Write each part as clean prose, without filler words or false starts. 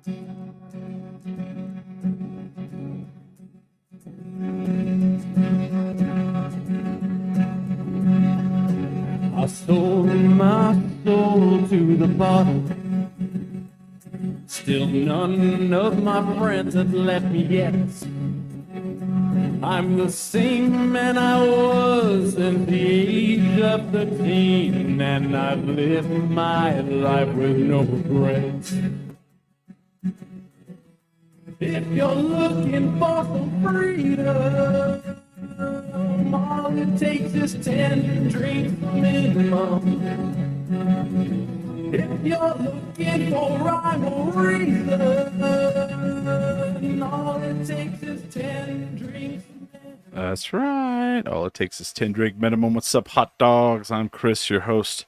I sold my soul to the bottle. Still none of my friends have left me yet. I'm the same man I was at the age of 13, and I've lived my life with no regrets. If you're looking for some freedom, all it takes is 10 drinks minimum. If you're looking for rhyme or reason, all it takes is 10 drinks minimum. That's right. All it takes is 10 drink minimum. What's up, hot dogs? I'm Chris, your host.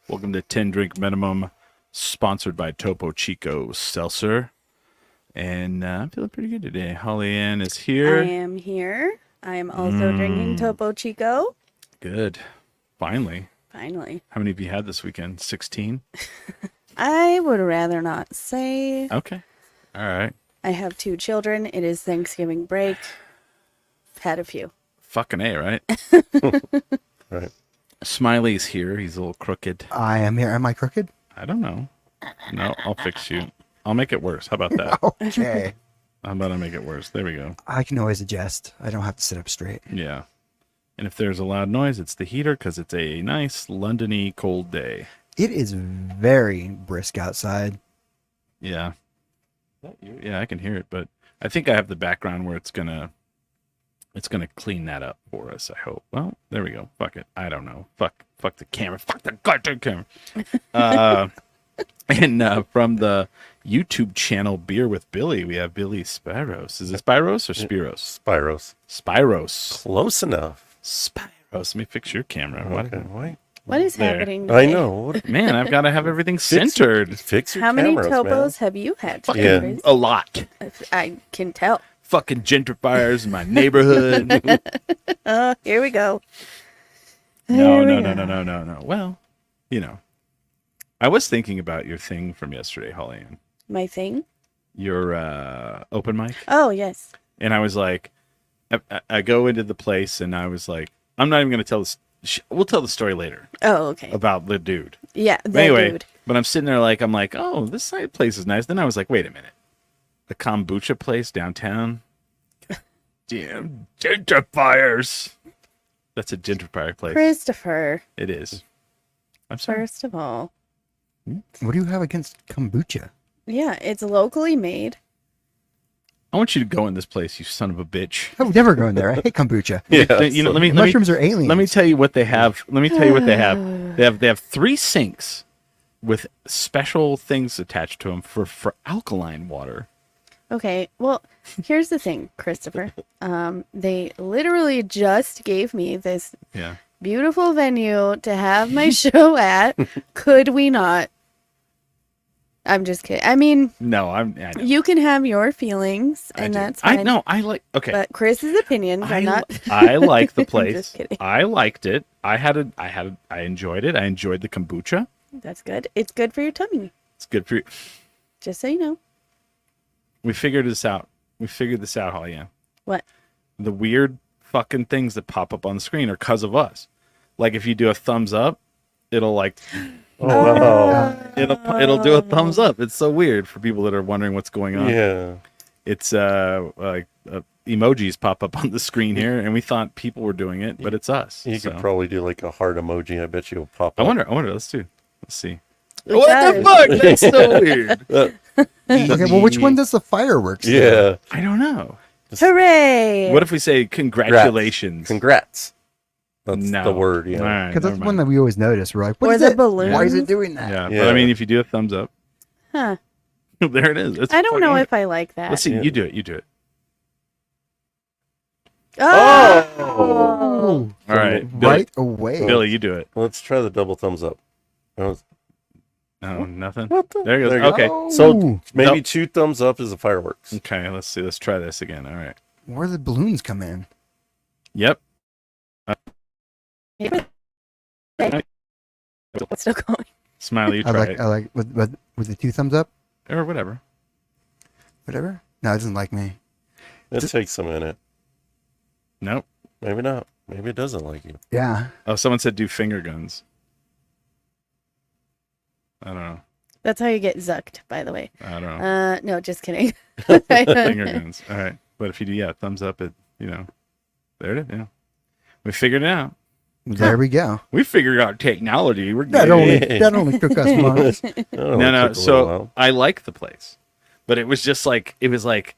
Welcome to 10 drink minimum, sponsored by Topo Chico Seltzer. And I'm feeling pretty good today. Hollyanne is here. I am here. I am also drinking Topo Chico. Good. Finally. Finally. How many have you had this weekend? 16? I would rather not say. Okay. All right. I have 2 children. It is Thanksgiving break. Had a few. Fucking A, right? Right. Smiley's here. He's a little crooked. I am here. Am I crooked? I don't know. No, I'll fix you. I'll make it worse. How about that? Okay. How about I make it worse? There we go. I can always adjust. I don't have to sit up straight. Yeah. And if there's a loud noise, it's the heater because it's a nice London-y cold day. It is very brisk outside. Yeah. Yeah, I can hear it, but I think I have the background where it's gonna clean that up for us, I hope. Well, there we go. Fuck it. I don't know. Fuck the camera. Fuck the goddamn camera. And from the YouTube channel Beer with Billy, we have Billy Spiros. Is it Spiros or Spiros? Spyros. Spiros. Close enough. Spiros. Let me fix your camera. Okay. Wait. What is There. happening I today? know. What? Man, I've got to have everything centered. Fix your How many cameras, Topos have you had? Fucking Yeah. Chris? a lot. I can tell. Fucking gentrifiers in my neighborhood. Here we go. No. Well, you know, I was thinking about your thing from yesterday, Hollyanne. My thing? Your open mic. Oh, yes. And I was like, I go into the place and I was like, I'm not even going to tell this. We'll tell the story later Oh, okay. about the dude. Yeah, But that anyway, dude. but I'm sitting there like, I'm like, oh, this place is nice. Then I was like, wait a minute. The kombucha place downtown? Damn, gentrifiers. That's a gentrifier place. Christopher, It is. I'm sorry. first of all. What do you have against kombucha? Yeah, it's locally made. I want you to go in this place, you son of a bitch. I would never go in there. I hate kombucha. Yeah. You know, let me Mushrooms are aliens. let me tell you what they have. Let me tell you what they have. They have 3 sinks with special things attached to them for alkaline water. Okay, well, here's the thing, Christopher. They literally just gave me this Yeah. beautiful venue to have my show at. Could we not? I'm just kidding. I mean, No, I know. you can have your feelings, I and do. that's fine. I know. I like. Okay. But Chris's opinions, I'm not. I like the I'm place. just kidding. I liked it. I enjoyed it. I enjoyed the kombucha. That's good. It's good for your tummy, It's good for you. just so you know. We figured this out. Hollyanne. What? The weird fucking things that pop up on the screen are because of us. Like if you do a thumbs up, it'll like Oh. it'll do a thumbs up. It's so weird for people that are wondering what's going on. Yeah. It's like emojis pop up on the screen here, and we thought people were doing it, but it's us. You so. could probably do like a heart emoji. I bet you'll pop I up. wonder. Let's see. It What does. the fuck? That's so weird. Okay, well, which one does the fireworks do? Yeah. I don't know. Hooray! What if we say congratulations? Congrats. That's No. the word. Yeah. All right, Because that's never one mind. that we always notice. We're like, what Or is the it? balloons. Why is it doing that? Yeah, Yeah. but I mean, if you do a thumbs up, Huh. there it is. It's I don't know fucking- if I like that. Let's see. Yeah. You do it. Oh! Oh, All right, Billy. right away. Billy, you do it. Let's try the double thumbs up. No, nothing. What the? There it goes. There you go. Okay. So Oh, maybe Nope. 2 thumbs up is the fireworks. Okay. Let's see. Let's try this again. All right. where do the balloons come in? Yep. It's still going. Smiley, you I try like, it. I like with the 2 thumbs up. Or whatever. whatever. No, it doesn't like me. It takes a minute. Nope. Maybe not. Maybe it doesn't like you. Yeah. Oh, someone said do finger guns. I don't know. That's how you get zucked, by the way. I don't know. No, just kidding. Finger guns. All right. But if you do, yeah, thumbs up, it, there it is. Yeah. We figured it out. There we go. We figured out technology. We're That good. only took us months. No. So I like the place, but it was just like,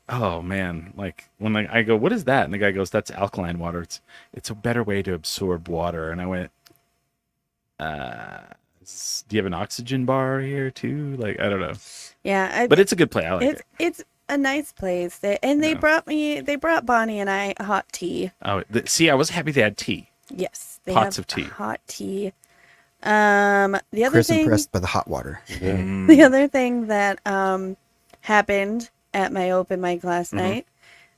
oh man, like when I go, what is that? And the guy goes, that's alkaline water. It's a better way to absorb water. And I went, do you have an oxygen bar here too? Like, I don't know. Yeah. But it's a good play. I like it. It's a nice place. They brought Bonnie and I hot tea. Oh, see, I was happy they had tea. Yes. They Pots have of tea. Hot tea. The other Chris thing, impressed by the hot water. the other thing that happened at my open mic last night,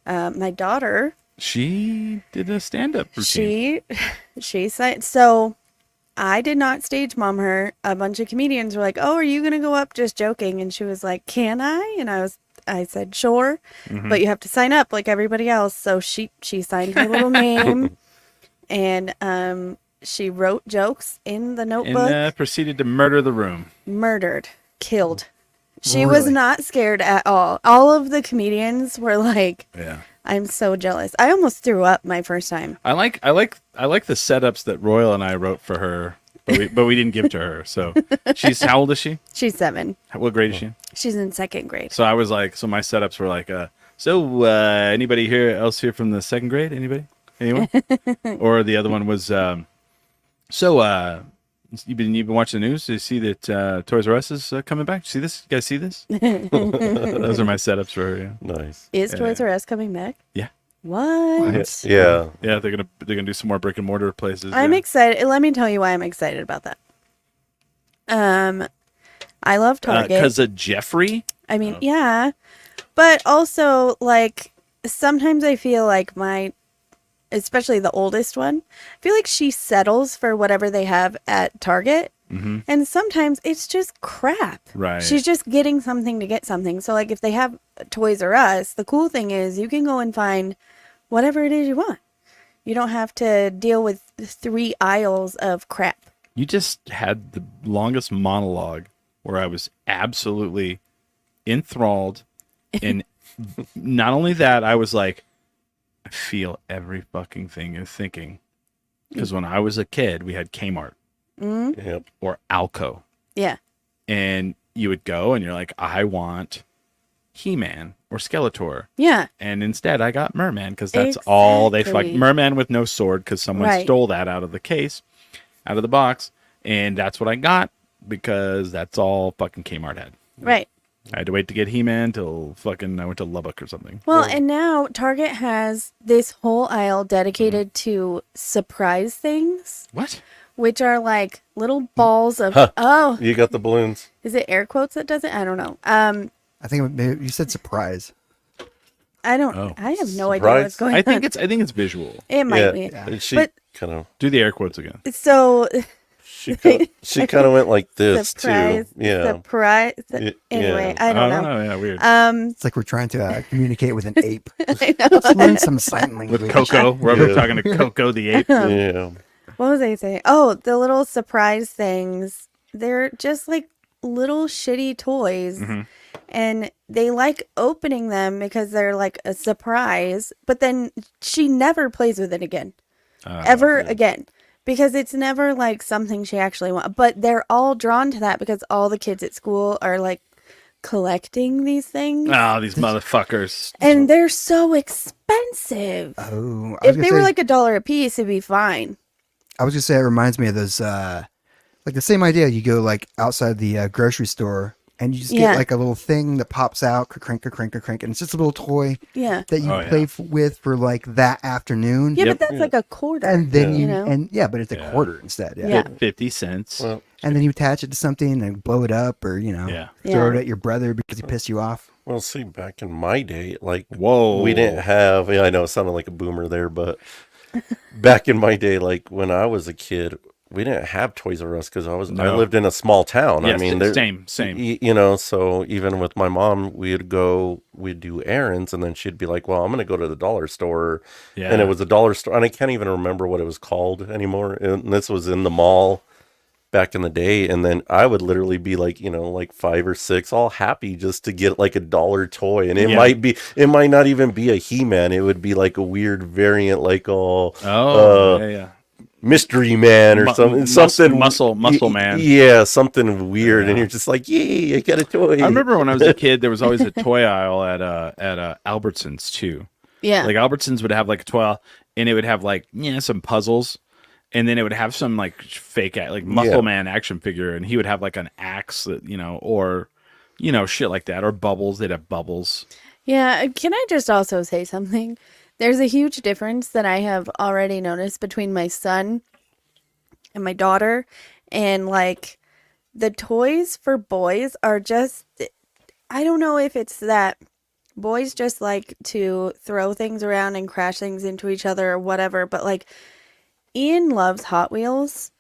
my daughter, She did a stand-up routine. she said, so I did not stage mom her. A bunch of comedians were like, "Oh, are you gonna go up?" Just joking, and she was like, "Can I?" And I said, "Sure, but you have to sign up like everybody else." So she signed her little name, and she wrote jokes in the notebook. And proceeded to murder the room. Murdered, killed. She was Really? not scared at all. All of the comedians were like, Yeah. "I'm so jealous." I almost threw up my first time. I like the setups that Royal and I wrote for her, but we didn't give to her. So how old is she? She's 7. What grade is she? She's in 2nd grade. So I was like, so my setups were like, anybody else here from the 2nd grade? Anybody? Anyone? Or the other one was, you've been watching the news? Do you see that Toys R Us is coming back? See this? You guys see this? Those are my setups for her. Yeah. Nice. Is Toys R Us coming back? Yeah. What? Yeah. Yeah, they're gonna do some more brick and mortar places. I'm yeah. excited. Let me tell you why I'm excited about that. I love Target. Because of Jeffrey. I mean, yeah, but also like sometimes I feel like especially the oldest one, I feel like she settles for whatever they have at Target. Mm-hmm. And sometimes it's just crap. Right. She's just getting something to get something. So like if they have Toys R Us, the cool thing is you can go and find whatever it is you want. You don't have to deal with 3 aisles of crap. You just had the longest monologue where I was absolutely enthralled. And not only that, I was like, I feel every fucking thing you're thinking. Because when I was a kid, we had Kmart Yep. or Alco. Yeah. And you would go and you're like, I want He-Man or Skeletor. Yeah. And instead I got Merman because that's all they fuck. Exactly. Merman with no sword because someone Right. stole that out of the case, out of the box. And that's what I got because that's all fucking Kmart had. Right. I had to wait to get He-Man till fucking I went to Lubbock or something. Well, and now Target has this whole aisle dedicated to surprise things, What? which are like little balls of, oh, You got the balloons. is it air quotes that does it? I don't know. I think maybe you said surprise. I don't, Oh. I have no idea what's Surprise? going I on. think it's visual. It might be. And she But- kind of Do the air quotes again. So, she kind of went like this surprise, too. Yeah. surprise. Yeah. Anyway, I don't know. Yeah, weird. It's like we're trying to communicate with an ape. I know. Let's learn some sign language. With Coco. We're Yeah. talking to Coco the ape. Yeah. What was I saying? Oh, the little surprise things. They're just like little shitty toys. Mm-hmm. And they like opening them because they're like a surprise. But then she never plays with it again. Ever again. Because it's never like something she actually wants. But they're all drawn to that because all the kids at school are like collecting these things. Oh, these motherfuckers. And they're so expensive. Oh, If they were like $1 a piece, it'd be fine. I was gonna say it reminds me of those, like the same idea. You go like outside the grocery store and you just Yeah. get like a little thing that pops out, crank, and it's just a little toy Yeah. that you Oh, yeah. play with for like that afternoon. Yeah, Yep. but that's like a quarter. And then you you know? but it's a Yeah. quarter instead. Yeah. Yeah. 50 cents. Well, And then you attach it to something and blow it up, or Yeah. throw it Yeah. at your brother because he pissed you off. well, see, back in my day, like Whoa. we didn't have. Yeah, I know it sounded like a boomer there, but back in my day, like when I was a kid, we didn't have Toys R Us because I No. lived in a small town. Yes, I mean, same. You know, so even with my mom, we'd do errands, and then she'd be like, "Well, I'm going to go to the dollar store," Yeah. and it was a dollar store, and I can't even remember what it was called anymore. And this was in the mall back in the day, and then I would literally be like, you know, like 5 or 6, all happy just to get like a dollar toy, and it might not even be a He-Man. It would be like a weird variant, like yeah. Mystery Man or something muscle man. Yeah, something weird, and you're just like, yay, I got a toy. I remember when I was a kid, there was always a toy aisle at Albertsons too. Yeah. Like Albertsons would have like a toy aisle, and it would have like some puzzles, and then it would have some like fake like Muscle Man action figure, and he would have like an axe that or shit like that, or bubbles. They'd have bubbles. Yeah. Can I just also say something? There's a huge difference that I have already noticed between my son and my daughter. And like the toys for boys are just, I don't know if it's that boys just like to throw things around and crash things into each other or whatever. But like Ian loves Hot Wheels.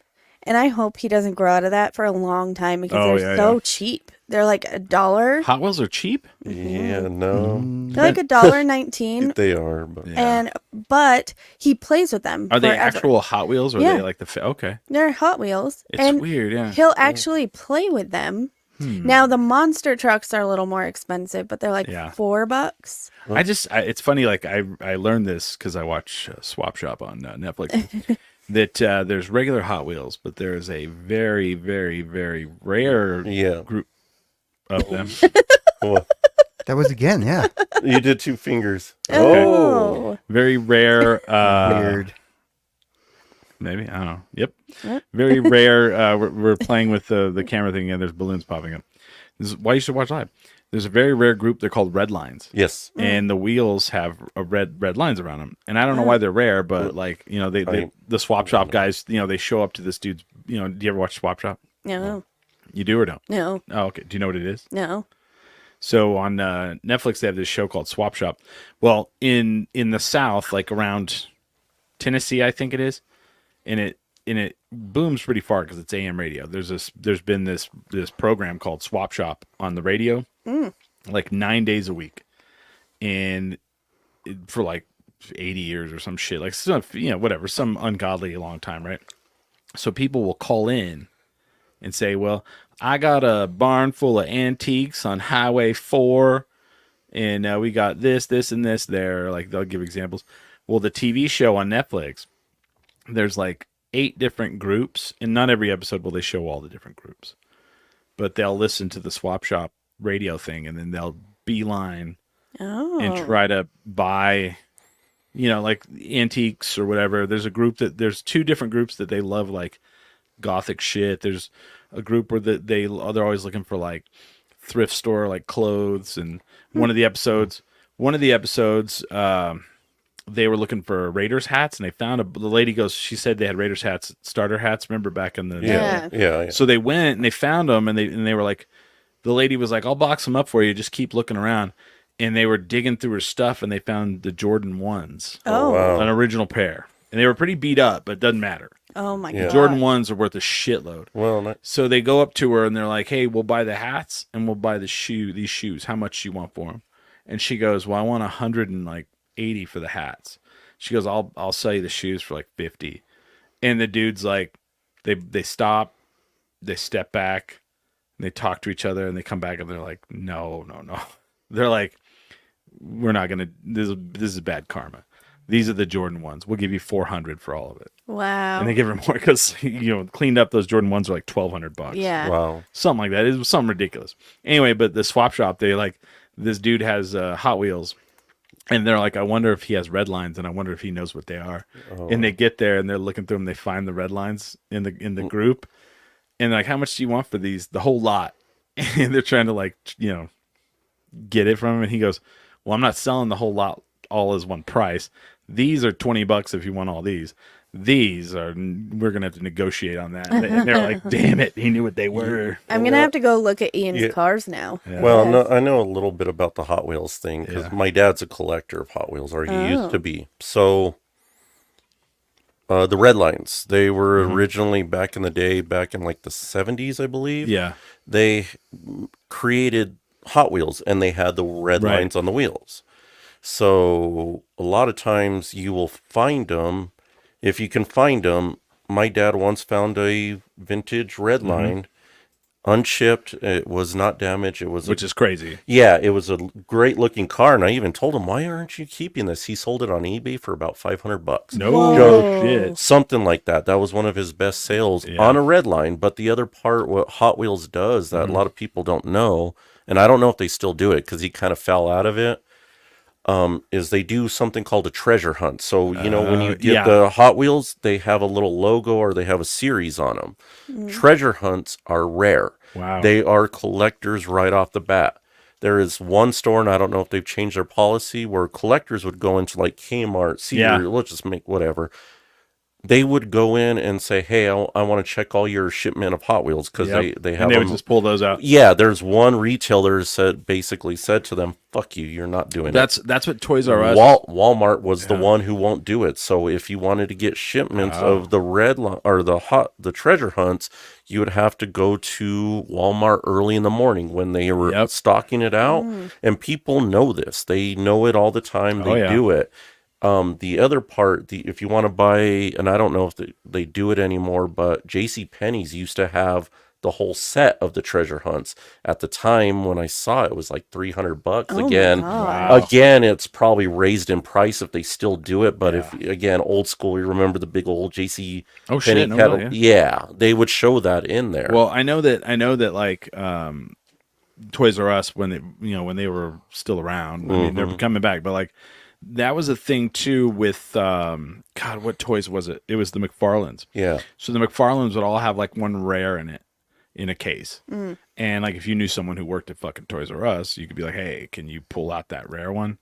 And I hope he doesn't grow out of that for a long time because they're so cheap. They're like $1. Hot Wheels are cheap? Yeah, no. They're like $1.19. They are, but But he plays with them. Are they forever. actual Hot Wheels, or are they like okay? They're Hot Wheels. It's weird, yeah. He'll actually play with them. Now the monster trucks are a little more expensive, but they're like $4. It's funny. Like I learned this because I watch Swap Shop on Netflix. That there's regular Hot Wheels, but there is a very, very, very rare group of them. Well, That was again, yeah. you did 2 fingers. Oh. Very rare. Weird. Maybe, I don't know. Yep. Very rare. We're playing with the camera thing, and there's balloons popping up. This is why you should watch live. There's a very rare group. They're called red lines. Yes. And the wheels have a red lines around them. And I don't know why they're rare, but like, they the Swap Shop guys, they show up to this dude's, do you ever watch Swap Shop? No. You do or don't? No. Oh, okay. Do you know what it is? No. So on Netflix, they have this show called Swap Shop. Well, in the South, like around Tennessee, I think it is, and it booms pretty far because it's AM radio. There's been this program called Swap Shop on the radio, like 9 days a week, and for like 80 years or some shit, like some, whatever, some ungodly long time, right? So people will call in and say, well, I got a barn full of antiques on Highway 4, and we got this, and this there. Like, they'll give examples. Well, the TV show on Netflix, there's like 8 different groups, and not every episode will they show all the different groups. But they'll listen to the Swap Shop radio thing, and then they'll beeline and try to buy, like antiques or whatever. There's there's 2 different groups that they love, like gothic shit. There's a group where they're always looking for like thrift store, like clothes. And one of the episodes, they were looking for Raiders hats, and they found the lady she said they had Raiders hats, starter hats. Remember back in the Yeah. So they went and they found them, and they were like, the lady was like, I'll box them up for you. Just keep looking around. And they were digging through her stuff, and they found the Jordan 1s. Oh. Wow. An original pair. And they were pretty beat up, but it doesn't matter. Oh my Yeah. god. Jordan 1s are worth a shitload. Well, So they go up to her, and they're like, hey, we'll buy the hats, and we'll buy these shoes. How much do you want for them? And she goes, well, I want 180 for the hats. She goes, I'll sell you the shoes for like 50. And the dude's like, they stop, they step back, and they talk to each other, and they come back, and they're like, no. They're like, we're not gonna. This is bad karma. These are the Jordan 1s. We'll give you 400 for all of it. Wow. And they give her more because cleaned up those Jordan 1s are like $1,200. Yeah. wow. Something like that. It was something ridiculous. Anyway, but the Swap Shop, they like, this dude has Hot Wheels, and they're like, I wonder if he has red lines, and I wonder if he knows what they are. Oh. And they get there, and they're looking through them. They find the red lines in the group, and they're like, how much do you want for these? The whole lot. And they're trying to like, get it from him. And he goes, well, I'm not selling the whole lot all as one price. These are $20 if you want all these. We're going to have to negotiate on that. And they're like, damn it. He knew what they were. I'm going to have to go look at Ian's cars now. Yeah. Well, Yes. I know a little bit about the Hot Wheels thing because my dad's a collector of Hot Wheels, or he used to be. So The red lines. They were originally back in the day, back in like the 70s, I believe. Yeah. They created Hot Wheels and they had the red Right. lines on the wheels. So a lot of times you will find them. If you can find them, my dad once found a vintage red line, unshipped. It was not damaged. It was Which is crazy. yeah, it was a great looking car, and I even told him, "Why aren't you keeping this?" He sold it on eBay for about $500. No Whoa. shit. Something like that. That was one of his best sales Yeah. on a red line. But the other part, what Hot Wheels does that a lot of people don't know, and I don't know if they still do it because he kind of fell out of it, is they do something called a treasure hunt. So, you know, when you get yeah. the Hot Wheels, they have a little logo or they have a series on them. Treasure hunts are rare. Wow. They are collectors right off the bat. There is one store, and I don't know if they've changed their policy, where collectors would go into like Kmart, Cedar, let's just make whatever. They would go in and say, "Hey, I want to check all your shipment of Hot Wheels," because they have and they would them. just pull those out. Yeah, there's one retailer basically said to them, "Fuck you, you're not doing it." That's what Toys R Us. Walmart was the one who won't do it. So if you wanted to get shipments of the red or the treasure hunts, you would have to go to Walmart early in the morning when they were stocking it out. And people know this; they know it all the time. They do it. The other part, if you want to buy, and I don't know if they do it anymore, but J.C. Penney's used to have the whole set of the treasure hunts. At the time when I saw it, it was like $300. Oh Again, my God. again, it's probably raised in price if they still do it. But if again, old school, you remember the big old J.C. Oh Penney shit! No kettle? way, Yeah, they would show that in there. Well, I know that like Toys R Us when they were still around. I mean, they're coming back, but like that was a thing too with God, what toys was it? It was the McFarlanes. Yeah. So the McFarlanes would all have like one rare in it in a case. And like if you knew someone who worked at fucking Toys R Us, you could be like, "Hey, can you pull out that rare one?"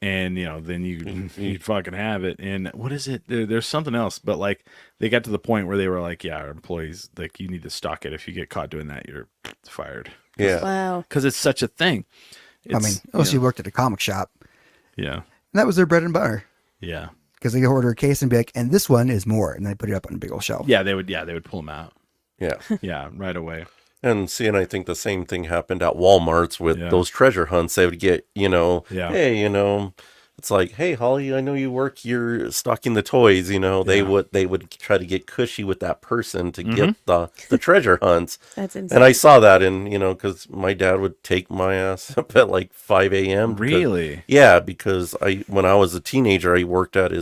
And then you'd fucking have it. And what is it? There's something else, but like they got to the point where they were like, "Yeah, our employees, like you need to stock it. If you get caught doing that, you're fired." Yeah. Wow. Because it's such a thing. I mean, unless you worked at a comic shop. Yeah. And that was their bread and butter. Yeah. Because they could order a case and be like, and this one is more. And they put it up on a big old shelf. Yeah, they would pull them out. Yeah. Yeah, right away. And I think the same thing happened at Walmart's with those treasure hunts. They would get, hey, it's like, "Hey, Holly, I know you're stocking the toys." They would try to get cushy with that person to get the treasure hunts. That's insane. And I saw that because my dad would take my ass up at like 5 a.m. Really? Yeah, because when I was a teenager, I worked at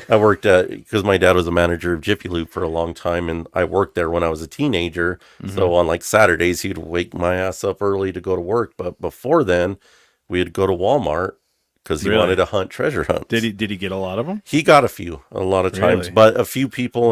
because my dad was a manager of Jiffy Lube for a long time, and I worked there when I was a teenager. So on like Saturdays, he'd wake my ass up early to go to work. But before then, we'd go to Walmart because he wanted to hunt treasure hunts. Did he get a lot of them? He got a lot of times, Really? but a few people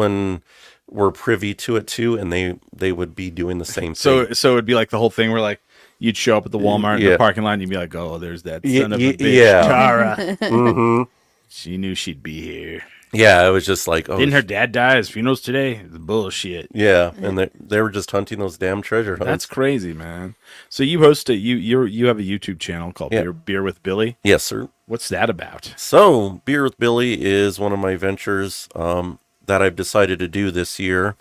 were privy to it too, and they would be doing the same thing. So it'd be like the whole thing where like you'd show up at the Walmart in the parking lot and you'd be like, "Oh, there's that son of a bitch, Tara. She knew she'd be here. Yeah, it was just like, oh, Didn't her dad die? His funeral's today? It's bullshit." Yeah, and they were just hunting those damn treasure hunts. That's crazy, man. So you host you have a YouTube channel called Beer with Billy. Yes, sir. What's that about? So, Beer with Billy is one of my ventures that I've decided to do this year.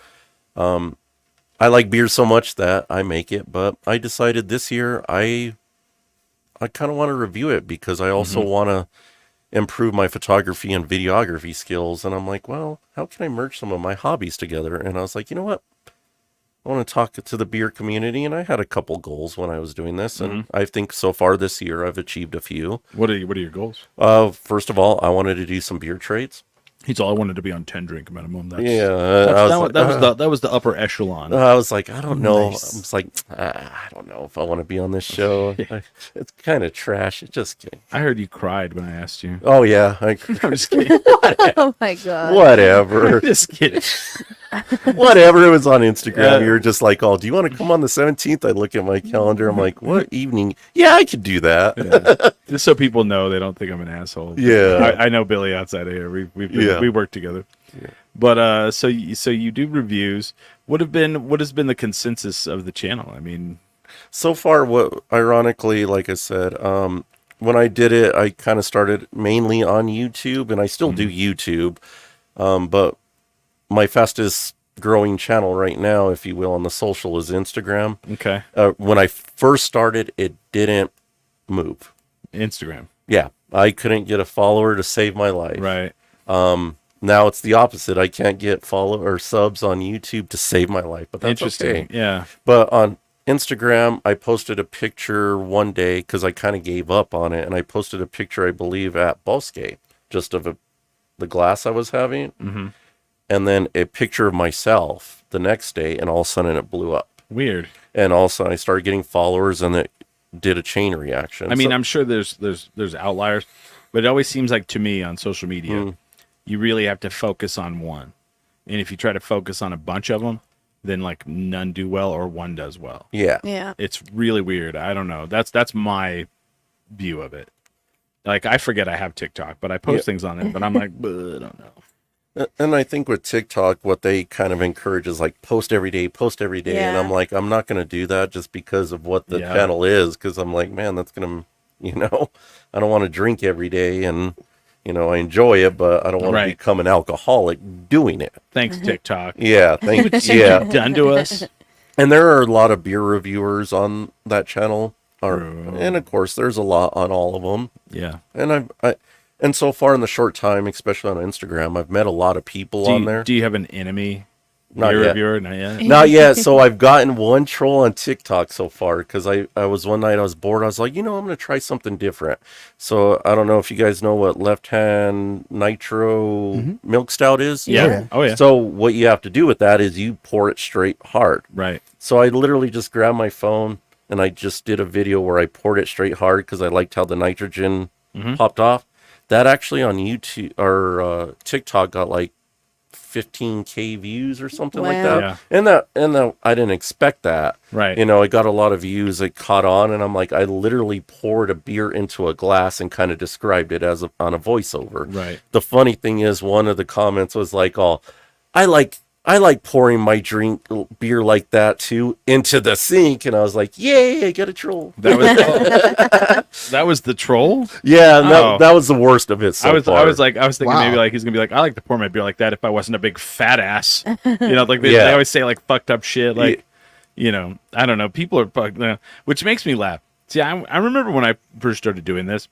I like beer so much that I make it, but I decided this year I kind of want to review it because I also want to improve my photography and videography skills. And I'm like, well, how can I merge some of my hobbies together? And I was like, you know what? I want to talk to the beer community, and I had a couple goals when I was doing this, and I think so far this year I've achieved a few. What are your goals? First of all, I wanted to do some beer trades. He's all I wanted to be on 10 drink minimum. That's, that was the upper echelon. I was like, I don't know. Nice. I was like, I don't know if I want to be on this show. It's kind of trash. It just. I heard you cried when I asked you. Oh yeah, I'm just kidding. Oh my God. Whatever. Just kidding. Whatever. It was on Instagram. You were just like, "Oh, do you want to come on the 17th?" I look at my calendar. I'm like, "What evening?" Yeah, I could do that. Yeah. Just so people know, they don't think I'm an asshole. Yeah. I know Billy outside of here. We work together. Yeah. But so you do reviews. What has been the consensus of the channel? I mean, so far, ironically, like I said, when I did it, I kind of started mainly on YouTube, and I still do YouTube. But my fastest growing channel right now, if you will, on the social is Instagram. Okay. When I first started, it didn't move. Instagram. Yeah, I couldn't get a follower to save my life. Right. Now it's the opposite. I can't get follow or subs on YouTube to save my life, but that's Interesting. okay. Yeah. But on Instagram, I posted a picture one day because I kind of gave up on it, and I posted a picture, I believe, at Bosque, just of the glass I was having, and then a picture of myself the next day, and all of a sudden it blew up. Weird. And all of a sudden I started getting followers, and it did a chain reaction. I mean, So- I'm sure there's outliers, but it always seems like to me on social media, you really have to focus on one. And if you try to focus on a bunch of them, then like none do well or one does well. yeah. Yeah. It's really weird. I don't know. That's my view of it. Like I forget I have TikTok, but I post things on it, but I'm like, I don't know. And I think with TikTok, what they kind of encourage is like post every day. And Yeah. I'm like, I'm not going to do that just because of what the Yeah. channel is. Because I'm like, man, that's going to, I don't want to drink every day. And, I enjoy it, but I don't want to Right. become an alcoholic doing it. Thanks, TikTok. Yeah. Thank What yeah. you've done to us. And there are a lot of beer reviewers on that channel. And of course, there's a lot on all of them. Yeah. And and so far in the short time, especially on Instagram, I've met a lot of people on there. Do you have an enemy Not beer yet. reviewer? Not yet. Not yet. So I've gotten one troll on TikTok so far because I was one night I was bored. I was like, I'm going to try something different. So I don't know if you guys know what Left Hand Nitro Milk Stout is. Yeah. Yeah. Oh yeah. So what you have to do with that is you pour it straight hard. Right. So I literally just grabbed my phone and I just did a video where I poured it straight hard because I liked how the nitrogen popped off. That actually on YouTube or TikTok got like 15K views or something like Wow. that. And that I didn't expect that. Right. It got a lot of views. It caught on, and I'm like, I literally poured a beer into a glass and kind of described it as on a voiceover. Right. The funny thing is, one of the comments was like, "Oh, I like pouring my beer like that too into the sink," and I was like, "Yay, I got a troll." That was that was the troll. Yeah, and Oh. that was the worst of it so I was far. I was thinking Wow. maybe like he's gonna be like, I like to pour my beer like that if I wasn't a big fat ass. Like they Yeah. always say like fucked up shit. Like I don't know. People are fucked, which makes me laugh. See, I remember when I first started doing this,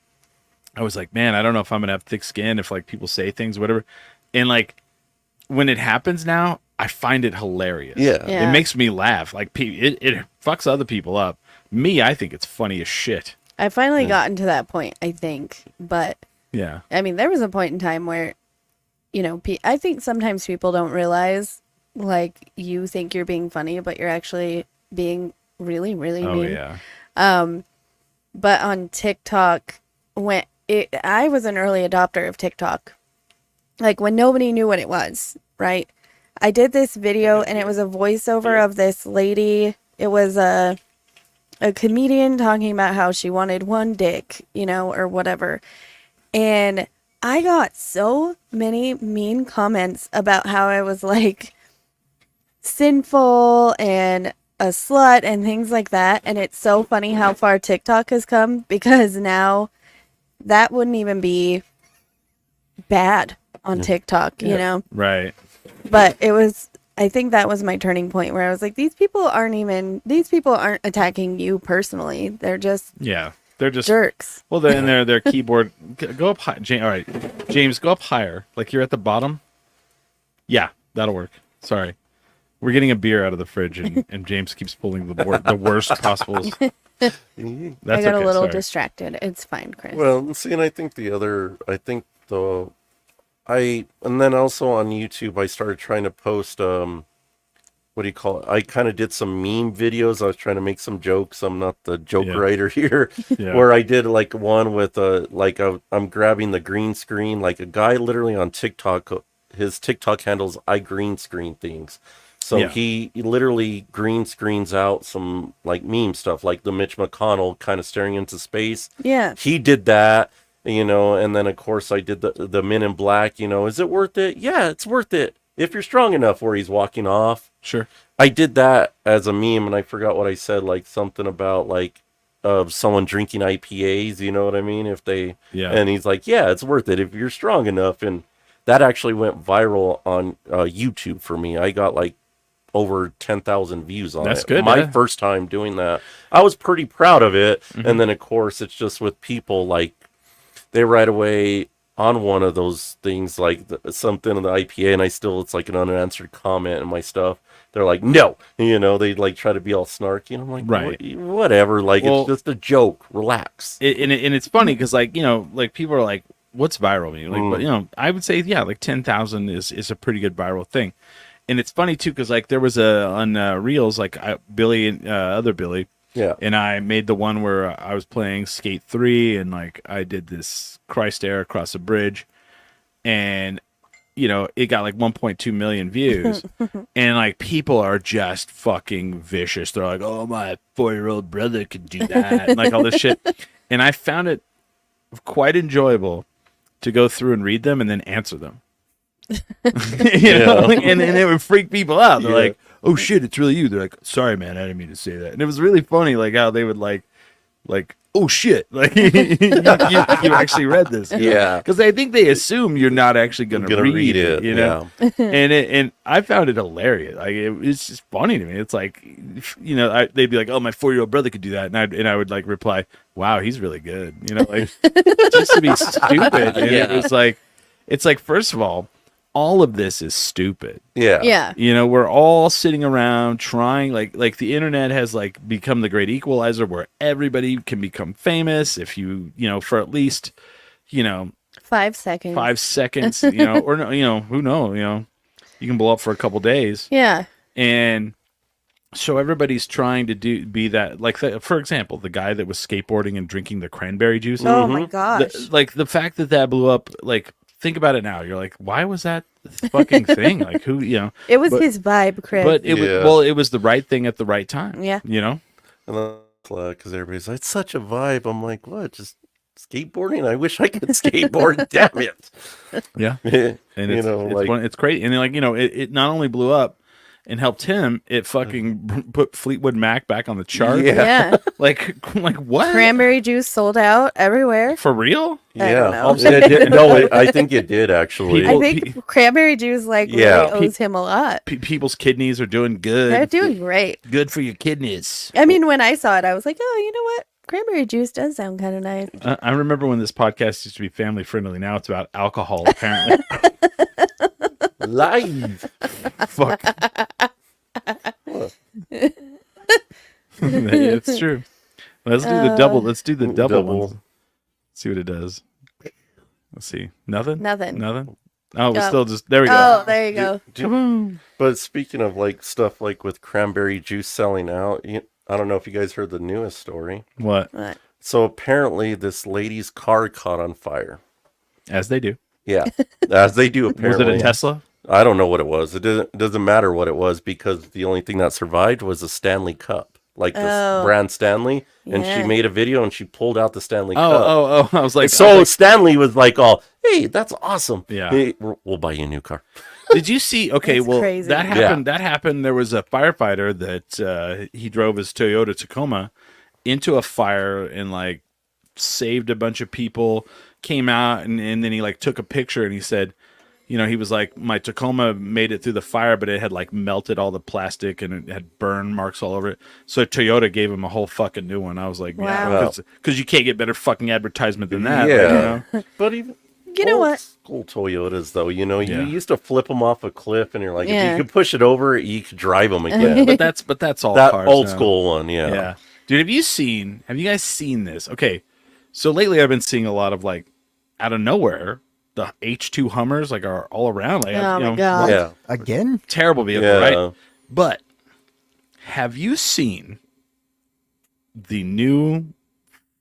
I was like, man, I don't know if I'm gonna have thick skin if like people say things, whatever. And like when it happens now, I find it hilarious. Yeah. Yeah. It makes me laugh. Like it fucks other people up. Me, I think it's funny as shit. I finally gotten to that point, I think. But Yeah. I mean, there was a point in time where, I think sometimes people don't realize, like, you think you're being funny, but you're actually being really, really Oh mean. yeah. But on TikTok, I was an early adopter of TikTok. Like, when nobody knew what it was, right? I did this video, and it was a voiceover of this lady. It was a comedian talking about how she wanted one dick, or whatever. And I got so many mean comments about how I was like sinful and a slut and things like that. And it's so funny how far TikTok has come, because now that wouldn't even be bad on TikTok, Right. But I think that was my turning point where I was like, these people aren't attacking you personally. They're just Yeah. They're just jerks. well. Then their keyboard go up high. All right, James, go up higher. Like you're at the bottom. Yeah, that'll work. Sorry, we're getting a beer out of the fridge, and James keeps pulling the worst possible. That's I got a little sorry. distracted. It's fine, Chris. Well, see, and I think and then also on YouTube, I started trying to post, what do you call it? I kind of did some meme videos. I was trying to make some jokes. I'm not the joke Yeah. writer here, Yeah. where I did like one with I'm grabbing the green screen, like a guy literally on TikTok, his TikTok handles, I green screen things. So Yeah. he literally green screens out some like meme stuff, like the Mitch McConnell kind of staring into space. yeah. He did that, and then of course I did the Men in Black, is it worth it? Yeah, it's worth it if you're strong enough, where he's walking off. Sure. I did that as a meme, and I forgot what I said, like something about like of someone drinking IPAs, you know what I mean? If they Yeah. and he's like, yeah, it's worth it if you're strong enough. And that actually went viral on YouTube for me. I got like over 10,000 views on That's it. good, My yeah. first time doing that. I was pretty proud of it. Mm-hmm. And then, of course, it's just with people like they right away on one of those things like something in the IPA, and it's like an unanswered comment in my stuff. They're like, no, they like try to be all snarky, and I'm like, Right. Whatever, like Well, it's just a joke. Relax. And it's funny because like like people are like, what's viral mean? Like, but I would say like 10,000 is a pretty good viral thing. And it's funny too because like there was on Reels like Billy and other Billy. Yeah. And I made the one where I was playing Skate 3 and like I did this Christ air across a bridge, and it got like 1.2 million views. And like people are just fucking vicious. They're like, oh, my 4-year-old brother could do that, and like all this shit. And I found it quite enjoyable to go through and read them and then answer them. And it would freak people out. They're like, oh shit, it's really you. They're like, sorry man, I didn't mean to say that. And it was really funny like how they would like oh shit, like you actually read this. Yeah. Because I think they assume you're not actually gonna read it, and I found it hilarious. Like it's just funny to me. It's like they'd be like, oh, my 4-year-old brother could do that, and I would like reply, wow, he's really good, like just to be stupid. And it's like first of all of this is stupid. Yeah. We're all sitting around trying like the internet has like become the great equalizer where everybody can become famous if you for at least 5 seconds. 5 seconds, or no, who knows, you can blow up for a couple days. Yeah. And so everybody's trying to be that, like for example, the guy that was skateboarding and drinking the cranberry juice. Oh my gosh. The fact that blew up, like think about it now. You're like, why was that fucking thing? Like who, It was his vibe, Chris. But it was the right thing at the right time. Yeah. And then because everybody's like, it's such a vibe. I'm like, what? Just skateboarding? I wish I could skateboard. Damn it. Yeah. And it's crazy. And then it not only blew up and helped him, it fucking put Fleetwood Mac back on the chart. Yeah. like what? Cranberry juice sold out everywhere. For real? I don't know. I think it did actually. I think cranberry juice really owes him a lot. People's kidneys are doing good. They're doing great. Good for your kidneys. I mean, when I saw it, I was like, oh, you know what? Cranberry juice does sound kind of nice. I remember when this podcast used to be family friendly. Now it's about alcohol, apparently. Live. Fuck. Yeah, it's true. Let's do the double. Let's do the double ones. See what it does. Let's see. Nothing? Nothing. Oh, we're still just there we go. Oh, there you go. Come on. But speaking of like stuff like with cranberry juice selling out, I don't know if you guys heard the newest story. What? So apparently this lady's car caught on fire. As they do. Yeah, as they do apparently. Was it a Tesla? I don't know what it was. It doesn't matter what it was because the only thing that survived was a Stanley Cup. Like this brand Stanley. And she made a video and she pulled out the Stanley Cup. Oh. I was like... Stanley was like, hey, that's awesome. Yeah. Hey, we'll buy you a new car. Did you see? Okay, That's crazy. that happened. Yeah. That happened. There was a firefighter that he drove his Toyota Tacoma into a fire and like saved a bunch of people. Came out and then he like took a picture and he said, he was like, my Tacoma made it through the fire, but it had like melted all the plastic and it had burn marks all over it. So Toyota gave him a whole fucking new one. I was like, wow. Because you can't get better fucking advertisement than that. Yeah, like, but even. You know what? School Toyotas, though, you used to flip them off a cliff, and you're like, if you could push it over, you could drive them again. but that's all that cars old now. school one, yeah. Dude, have you guys seen this? Okay, so lately I've been seeing a lot of like out of nowhere the H2 Hummers like are all around. Like, oh my god! Yeah, again, terrible vehicle, right? But have you seen the new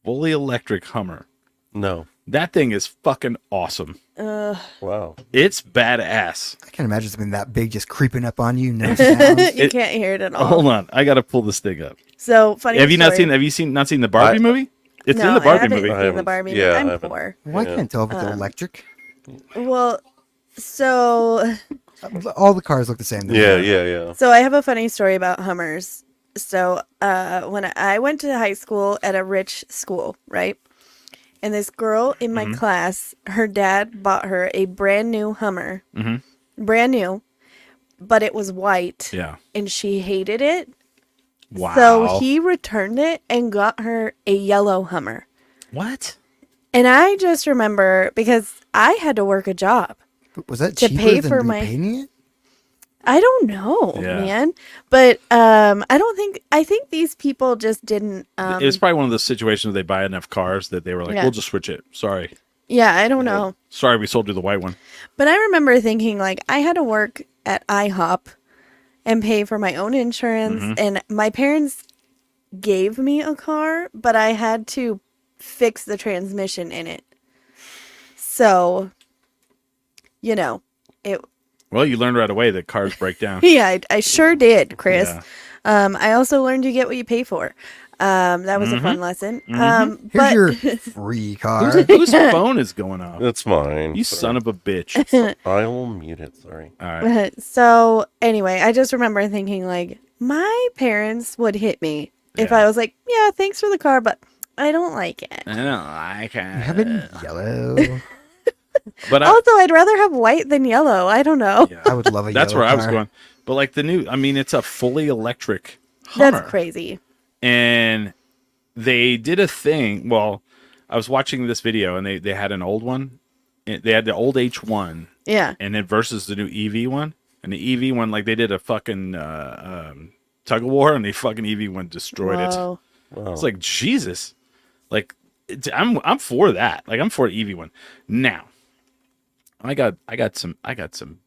fully electric Hummer? No. That thing is fucking awesome. Wow. It's badass. I can't imagine something that big just creeping up on you. No sounds. You can't hear it at all. Hold on, I gotta pull this thing up. So funny. Have you not seen the Barbie movie? It's in the Barbie movie. I haven't seen the Barbie movie. I'm poor. Well, I can't tell if it's electric. Well, so all the cars look the same. Yeah. So I have a funny story about Hummers. So when I went to high school at a rich school, right? And this girl in my class, her dad bought her a brand new Hummer. Brand new. But it was white. Yeah. And she hated it. Wow. So he returned it and got her a yellow Hummer. What? And I just remember, because I had to work a job. Was that To cheaper pay than for my- repainting it? I don't know, Yeah. man. But I think these people just didn't. It was probably one of those situations where they buy enough cars that they were like, Yeah. we'll just switch it. Sorry. Yeah, I don't know. Sorry, we sold you the white one. But I remember thinking, like, I had to work at IHOP and pay for my own insurance. And my parents gave me a car, but I had to fix the transmission in it. So, you know, it. Well, you learned right away that cars break down. Yeah, I sure did, Chris. Yeah. I also learned you get what you pay for. That was a fun lesson. Here's But your free car. Whose phone is going off? That's mine. You Sorry. son of a bitch. I will mute it. Sorry. All right. so anyway, I just remember thinking, like, my parents would hit me if Yeah. I was like, yeah, thanks for the car, but I don't like it. I don't like it. You have it in yellow. But Also, I'd rather have white than yellow. I don't know. yeah, I would love a that's yellow where I was car. going. But like the new, I mean, it's a fully electric Hummer. That's crazy. And they did a thing. Well, I was watching this video and they had an old one. They had the old H1 Yeah. and then versus the new EV one. And the EV one, like they did a fucking tug of war and the fucking EV one destroyed it. Whoa. Wow. It's like, Jesus. Like, I'm for that. Like, I'm for the EV one. Now, I got some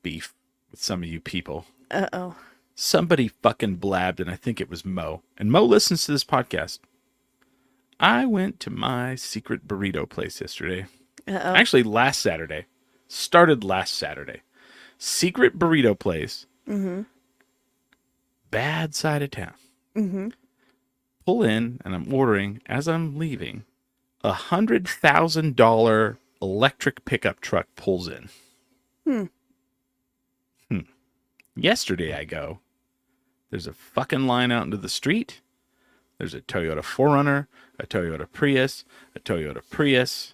beef with some of you people. Uh-oh. Somebody fucking blabbed, and I think it was Mo. And Mo listens to this podcast. I went to my secret burrito place yesterday. Uh-oh. Actually, last Saturday. Started last Saturday. Secret burrito place. Bad side of town. Pull in, and I'm ordering, as I'm leaving, $100,000 electric pickup truck pulls in. Yesterday I go. There's a fucking line out into the street. There's a Toyota 4Runner, a Toyota Prius, a Toyota Prius.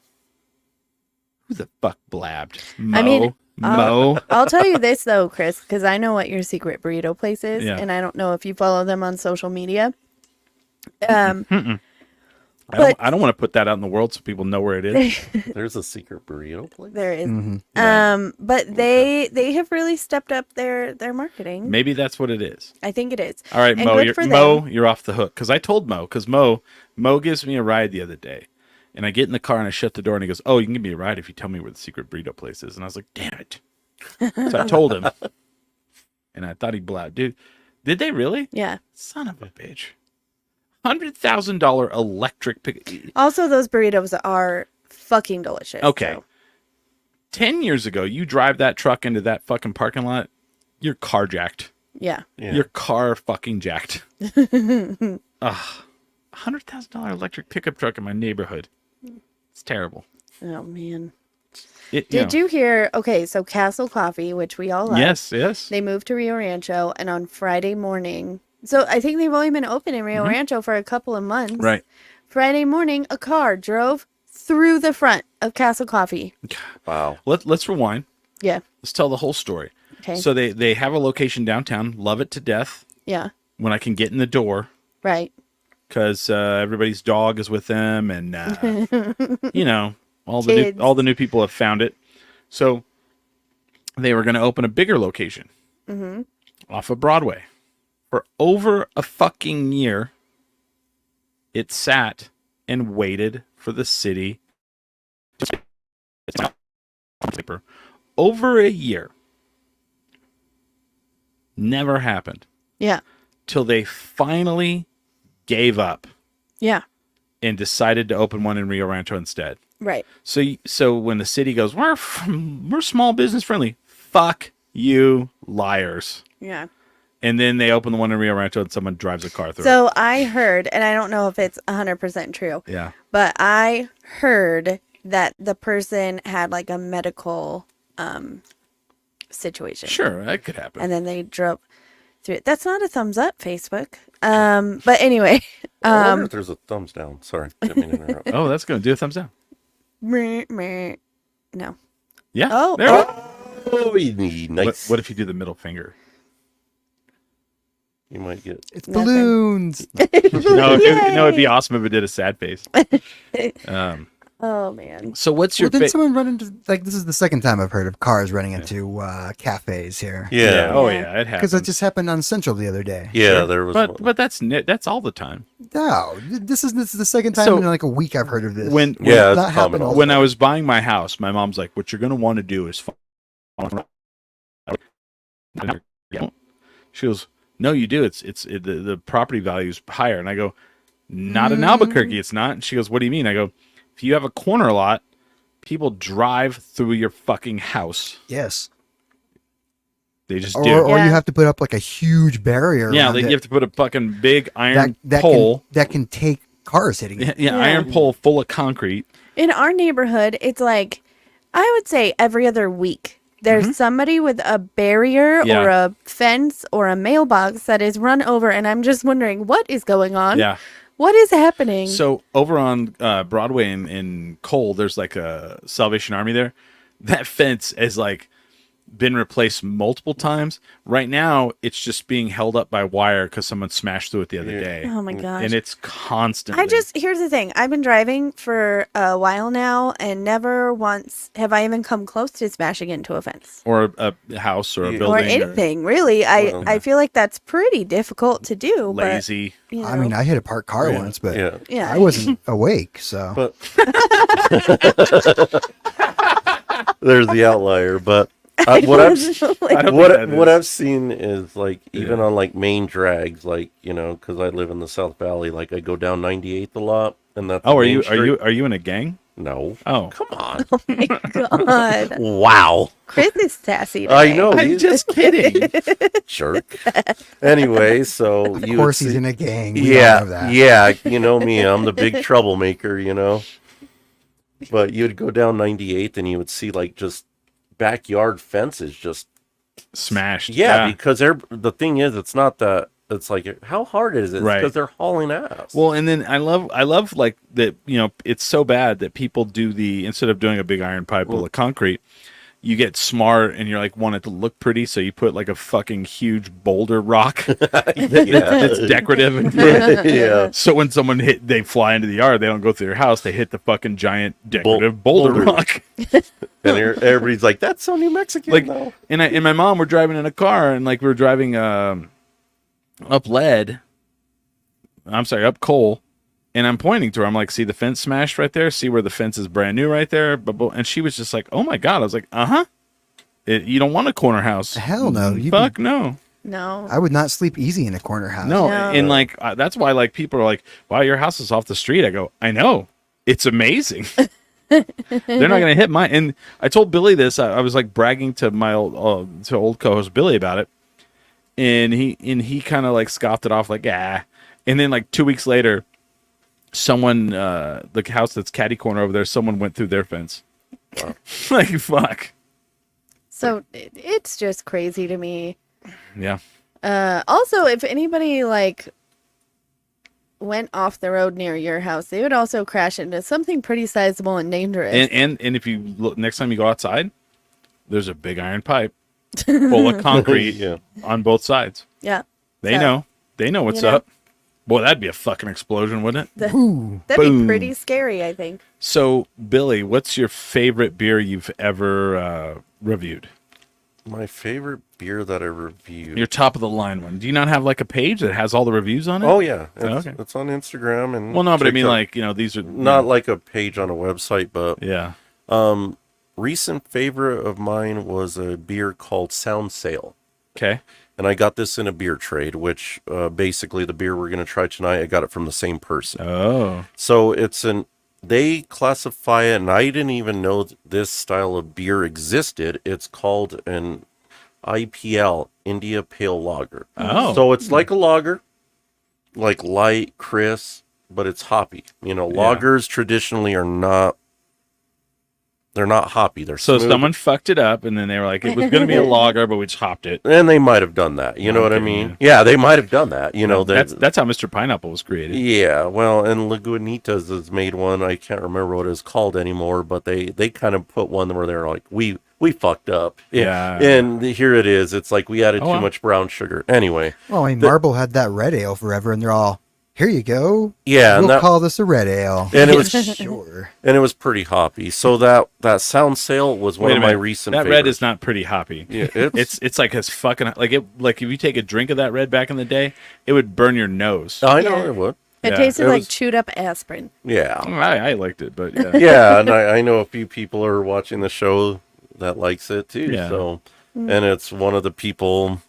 Who the fuck blabbed? Mo? I mean, Mo? I'll tell you this, though, Chris, because I know what your secret burrito place is, Yeah. and I don't know if you follow them on social media. I don't want to put that out in the world so people know where it is. There's a secret burrito place. There is. Yeah. But they have really stepped up their marketing. Maybe that's what it is. I think it is. All right, And Mo, good for you're off the hook. Because I told Mo, because Mo gives me a ride the other day. And I get in the car and I shut the door and he goes, oh, you can give me a ride if you tell me where the secret burrito place is. And I was like, damn it. So I told him. And I thought he blabbed. Dude, did they really? Yeah. Son of a bitch. $100,000 electric pick. Also, those burritos are fucking delicious. Okay. so. 10 years ago, you drive that truck into that fucking parking lot, you're carjacked. Yeah. Yeah. Your car fucking jacked. $100,000 electric pickup truck in my neighborhood. It's terrible. Oh, man. Did You hear? Okay, so Castle Coffee, which we all love. Yes. They moved to Rio Rancho, and on Friday morning, so I think they've only been open in Rio Rancho for a couple of months. Right. Friday morning, a car drove through the front of Castle Coffee. Wow. Let's rewind. Yeah. Let's tell the whole story. Okay. So they have a location downtown. Love it to death. Yeah. When I can get in the door, Right. because everybody's dog is with them, and you know all Kids. the new people have found it. So they were going to open a bigger location off of Broadway. For over a fucking year, it sat and waited for the city. Over a year. Never happened. Yeah. Till they finally gave up Yeah. and decided to open one in Rio Rancho instead. Right. So when the city goes, we're small business friendly. Fuck you, liars. Yeah. And then they open the one in Rio Rancho and someone drives a car through it. So I heard, and I don't know if it's 100% true, Yeah. but I heard that the person had like a medical situation. Sure, that could happen. And then they drove through it. That's not a thumbs up, Facebook. But anyway, I wonder if there's a thumbs down. Sorry, didn't mean to interrupt. Oh, that's going to do a thumbs down. Meh, meh. No. Yeah. Oh, there we go. Oh, nice. What if you do the middle finger? You might get. It's Nothing. balloons. No, it'd be Yay. awesome if it did a sad face. Oh man. So what's your Well, didn't favorite? someone run into like this is the second time I've heard of cars running into cafes here. Yeah. Oh Yeah. yeah, it Because happens. that just happened on Central the other day. Yeah, there was. one. but that's all the time. No, this is the second time So, in like a week I've heard of this. When Yeah, It's not it's common. happened all when the I time. was buying my house, my mom's like, "What you're gonna want to do is." She goes, "No, you do. The property value is higher." And I go, "Not in Albuquerque, it's not." And she goes, "What do you mean?" I go, "If you have a corner lot, people drive through your fucking house. Yes. They just Or, do. or you Yeah. have to put up like a huge barrier. Yeah, around you it have to put a fucking big iron that pole. that can take cars hitting it. Yeah, Yeah. iron pole full of concrete. In our neighborhood, it's like, I would say every other week, there's somebody with a barrier Yeah. or a fence or a mailbox that is run over, and I'm just wondering what is going on. Yeah. What is happening? So over on Broadway in Cole, there's like a Salvation Army there. That fence is like been replaced multiple times. Right now, it's just being held up by wire because someone smashed through it the other day. Oh my gosh. And it's constantly. Here's the thing. I've been driving for a while now, and never once have I even come close to smashing into a fence or a house or a Yeah. building or anything. Really, Well, I feel like that's pretty difficult to do. lazy. But, you know, I mean, I hit a parked car Yeah. once, but Yeah. yeah, I wasn't awake, so But there's the outlier. But what I've I don't what think that what is- I've seen is like even on like main drags, like because I live in the South Valley, like I go down 98th a lot, and that's Oh, the are main you street. are you in a gang? No, Oh, come on. God, Wow, Chris is sassy. I today. know. I'm just kidding. Jerk. Anyway, so of you course would he's see- in a gang. We all Yeah, know that. yeah, you know me. I'm the big troublemaker. But you'd go down 98th and you would see like just backyard fences just Smashed. because the thing is it's not that it's like how hard is it? Right. Because they're hauling ass. Well, and then I love like that. It's so bad that people do instead of doing a big iron pipe full of concrete, you get smart and you're like want it to look pretty, so you put like a fucking huge boulder rock that's decorative. And yeah. so when someone they fly into the yard, they don't go through their house. They hit the fucking giant decorative boulder boulder. rock. And everybody's like, that's so New Mexican Like, though. and my mom were driving in a car, and like we were driving up Cole, and I'm pointing to her. I'm like, see the fence smashed right there? See where the fence is brand new right there? And she was just like, oh my God. I was like, uh-huh. You don't want a corner house. Hell no. Fuck no. No. I would not sleep ezy in a corner house. No. No. And like, that's why like people are like, wow, your house is off the street. I go, I know. It's amazing. They're not going to hit mine. And I told Billy this. I was like bragging to my old co-host Billy about it. And he kind of like scoffed it off like, ah. And then like 2 weeks later, someone, the house that's catty corner over there, someone went through their fence. Wow. Like, fuck. So it's just crazy to me. Yeah. Also, if anybody like went off the road near your house, they would also crash into something pretty sizable and dangerous. And if you look, next time you go outside, there's a big iron pipe full of concrete Yeah. on both sides. yeah. They So, know. They know what's you know. up. Boy, that'd be a fucking explosion, wouldn't it? Ooh. That'd Boom. be pretty scary, I think. So, Billy, what's your favorite beer you've ever reviewed? My favorite beer that I reviewed. Your top of the line one. Do you not have like a page that has all the reviews on it? Oh yeah, Okay. it's on Instagram and Well, no, but I mean, TikTok. like, these are not like a page on a website, but Yeah. recent favorite of mine was a beer called Sound Sail. Okay. And I got this in a beer trade, which basically the beer we're going to try tonight, I got it from the same person. Oh. So they classify it, and I didn't even know this style of beer existed. It's called an IPL, India Pale Lager. Oh. So it's like a lager, like light, crisp, but it's hoppy. Lagers traditionally are not They're not hoppy. They're So smooth. someone fucked it up, and then they were like, it was going to be a lager, but we just hopped it. And they might have done that. You know what I Okay, mean? Yeah, they might have done that. You know, That's how Mr. Pineapple was created. yeah. Well, and Lagunitas has made one. I can't remember what it's called anymore, but they kind of put one where they're like, we fucked up. Yeah. And here it is. It's like we added too wow. much brown sugar. Anyway. Well, I mean, Marble had that red ale forever, and they're all, here you go. Yeah, and We'll that- call this a red ale. And it was Sure. and it was pretty hoppy. So that Sound Sail was one Wait a of my minute. recent That favorites. red is not pretty hoppy. Yeah, It's like as fucking like if you take a drink of that red back in the day, it would burn your nose. I know Yeah. it would. It Yeah, tasted it like was- chewed up aspirin. Yeah. I liked it, but yeah. Yeah, and I know a few people are watching the show that likes it too. Yeah. So, and it's one of the people,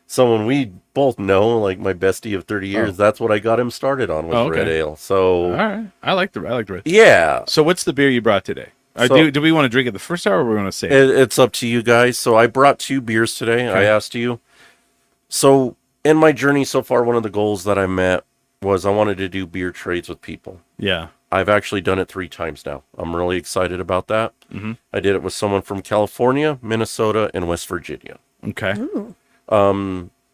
someone we both know, like my bestie of 30 years. Oh. That's what I got him started on was Oh, okay. red ale. So, All right, I like the red. yeah, So what's the beer you brought today? So- Do we want to drink it the first hour, or we want to save? it's up to you guys. So I brought 2 beers today. I Okay. asked you. So in my journey so far, one of the goals that I met was I wanted to do beer trades with people. Yeah. I've actually done it 3 times now. I'm really excited about that. Mm-hmm. I did it with someone from California, Minnesota, and West Virginia. Okay.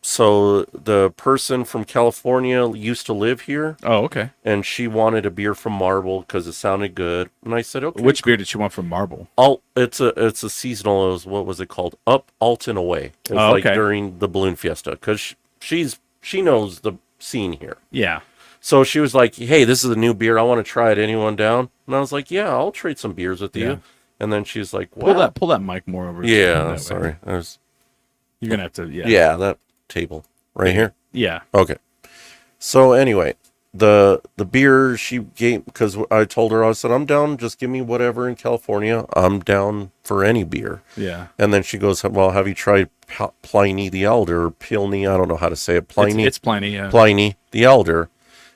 So the person from California used to live here, Oh, okay. and she wanted a beer from Marble because it sounded good. And I said, okay. Which beer did you want from Marble? It's a seasonal. It was, what was it called? Up, Alt, and Away. It was like okay. during the Balloon Fiesta because she knows the scene here. Yeah. So she was like, hey, this is a new beer. I want to try it. Anyone down? And I was like, yeah, I'll trade some beers with Yeah. you. And then she's like, wow. Pull that mic more over. Yeah, that way. sorry. You're gonna have to. Yeah. Yeah, that table right here. Yeah. Okay. So anyway, the beer she gave, because I told her, I said, I'm down. Just give me whatever in California. I'm down for any beer. Yeah. And then she goes, well, have you tried Pliny the Elder or Pliny? I don't know how to say it. Pliny. It's Pliny. Yeah. Pliny the Elder.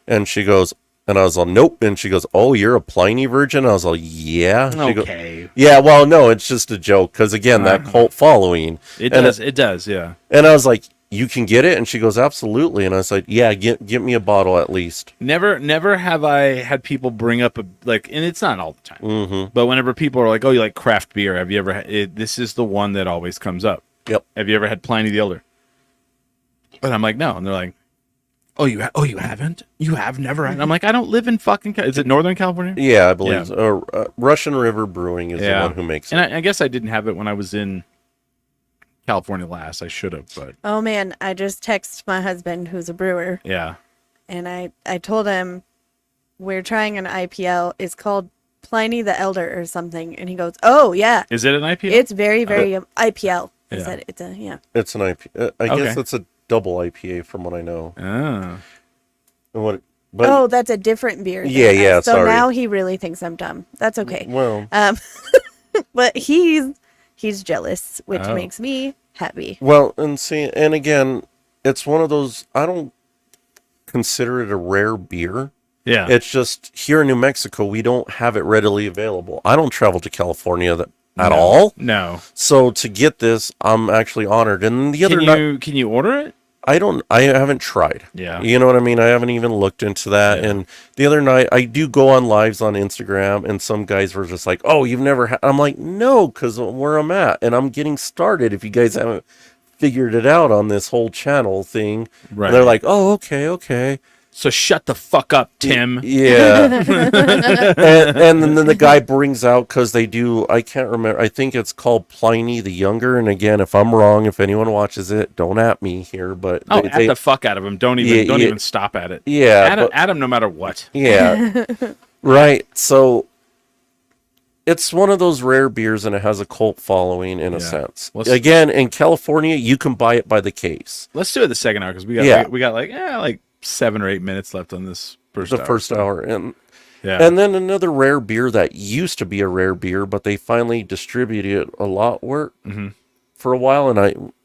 And she goes, and I was like, nope. And she goes, oh, you're a Pliny virgin? I was like, yeah. She Okay. yeah, well, no, it's just a joke. Because again, that cult following. It And does. It does. Yeah. And I was like, you can get it? And she goes, absolutely. And I was like, yeah, get me a bottle at least. Never have I had people bring up and it's not all the time. Mm-hmm. But whenever people are like, "Oh, you like craft beer? Have you ever?" This is the one that always comes up. Yep. Have you ever had Pliny the Elder? And I'm like, no. And they're like, "Oh, you haven't? You have never?" And I'm like, I don't live in fucking. Is it Northern California? Yeah, I believe so. Russian River Brewing is the one who makes it. And I guess I didn't have it when I was in California last. I should have, but Oh man, I just texted my husband who's a brewer, yeah. and I told him we're trying an IPL. It's called Pliny the Elder or something, and he goes, "Oh yeah, Is it an IPA? it's very IPL." I Yeah. said it's a yeah. It's an IPA. I guess Okay. it's a double IPA from what I know. Oh. And but Oh, that's a different beer. than Yeah, yeah, us. So sorry. now he really thinks I'm dumb. That's okay. well, But he's jealous, which Oh. makes me happy. well, and see, and again, it's one of those. I don't consider it a rare beer. Yeah. It's just here in New Mexico, we don't have it readily available. I don't travel to California at all. No. So to get this, I'm actually honored. And the other night, Can you order it? I haven't tried. Yeah. You know what I mean? I haven't even looked into that. Yeah. And the other night, I do go on lives on Instagram, and some guys were just like, oh, you've never had. I'm like, no, because where I'm at, and I'm getting started. If you guys haven't figured it out on this whole channel thing, Right. and they're like, oh, okay. So shut the fuck up, Tim. Yeah. and then the guy brings out, because they do, I can't remember, I think it's called Pliny the Younger. And again, if I'm wrong, if anyone watches it, don't at me here. But Oh, they- at the fuck out of him. Don't Yeah. even stop at it. yeah. At him no matter what. Yeah. Right. So it's one of those rare beers, and it has a cult following in a Yeah. sense. Let's- Again, in California, you can buy it by the case. Let's do it the second hour because we got Yeah. we got like 7 or 8 minutes left on this first The hour. first hour. And Yeah. then another rare beer that used to be a rare beer, but they finally distributed it a lot Mm-hmm. for a while. And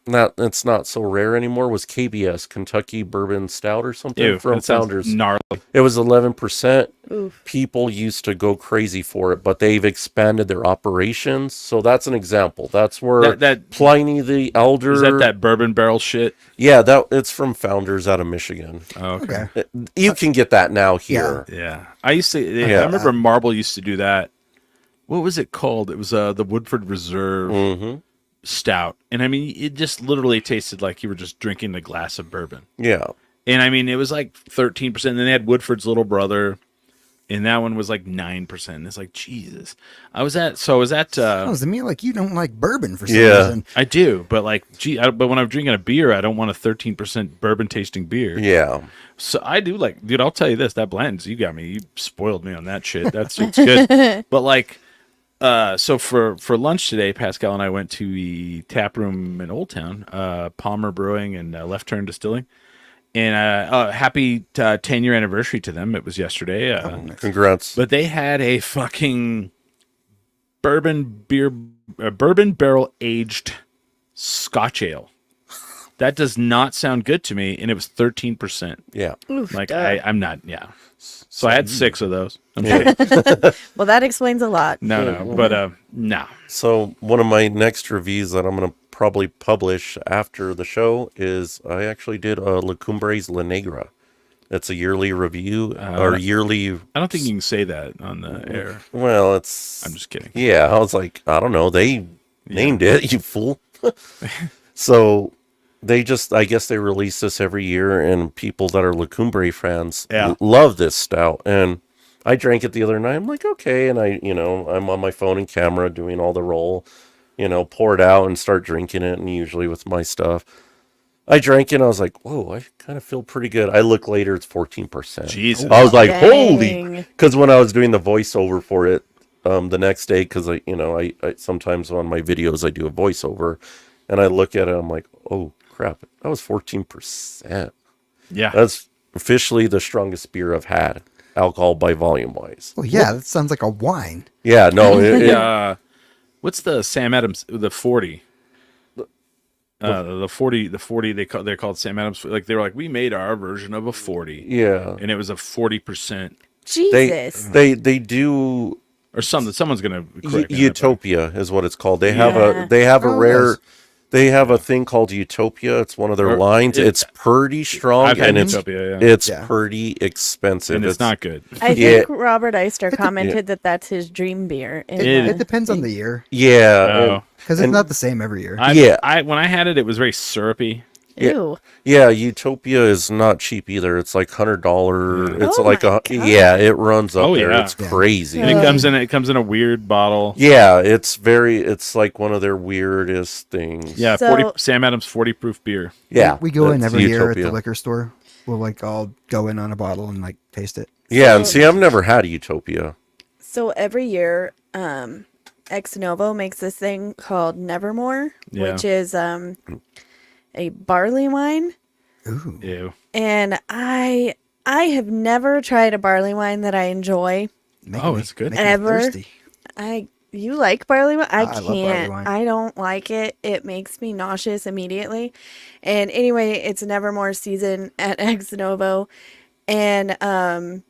it's not so rare anymore, was KBS, Kentucky Bourbon Stout or something Ew, from that sounds Founders. gnarly. It was 11%. Oof. People used to go crazy for it, but they've expanded their operations. So that's an example. That's where That Pliny the Elder. is that bourbon barrel shit? Yeah, it's from Founders out of Michigan. Oh, okay. Okay. You can get that now here. Yeah. I used to. I Yeah. remember Marble used to do that. What was it called? It was the Woodford Reserve Mm-hmm. Stout, and I mean, it just literally tasted like you were just drinking a glass of bourbon. Yeah. And I mean, it was like 13%. And then they had Woodford's little brother, and that one was like 9%. It's like, Jesus. I was at. Sounds to me like you don't like bourbon for some Yeah. reason. I do, but like, but when I'm drinking a beer, I don't want a 13% bourbon tasting beer. Yeah. So I do like, dude, I'll tell you this, that blends, you got me. You spoiled me on that shit. It's good. But like, so for lunch today, Pascal and I went to the tap room in Old Town, Palmer Brewing and Left Turn Distilling. And happy 10-year anniversary to them. It was yesterday. Congrats. But they had a fucking bourbon barrel aged Scotch ale. That does not sound good to me, and it was 13%. Yeah. Oof, Like duh. I'm not, yeah. So I had 6 of those. I'm Yeah. kidding. Well, that explains a lot. No, but no. So one of my next reviews that I'm going to probably publish after the show is I actually did La Cumbres La Negra. It's a yearly review or yearly. I don't think you can say that on the air. Well, it's. I'm just kidding. Yeah, I was like, I don't know. They named it, you fool. So I guess they release this every year, and people that are La Cumbre fans love this stout. And I drank it the other night. I'm like, okay. And I'm on my phone and camera doing all the roll, pour it out and start drinking it. And usually with my stuff, I drank it and I was like, whoa, I kind of feel pretty good. I look later, it's 14%. Jesus. I was like, Dang. holy, because when I was doing the voiceover for it the next day, because I sometimes on my videos I do a voiceover, and I look at it, I'm like, oh crap, that was 14%. Yeah. That's officially the strongest beer I've had, alcohol by volume wise. Well, yeah, that sounds like a wine. Yeah, no, What's the Sam Adams, the 40? The 40, they're called Sam Adams. Like they were like, we made our version of a 40. yeah. And it was a 40% Jesus. They do or something. Someone's going to correct me on that, but- Utopia is what it's called. They have Yeah. a Oh, rare. nice. They have a thing called Utopia. It's one of their Or- lines. It's pretty strong I've had and it's Utopia, yeah. it's Yeah. pretty expensive. and it's not good. I Yeah. think Robert Eister commented that that's his dream beer. in It- the- It depends on the year Yeah. Oh. because it's not the same every year. Yeah. When I had it, it was very syrupy. Ew. Yeah, Utopia is not cheap either. It's like $100. It's Oh like my God. yeah, it runs up Oh, there. yeah. It's crazy. And it comes in a weird bottle. Yeah, it's like one of their weirdest things. Yeah, So- 40 Sam Adams 40 proof beer. Yeah. We go in that's every year at Utopia. the liquor store. We'll like all go in on a bottle and like taste it. Yeah, and see, I've never had Utopia. So every year, Ex Novo makes this thing called Nevermore, Yeah. which is a barley wine. Ooh, Ew. And I have never tried a barley wine that I enjoy. Oh, it's good. making me Ever. thirsty. You like barley wine? I I love barley can't. wine. I don't like it. It makes me nauseous immediately. And anyway, it's Nevermore season at Ex Novo, and Ian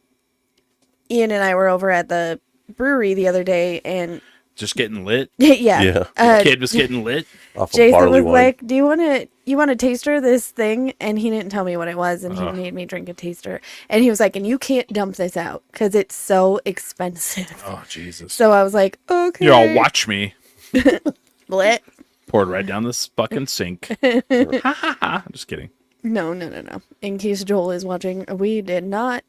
and I were over at the brewery the other day, and Just getting lit. yeah, Yeah. Kid was getting lit. Off of Jason barley was wine. like, "Do you want a taster of this thing?" And he didn't tell me what it was, and he made me drink a taster. And he was like, "And you can't dump this out because it's so expensive." Oh, Jesus. So I was like, "Okay." You all watch me. Blit. Poured right down this fucking sink. Ha ha ha. Just kidding. No. In case Joel is watching, we did not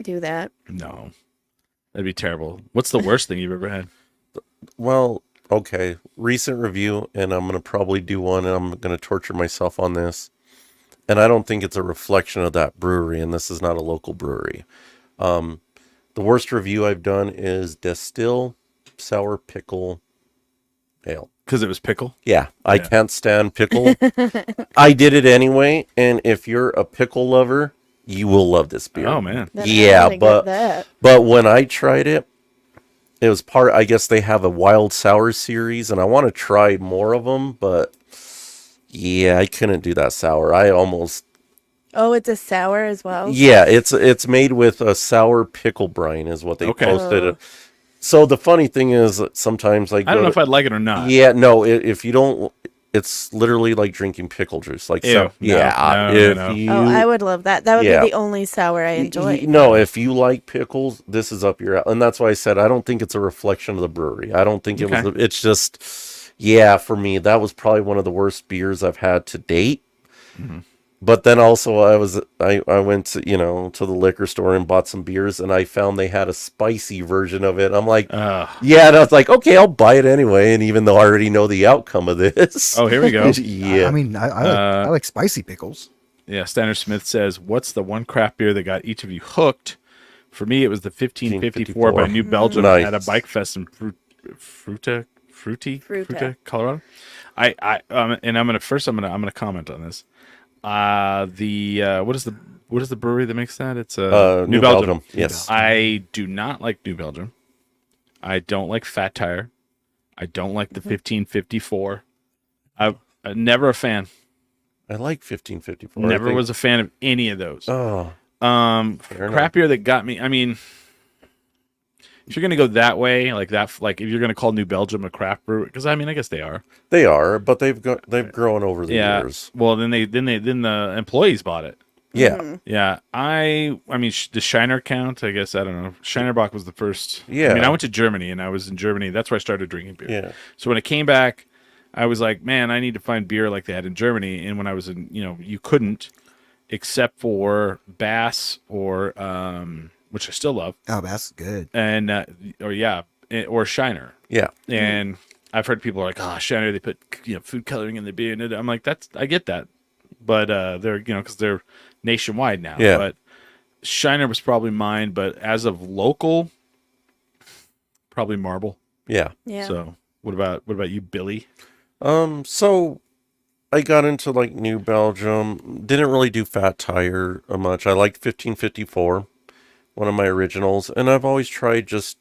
do that. No. That'd be terrible. What's the worst thing you've ever had? Well, okay. Recent review, and I'm going to probably do one, and I'm going to torture myself on this. And I don't think it's a reflection of that brewery, and this is not a local brewery. The worst review I've done is Distill Sour Pickle Ale. Because it was pickle? Yeah, I can't stand pickle. I did it anyway, and if you're a pickle lover, you will love this beer. Oh, man. Then Yeah, I'm gonna get that. But when I tried it, it was I guess they have a wild sour series, and I want to try more of them, but Yeah, I couldn't do that sour. I almost. Oh, it's a sour as well. Yeah, it's made with a sour pickle brine, is what they Okay. posted. Oh. So the funny thing is, that sometimes I I don't know if I'd like it or not. Yeah, no, if you don't, it's literally like drinking pickle juice. Like, Ew, so, no, yeah, no, if no. you, Oh, I would love that. That would Yeah. be the only sour I enjoy. no, if you like pickles, this is up your alley. And that's why I said I don't think it's a reflection of the brewery. I don't think it was. Okay. It's just, yeah, for me, that was probably one of the worst beers I've had to date. Mm-hmm. But then also I went to, to the liquor store and bought some beers, and I found they had a spicy version of it. I'm like, yeah, and I was like, okay, I'll buy it anyway. And even though I already know the outcome of this. Oh, here we go. Yeah. I mean, I like spicy pickles. Yeah, Stanner Smith says, "What's the one craft beer that got each of you hooked?" For me, it was the 1554 by New Belgium Nice. at a bike fest in Fruita, Colorado. And I'm gonna comment on this. What is the brewery that makes that? It's New Belgium. Yes. I do not like New Belgium. I don't like Fat Tire. I don't like the 1554. I'm never a fan. I like 1554. Never was a fan of any of those. Oh, Crap beer that got me. I mean, if you're gonna go that way, like that, like if you're gonna call New Belgium a craft brew, because I mean, I guess they are. they are, but they've grown over the years. Well, then the employees bought it. Yeah. Yeah. I mean, the Shiner count. I guess I don't know. Shinerbach was the first. Yeah. I mean, I went to Germany, and I was in Germany. That's where I started drinking beer. Yeah. So when it came back, I was like, man, I need to find beer like they had in Germany. And when I was in, you couldn't, except for Bass or which I still love, Oh, that's good. and or Shiner. Yeah. And I've heard people are like, oh, Shiner, they put food coloring in the beer, and I'm like, I get that, but they're because they're nationwide now. Yeah. But Shiner was probably mine, but as of local, probably Marble. Yeah. Yeah. So what about you, Billy? So I got into like New Belgium. Didn't really do Fat Tire much. I liked 1554, one of my originals, and I've always tried just,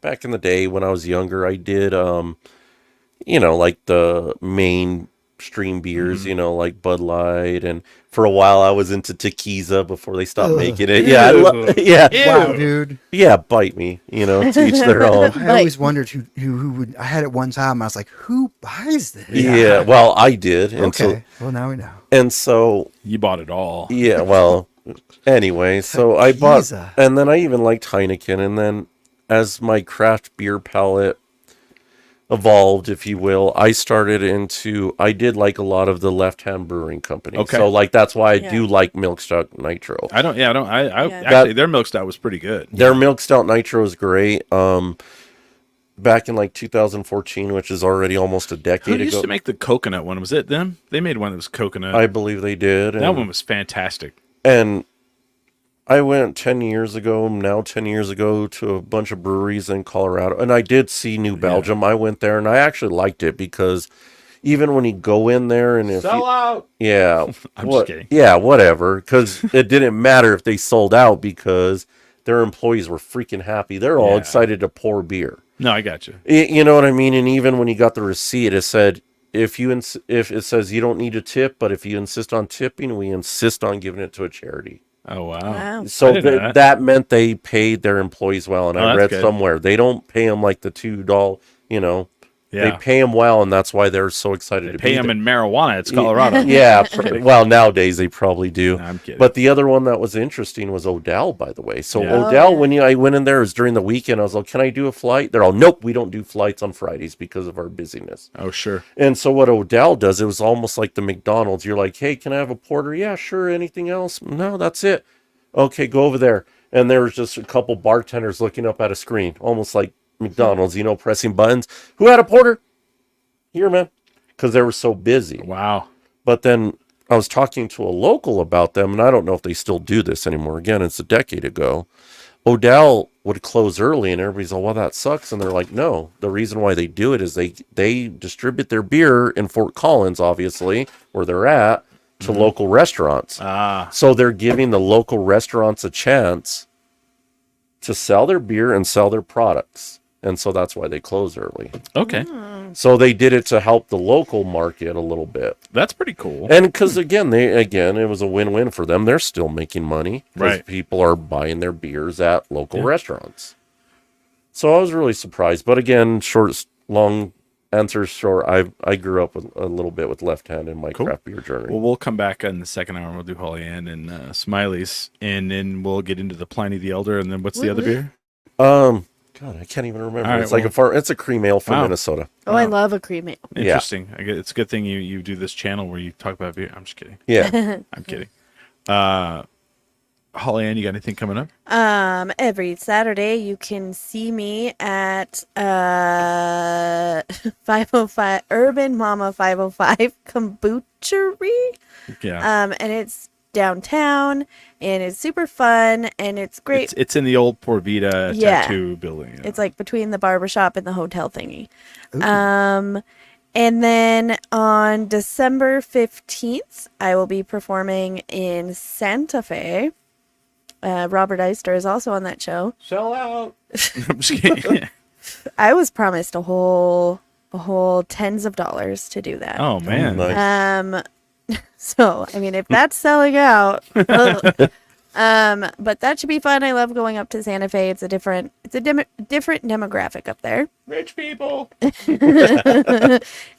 back in the day when I was younger, I did like the mainstream beers, like Bud Light, and for a while I was into Tequila before they stopped making it. Yeah, yeah. Wow, dude. Yeah, bite me, to each their own. I always wondered who would. I had it one time. I was like, who buys this? Yeah, well, I did. And Okay. Well, now we know. and so You bought it all. yeah, well, anyway, so I bought, Tequila. and then I even liked Heineken, and then as my craft beer palate evolved, if you will, I did like a lot of the Left Hand Brewing Company. Okay. So like that's why I Yeah. do like Milk Stout Nitro. Actually, their milk stout was pretty good. Their Milk Stout Nitro is great. Back in like 2014, which is already almost a Who decade used ago, to make the coconut one? Was it them? They made one that was coconut. I believe they did. that one was fantastic. And I went 10 years ago, to a bunch of breweries in Colorado. And I did see New Belgium. I went there and I actually liked it because even when you go in there and if Sell out. yeah, I'm just kidding. Yeah, whatever. Because it didn't matter if they sold out because their employees were freaking happy. They're all Yeah. excited to pour beer. No, I got you. You know what I mean? And even when you got the receipt, it said, if it says you don't need a tip, but if you insist on tipping, we insist on giving it to a charity. Oh wow. Wow. So I didn't know that meant they paid their employees well, and Oh, I that's read good. somewhere they don't pay them like the $2, Yeah. they pay them well, and that's why they're so excited to Pay be them there. in marijuana. It's Colorado. Yeah, well nowadays they probably do. No, I'm kidding. But the other one that was interesting was Odell, by the way. So Yeah. Odell, when I went in there, it was during the weekend. I was like, "Can I do a flight?" They're all, "Nope, we don't do flights on Fridays because of our busyness." Oh sure. And so what Odell does, it was almost like the McDonald's. You're like, "Hey, can I have a porter?" "Yeah, sure. Anything else?" "No, that's it." "Okay, go over there." And there was just a couple bartenders looking up at a screen, almost like McDonald's, pressing buttons. "Who had a porter?" "Here, man," because they were so busy. Wow. But then I was talking to a local about them, and I don't know if they still do this anymore. Again, it's a decade ago. Odell would close early, and everybody's like, "Well, that sucks." And they're like, "No, the reason why they do it is they distribute their beer in Fort Collins, obviously, where they're at, to local restaurants. So they're giving the local restaurants a chance to sell their beer and sell their products. and so that's why they close early. Okay. So they did it to help the local market a little bit. That's pretty cool. And because again, it was a win-win for them. They're still making money because Right. people are buying their beers at local restaurants. So I was really surprised. But again, long answer short. I grew up with a little bit with Left Hand in my craft beer journey. Well, we'll come back in the second hour. We'll do Hollyanne and Smiley's, and then we'll get into the Pliny the Elder. And then what's the other beer? God, I can't even remember. All right, It's it's a cream ale from Wow. Minnesota. Oh, I love a cream ale. Interesting. It's a good thing you do this channel where you talk about beer. I'm just kidding. Yeah. I'm kidding. Hollyanne, you got anything coming up? Every Saturday you can see me at 505 Urban Mama 505 Kombuchery. Yeah. And it's downtown and it's super fun and it's great. It's in the old Porvita Yeah. tattoo building. It's like between the barbershop and the hotel thingy. And then on December 15th, I will be performing in Santa Fe. Robert Eister is also on that show. Sell out. I'm just kidding. I was promised a whole tens of dollars to do that. Oh man. Nice. So I mean, if that's selling out, but that should be fun. I love going up to Santa Fe. It's a different demographic up there. Rich people.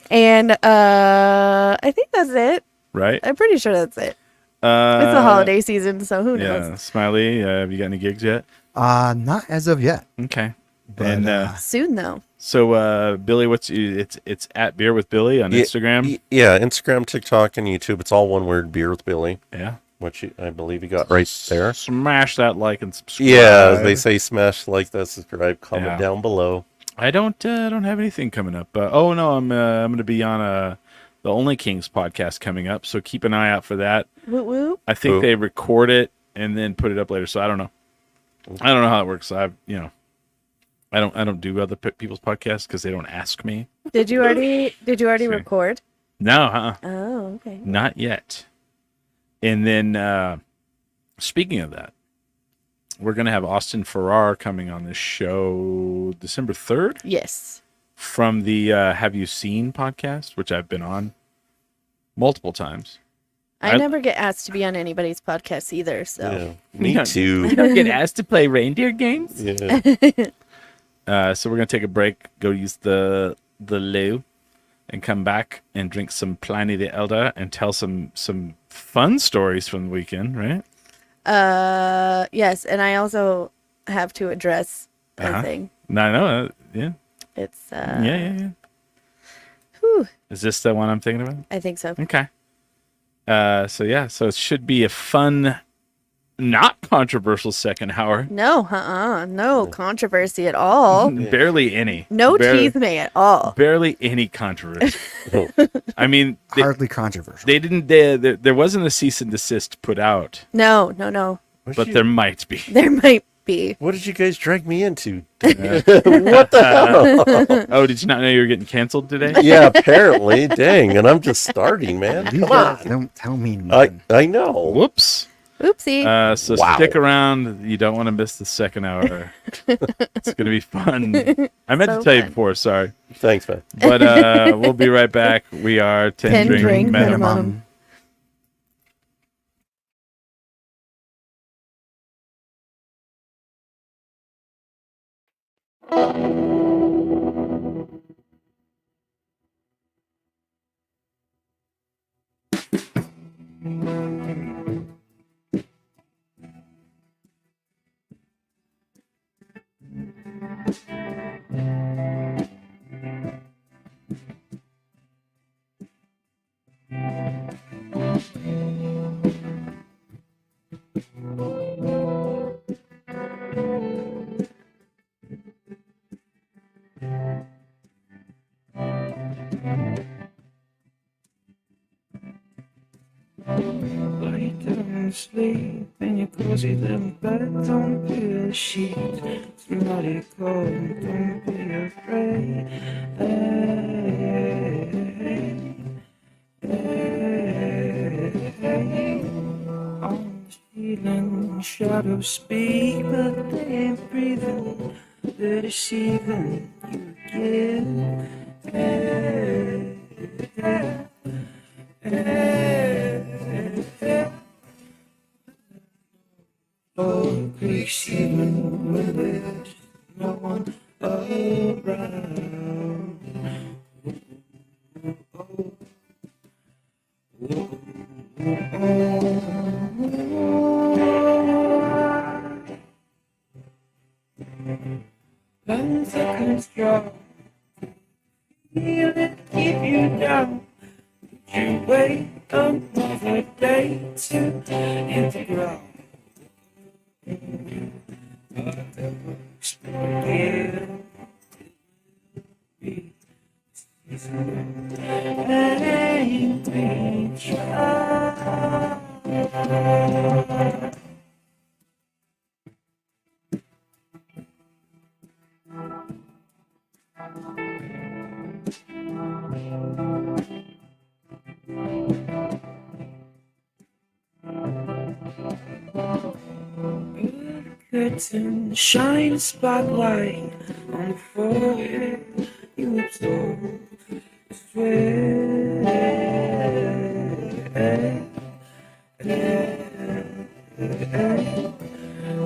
And I think that's it. Right? I'm pretty sure that's it. Uh, It's the holiday season, so who knows? Yeah. Smiley, have you got any gigs yet? Not as of yet. Okay. But, And Soon though. so Billy, it's at Beer with Billy on Instagram. Yeah, Instagram, TikTok, and YouTube. It's all one word, Beer with Billy, Yeah. which I believe you got right there. Smash that like and subscribe. Yeah, they say smash like that, subscribe, comment Yeah. down below. I don't have anything coming up. Oh no, I'm going to be on the Only Kings podcast coming up, so keep an eye out for that. Woo woo. I think Cool. they record it and then put it up later, so I don't know. I don't know how it works. I don't do other people's podcasts because they don't ask me. Did you already Sorry. record? No, Oh, okay. not yet. And then speaking of that, we're going to have Austin Farrar coming on this show December 3rd Yes. from the Have You Seen podcast, which I've been on multiple times. I never get asked to be on anybody's podcast either, so Yeah, me too. You don't get asked to play reindeer games. Yeah. So we're gonna take a break, go use the loo, and come back and drink some Pliny the Elder and tell some fun stories from the weekend, right? yes, and I also have to address a thing. No, I know. Yeah. It's Yeah. whew, Is this the one I'm thinking about? I think so. Okay. So it should be a fun, not controversial second hour. No, no controversy at all. Barely any. No Barely- teeth may at all. Barely any controversy. I mean, Hardly controversial. they didn't. There wasn't a cease and desist put out, No. but there might be. There might be. What did you guys drag me into? Oh, did you not know you were getting canceled today? Yeah, apparently. Dang, and I'm just starting, man. You Come guys on. don't tell me nothing. I know. Whoops. Oopsie. So Wow. stick around. You don't want to miss the second hour. It's gonna be fun. I meant So to tell you fun. before. Sorry, Thanks, man. but we'll be right back. We are 10 drink minimum. Lay down and sleep in your cozy little bed. Don't be a sheet. Somebody call. Don't be afraid. Hey, hey. On the ceiling, shadows speak, but they ain't breathing. the deceiving you give. Oh, Greeks, even when there's no one around. Guns that control, feel it keep you down. You wait another day to hit the ground. Curtain, shine a spotlight on the forehead. You absorb the sweat.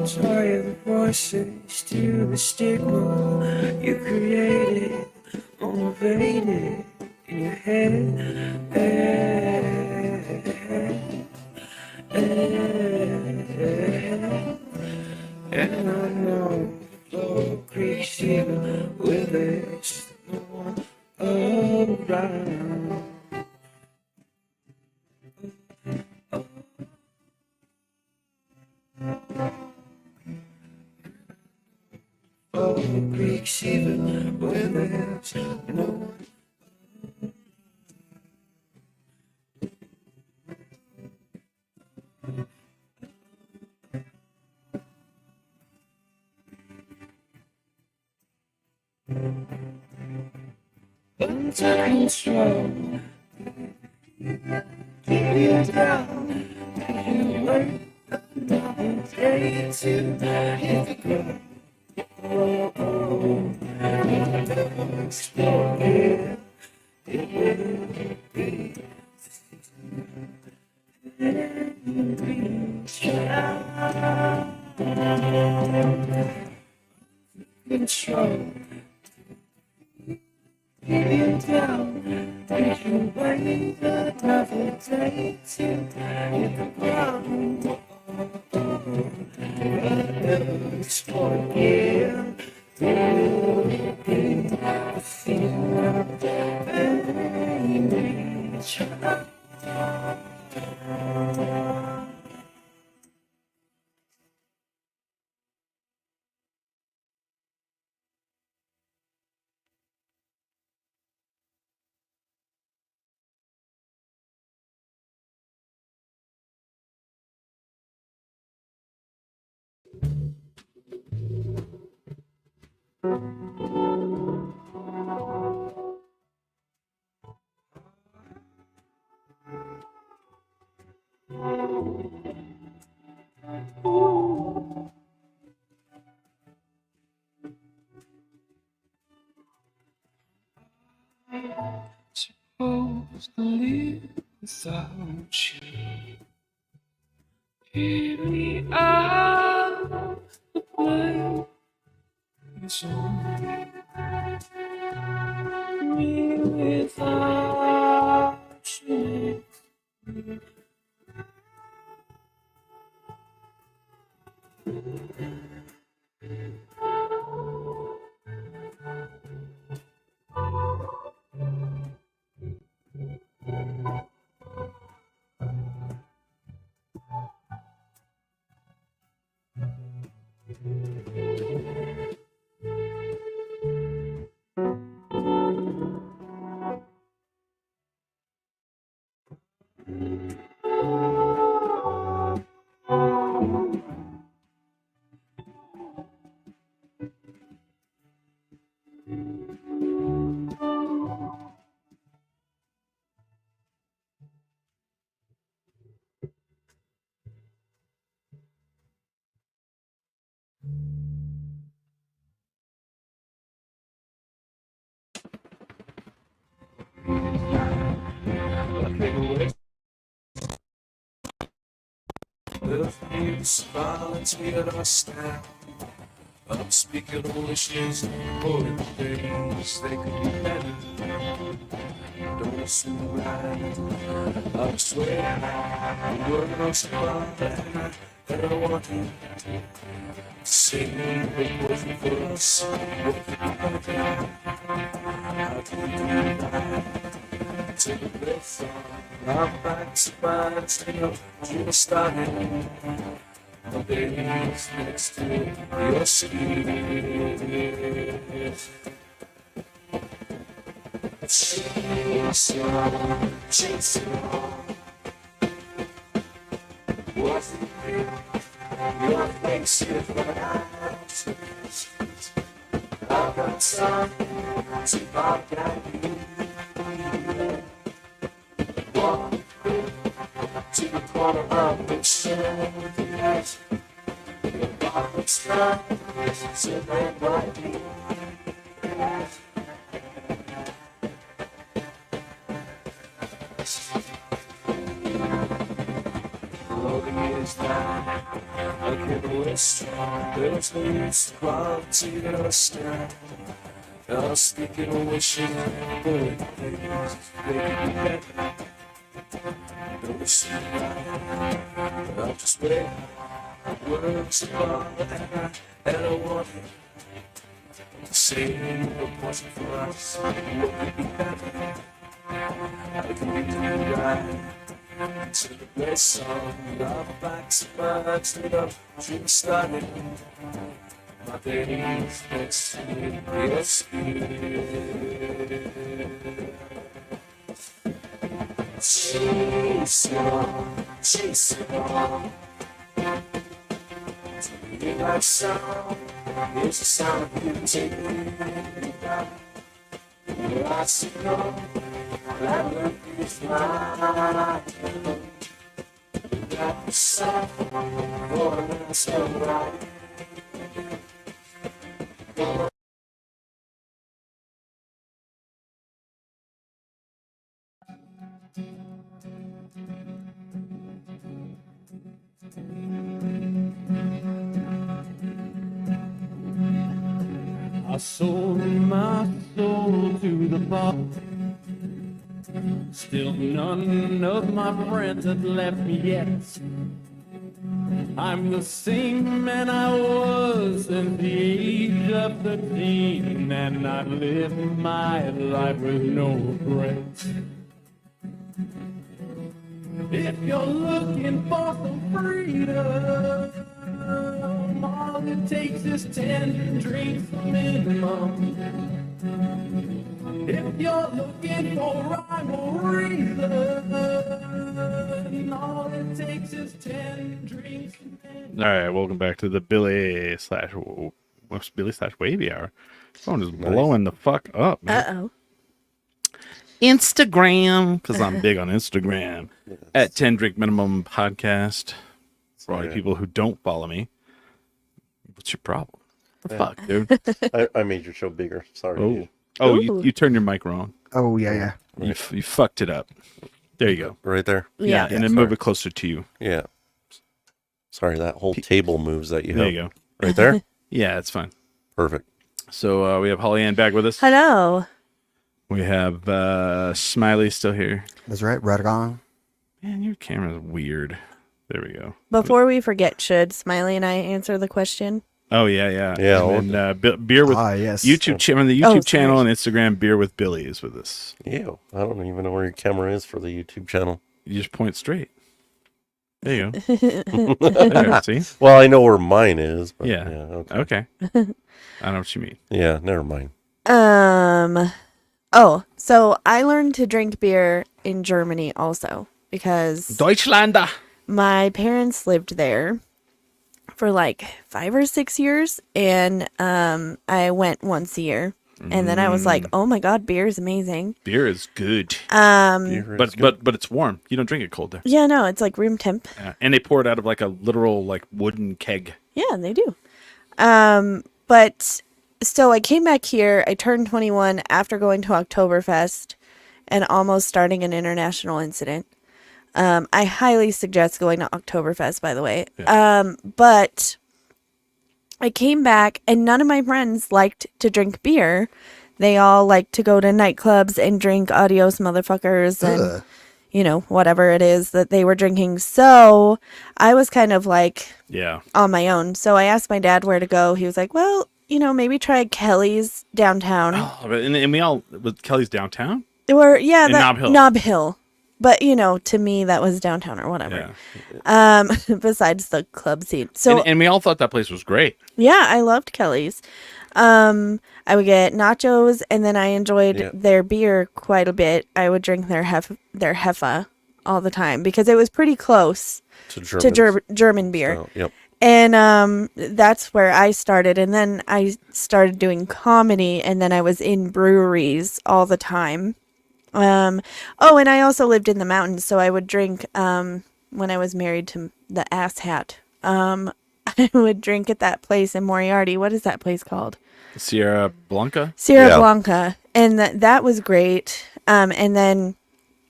Tie the voices to the stigma you created, motivated in your head. And I know the floor creaks even with there's no one around. Floor creaks even when there's no one. Under control, keep you down. You wait another day to hit the ground. Explore it. It will be control. Keep you down. Did you wait another day to hit the ground? Explore again. There will be a feeling of baby. Supposed to live without you. Hear me out, the blame is on me without you. Earth's volunteered us now. I'm speaking of wishes, hoping days they could be better. Don't assume right. I swear, the world's about and I want you to say it wasn't for us. What could be better? How can we do that? Take a breath on our backs, minds, and up, you started. My days next to your skin. Chase on. Wasn't real. Your face is what I see. I've got some to pop at you. Walk to the corner of the shade. The bottom sky is a red light. Loading is down. I can waste. There's no use quality to understand. I'm speaking of wishing, good things, they can be better. Don't see right. I'll just wait. Words about and I want it. Say it wasn't for us. What could be better? How can we do right? To the place on our backs, minds lit up, dreams started. My days next to your skin. Chase it on, chase it on. To me like sound, it's the sound of you taking me back. Your eyes signal, that look is mine. That sound, for an answer right. I sold my soul to the bar. Still none of my friends have left me yet. I'm the same man I was since the age of 13, and I live my life with no regrets. If you're looking for some freedom, all it takes is 10 drinks minimum. If you're looking for rhyme or reason, all it takes is 10 drinks minimum. All right, welcome back to the Billy slash Wavy Hour. Phone is blowing the fuck up, man. Uh-oh. Instagram, because I'm big on Instagram, at 10 Drink Minimum Podcast. For all you people who don't follow me, what's your problem? What the fuck, dude? I made your show bigger. Sorry. Oh, dude. you turned your mic wrong. Oh, yeah. You fucked it up. There you go. Right there. Yeah. And then move it closer to you. Yeah. Sorry, that whole table moves that you have. There you go. Right there? Yeah, it's fine. Perfect. So we have Hollyanne back with us. Hello. We have Smiley still here. That's right. Right on. Man, your camera's weird. There we go. Before we forget, should Smiley and I answer the question? Oh, yeah. Yeah, And then, Beer with yes. YouTube channel, the YouTube channel and Instagram, Beer with Billy is with us. Ew. I don't even know where your camera is for the YouTube channel. You just point straight. There you go. There, see? Well, I know where mine is. But Yeah. Okay. Okay. I know what you mean. Yeah, never mind. Oh, so I learned to drink beer in Germany also because Deutschlander. my parents lived there for like 5 or 6 years, and I went once a year, and then I was like, oh my god, beer is amazing. Beer is good. Beer is good. But it's warm. You don't drink it cold there. Yeah, no, it's like room temp. Yeah. And they pour it out of like a literal like wooden keg. Yeah, they do. But so I came back here. I turned 21 after going to Oktoberfest and almost starting an international incident. I highly suggest going to Oktoberfest, by the way. But I came back and none of my friends liked to drink beer. They all liked to go to nightclubs and drink Adios Motherfuckers and, you know, whatever it is that they were drinking. So I was kind of like on my own. So I asked my dad where to go. He was like, well, you know, maybe try Kelly's downtown. Oh, and we all, was Kelly's downtown? Or, yeah, In Nob Hill. Nob Hill. But, you know, to me, that was downtown or whatever. Yeah. Besides the club scene. So, and we all thought that place was great. yeah, I loved Kelly's. I would get nachos, and then I enjoyed their beer quite a bit. I would drink their Heffa all the time because it was pretty close to German beer. So, yep. And that's where I started. And then I started doing comedy, and then I was in breweries all the time. And I also lived in the mountains, so I would drink when I was married to the Ass Hat. I would drink at that place in Moriarty. What is that place called? Sierra Blanca? Sierra Blanca. And that was great. And then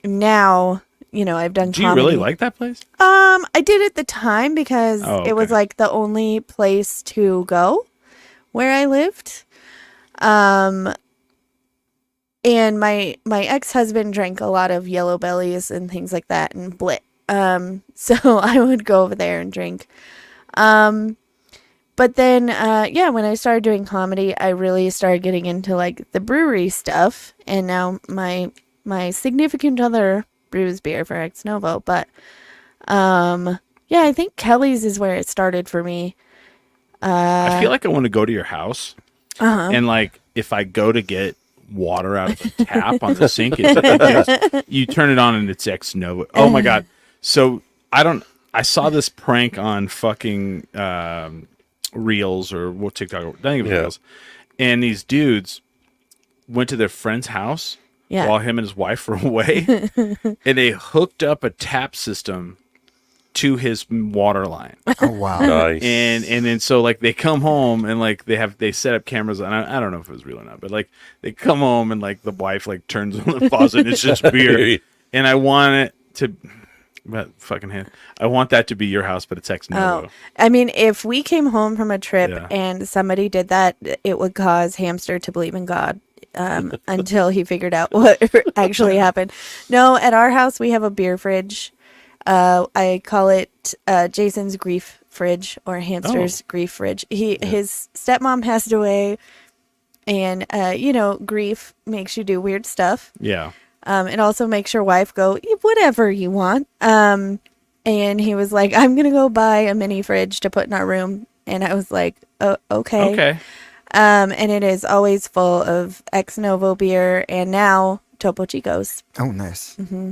now, you know, I've done Do you comedy. really like that place? I did at the time because it was like the only place to go where I lived. And my ex-husband drank a lot of Yellow Bellies and things like that and Blit. So I would go over there and drink. But then, when I started doing comedy, I really started getting into like the brewery stuff. And now my significant other brews beer for Ex Novo. But, I think Kelly's is where it started for me. I feel like I want to go to your house. And like, if I go to get water out of the tap on the sink, you turn it on and it's Ex Novo. Oh my God. So I saw this prank on fucking Reels or what TikTok, I think it was Reels. And these dudes went to their friend's house while him and his wife were away. And they hooked up a tap system to his water line. Oh wow. Nice. And then so like they come home and like they set up cameras, and I don't know if it was real or not, but like they come home and like the wife like turns on the faucet and it's just beer. And I want it to I want that to be your house, but it's Ex Novo. Oh, I mean, if we came home from a trip and somebody did that, it would cause Hamster to believe in God until he figured out what actually happened. No, at our house, we have a beer fridge. I call it Jason's grief fridge or Hamster's grief fridge. His stepmom passed away, and grief makes you do weird stuff. Yeah. It also makes your wife go, whatever you want. And he was like, I'm going to go buy a mini fridge to put in our room. And I was like, oh, okay. Okay. And it is always full of Ex Novo beer and now Topo Chicos. Oh, nice. Mm-hmm.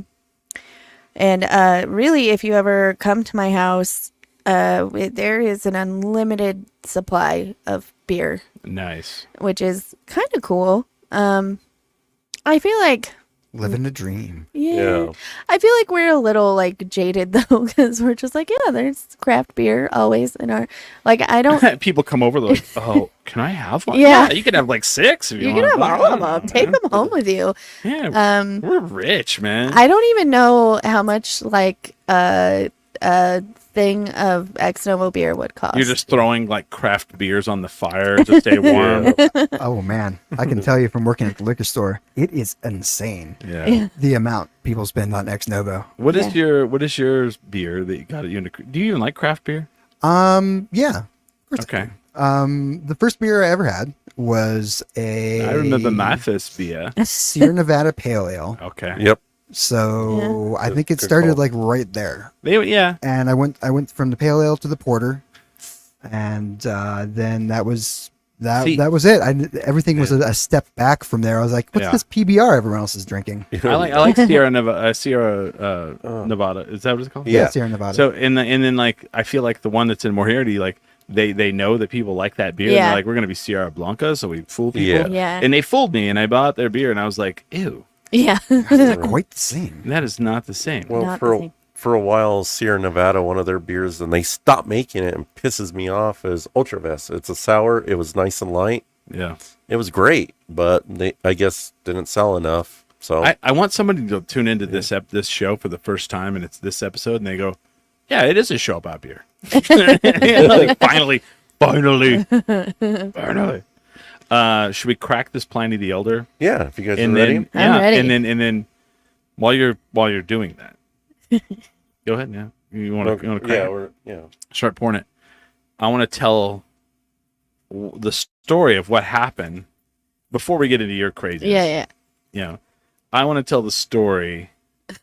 And really, if you ever come to my house, there is an unlimited supply of beer. Nice. Which is kind of cool. I feel like living a dream. Yeah. I feel like we're a little like jaded though, because we're just like, there's craft beer always in our, like, I don't. People come over, they're like, oh, can I have one? Yeah. You can have like 6 if you want. You can have all of them. Take them home with you. Yeah. We're rich, man. I don't even know how much like a thing of Ex Novo beer would cost. You're just throwing like craft beers on the fire to stay warm. Oh man, I can tell you from working at the liquor store, it is insane. Yeah. The amount people spend on Ex Novo. What is your beer that you got at you? Do you even like craft beer? Yeah. Okay. The first beer I ever had was I remember my first beer. Sierra Nevada Pale Ale. Okay. Yep. So I think it started like right there. And I went from the pale ale to the porter, and then that was it. Everything was a step back from there. I was like, what's this PBR everyone else is drinking? I like Sierra Nevada. Nevada. Is that what it's called? Yeah, Sierra Nevada. So and then like I feel like the one that's in Moriarty, like they know that people like that beer. Yeah. And they're like, we're gonna be Sierra Blanca, so we fool people. Yeah. And they fooled me, and I bought their beer, and I was like, ew. Yeah. They're quite the same. That is not the same. Well, for a while, Sierra Nevada, one of their beers, and they stopped making it, and pisses me off, is Ultravest. It's a sour. It was nice and light. Yeah. It was great, but they, I guess, didn't sell enough. So I want somebody to tune into this show for the first time, and it's this episode, and they go, "Yeah, it is a show about beer." Like, finally. Should we crack this Pliny the Elder? yeah, if you guys And are ready. then, I'm ready. and then, while you're doing that, go ahead. Yeah, you want to crack? Start pouring it. I want to tell the story of what happened before we get into your craziness. Yeah. You know, I want to tell the story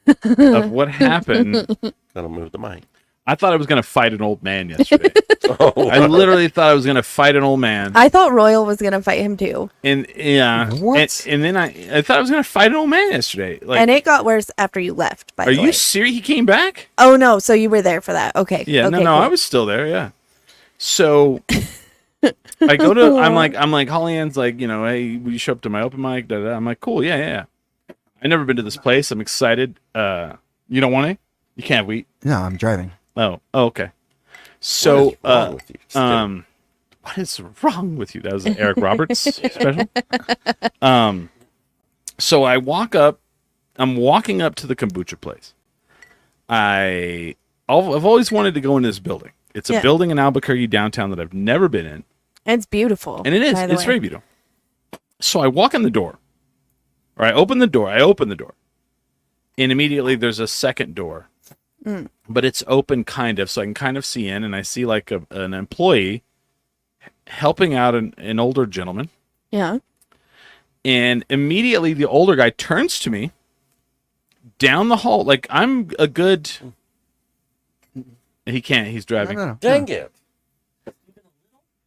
of what happened. Gotta move the mic. I thought I was going to fight an old man yesterday. Oh, I literally thought I was going to fight an old man. I thought Royal was gonna fight him too, And yeah, What? And then I thought I was going to fight an old man yesterday. Like, and it got worse after you left. By are the way. you serious? He came back? Oh no! So you were there for that? Okay. Yeah, okay, no, cool. I was still there. Yeah. So I go to, I'm like, Hollyanne's like, you know, hey, will you show up to my open mic? Da, da, da. I'm like, cool, yeah. I've never been to this place. I'm excited. You don't want to? You can't wait. No, I'm driving. Oh, okay. So, What is wrong with you? what is wrong with you? That was an Eric Roberts special. So I walk up. I'm walking up to the kombucha place. I've always wanted to go in this building. It's a building in Albuquerque downtown that I've never been in. It's beautiful. And it is. by the It's way. very beautiful. So I walk in the door. Or I open the door. And immediately there's a second door. But it's open kind of, so I can kind of see in, and I see like an employee helping out an older gentleman. Yeah. And immediately the older guy turns to me down the hall. Like, I'm a good... He can't. He's driving. No. Dang it.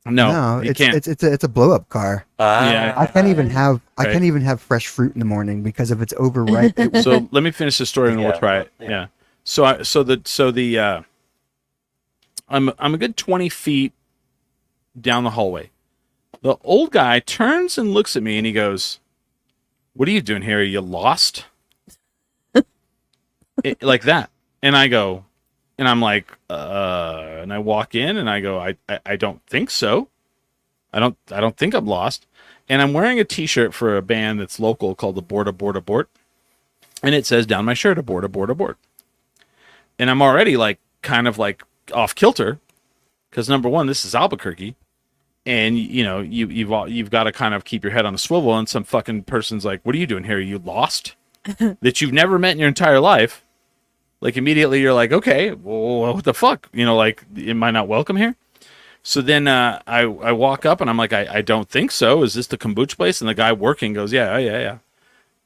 No, he can't. It's a blow up car. Yeah. I can't even have Right. I can't even have fresh fruit in the morning because if it's overripe, it will So let me finish the story and we'll try it. Yeah. I'm a good 20 feet down the hallway. The old guy turns and looks at me and he goes, "What are you doing here? Are you lost?" Like that. And I go, and I'm like, and I walk in and I go, I don't think so. I don't think I'm lost. And I'm wearing a t-shirt for a band that's local called Abort. And it says down my shirt, Abort. And I'm already like kind of like off kilter because number one, this is Albuquerque, and you know you've got to kind of keep your head on a swivel. And some fucking person's like, "What are you doing here? Are you lost?" That you've never met in your entire life. Like immediately you're like, "Okay, well, what the fuck? You know, like, am I not welcome here?" So then I walk up and I'm like, I don't think so. Is this the kombucha place? And the guy working goes, yeah.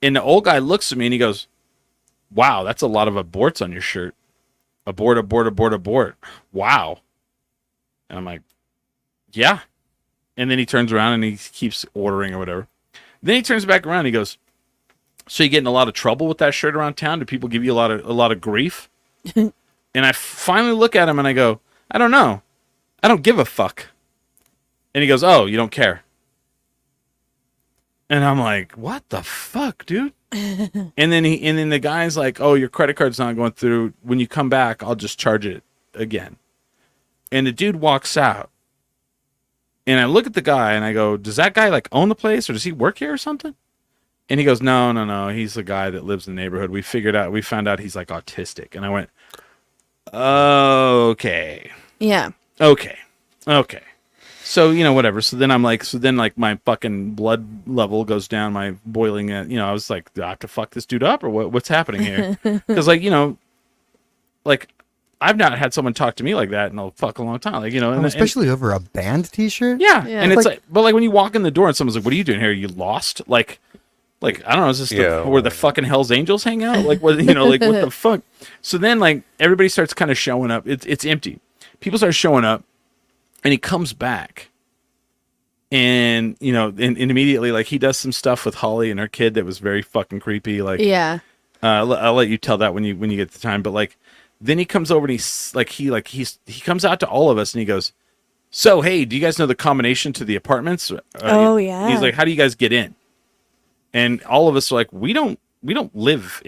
And the old guy looks at me and he goes, "Wow, that's a lot of aborts on your shirt. Abort. Wow." And I'm like, "Yeah." And then he turns around and he keeps ordering or whatever. Then he turns back around and he goes, "So you get in a lot of trouble with that shirt around town? Do people give you a lot of grief?" And I finally look at him and I go, "I don't know. I don't give a fuck." And he goes, "Oh, you don't care." And I'm like, "What the fuck, dude?" And then the guy's like, "Oh, your credit card's not going through. When you come back, I'll just charge it again." And the dude walks out. And I look at the guy and I go, "Does that guy like own the place or does he work here or something?" And he goes, No. He's the guy that lives in the neighborhood. We found out he's like autistic." And I went, "Okay. Yeah. Okay. So, you know, whatever. So then my fucking blood level goes down, my boiling, I was like, do I have to fuck this dude up or what's happening here? Because, like, you know, like, I've not had someone talk to me like that in a fucking long time. Like, you know, especially over a band t-shirt. Yeah. Yeah. And it's like, but like when you walk in the door and someone's like, "What are you doing here? Are you lost?" Like, I don't know, is this where the fucking Hell's Angels hang out? Like, what, you know, like, what the fuck? So then, like, everybody starts kind of showing up. It's empty. People start showing up, and he comes back. And, you know, and immediately, like, he does some stuff with Holly and her kid that was very fucking creepy. Like, Yeah. I'll let you tell that when you get the time. But, like, then he comes over and he comes out to all of us and he goes, "So, hey, do you guys know the combination to the apartments?" Oh, yeah. He's like, "How do you guys get in?" And all of us are like, we don't live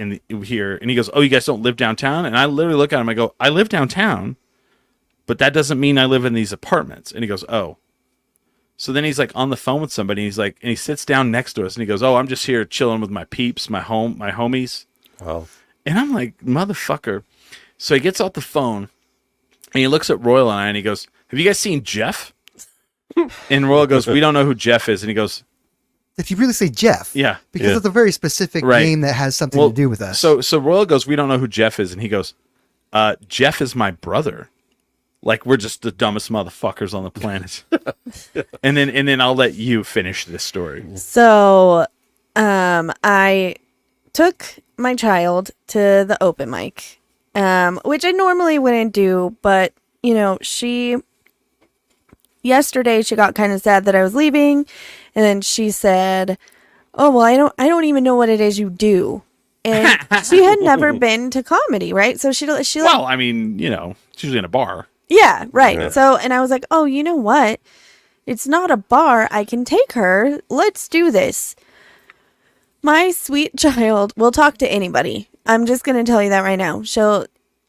here. And he goes, "Oh, you guys don't live downtown?" And I literally look at him. I go, "I live downtown, but that doesn't mean I live in these apartments." And he goes, "Oh." So then he's like on the phone with somebody. And he sits down next to us and he goes, "Oh, I'm just here chilling with my peeps, my homies." Wow. And I'm like, motherfucker. So he gets off the phone and he looks at Royal and I and he goes, "Have you guys seen Jeff?" And Royal goes, "We don't know who Jeff is." And he goes, Did you really say Jeff? Yeah. Because it's a very specific name that has something to do with us. So Royal goes, "We don't know who Jeff is." And he goes, "Jeff is my brother." Like we're just the dumbest motherfuckers on the planet. and then I'll let you finish this story. So, I took my child to the open mic, which I normally wouldn't do, but yesterday she got kind of sad that I was leaving, and then she said, "Oh, well, I don't even know what it is you do." And she had never been to comedy, right? So she well, I mean, it's usually in a bar. Yeah, right. Yeah. So, and I was like, "Oh, you know what? It's not a bar. I can take her. Let's do this." My sweet child will talk to anybody. I'm just going to tell you that right now.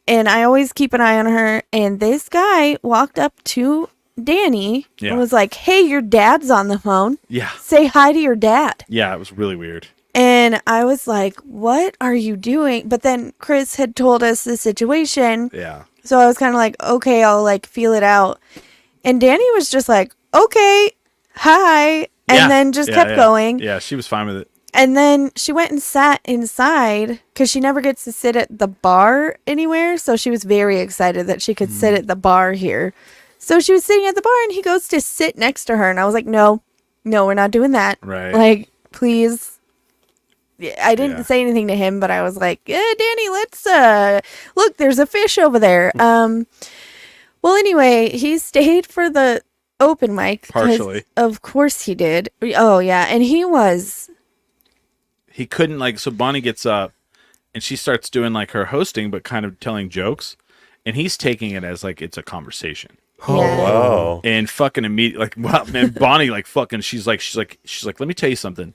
And I always keep an eye on her. And this guy walked up to Danny and was like, "Hey, your dad's on the phone. Yeah. Say hi to your dad." Yeah, it was really weird. And I was like, "What are you doing?" But then Chris had told us the situation. Yeah. So I was kind of like, "Okay, I'll like feel it out." And Danny was just like, "Okay, hi." And then just kept going. Yeah, she was fine with it. And then she went and sat inside because she never gets to sit at the bar anywhere. So she was very excited that she could sit at the bar here. So she was sitting at the bar and he goes to sit next to her. And I was like, no, we're not doing that. Right. Like, please. I didn't say anything to him, but I was like, Danny, let's look, there's a fish over there. Well, anyway, he stayed for the open mic. Partially. Of course he did. Oh, yeah. And he couldn't so Bonnie gets up and she starts doing like her hosting, but kind of telling jokes. And he's taking it as like it's a conversation. Oh, wow. And fucking immediately, wow, man, Bonnie, fucking, she's like, let me tell you something.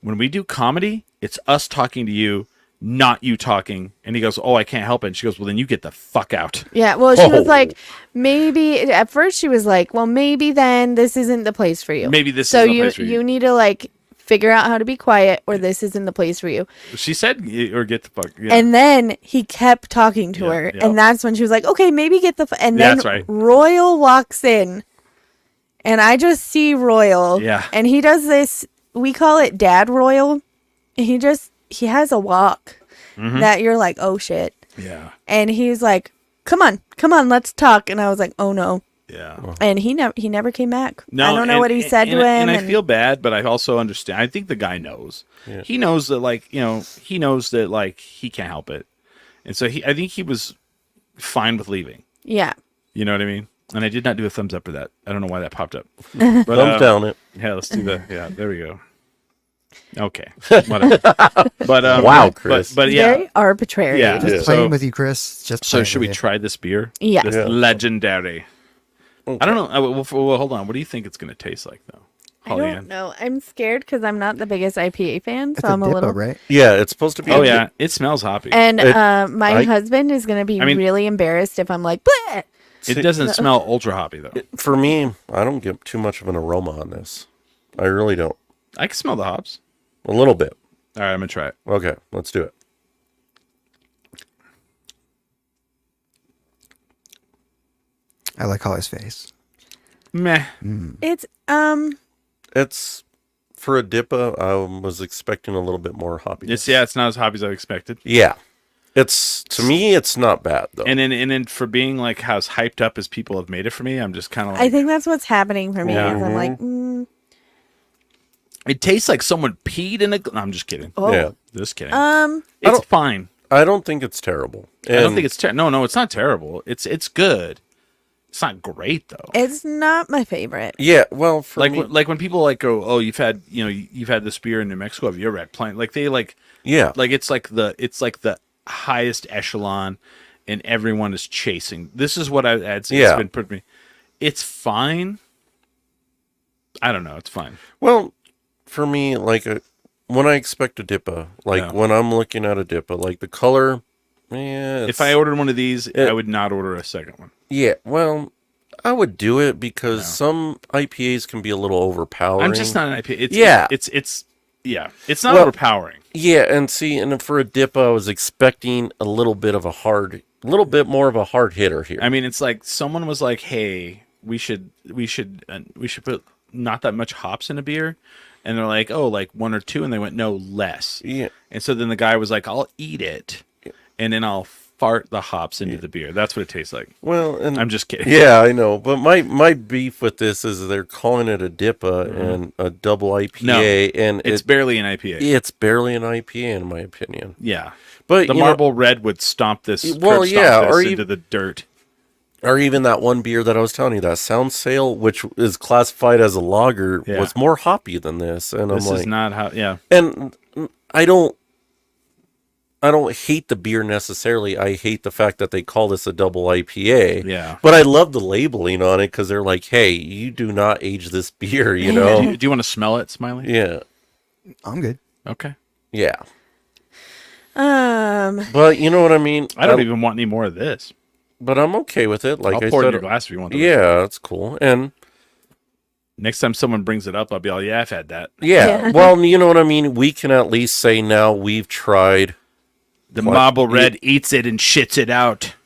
When we do comedy, it's us talking to you, not you talking. And he goes, "Oh, I can't help it." And she goes, "Well, then you get the fuck out." Yeah, well, she was like, maybe, at first she was like, "Well, maybe then this isn't the place for you. Maybe this isn't the place for you. So you need to figure out how to be quiet or this isn't the place for you." She said, "Or get the fuck." Yeah. And then he kept talking to her. Yeah. And that's when she was like, "Okay, maybe get the and then that's right. Royal walks in. And I just see Royal. Yeah. And he does this, we call it Dad Royal. He has a walk that you're like, "Oh shit." Yeah. And he's like, come on, let's talk." And I was like, "Oh no." Yeah. And he never came back. No, I don't know what he said to him. And I feel bad, but I also understand. I think the guy knows. Yeah. He knows that he knows that he can't help it. And so I think he was fine with leaving. Yeah. You know what I mean? And I did not do a thumbs up for that. I don't know why that popped up. But, thumbs down it. Yeah, let's do that. Yeah, there we go. Okay. Whatever. But wow, Chris. But yeah. Very arbitrary. Yeah. Just playing with you, Chris. So should we try this beer? Yeah. This legendary. Okay. I don't know. Well, hold on. What do you think it's going to taste like, though? Hollyanne? I don't know. I'm scared because I'm not the biggest IPA fan, so It's I'm a Dippo, little. right? Yeah, it's supposed to be. Oh yeah, it smells hoppy. And my husband is going to be really embarrassed if I'm like, bleh! It doesn't smell ultra hoppy though. For me, I don't get too much of an aroma on this. I really don't. I can smell the hops. A little bit. All right, I'm gonna try it. Okay, let's do it. I like Holly's face. Meh. It's It's for a Dippa. I was expecting a little bit more hoppy. It's not as hoppy as I expected. Yeah, to me, it's not bad though. And then for being how hyped up as people have made it for me, I'm just kind of I think that's what's happening for me. Yeah. Is I'm like, It tastes like someone peed in a. No, I'm just kidding. oh. Yeah, Just kidding. Um, It's fine. I don't think it's terrible. I don't think it's terrible. No, it's not terrible. It's good. It's not great though. It's not my favorite. Yeah, well, for like me, when people go, "Oh, you've had this beer in New Mexico. Have you ever had Pliny?" Like they yeah, it's like the highest echelon, and everyone is chasing. This is what I'd say. Yeah. It's been put me. It's fine. I don't know. It's fine. Well, for me, when I expect a Dippa, when I'm looking at a Dippa, the color, yeah. If I ordered one of these, I would not order a second one. Yeah, well, I would do it because some IPAs can be a little overpowering. I'm just not an IPA. It's not overpowering. Yeah, and for a dip, I was expecting a little bit more of a hard hitter here. I mean, it's like someone was like, "Hey, we should put not that much hops in a beer," and they're like, "Oh, like 1 or 2," and they went, "No, less." Yeah, and so then the guy was like, "I'll eat it, and then I'll fart the hops into the beer." That's what it tastes like. Well, and I'm just kidding. Yeah, I know, but my beef with this is they're calling it a DIPA and a double IPA, No, and it's barely an IPA. It's barely an IPA in my opinion. Yeah, but the Marble Red would stomp this. Into the dirt. Or even that one beer that I was telling you, that Sound Sail, which is classified as a lager, was more hoppy than this. And this I'm like, is not how. Yeah, and I don't hate the beer necessarily. I hate the fact that they call this a double IPA. Yeah. But I love the labeling on it because they're like, hey, you do not age this beer, you know? Do you want to smell it, Smiley? Yeah. I'm good. Okay. Yeah. But you know what I mean? I don't even want any more of this. But I'm okay with it. Like I'll I pour said, it in your glass if you want. Yeah, that's cool. And next time someone brings it up, I'll be like, yeah, I've had that. Yeah. Well, you know what I mean? We can at least say now we've tried. The Marble Red eats it and shits it out.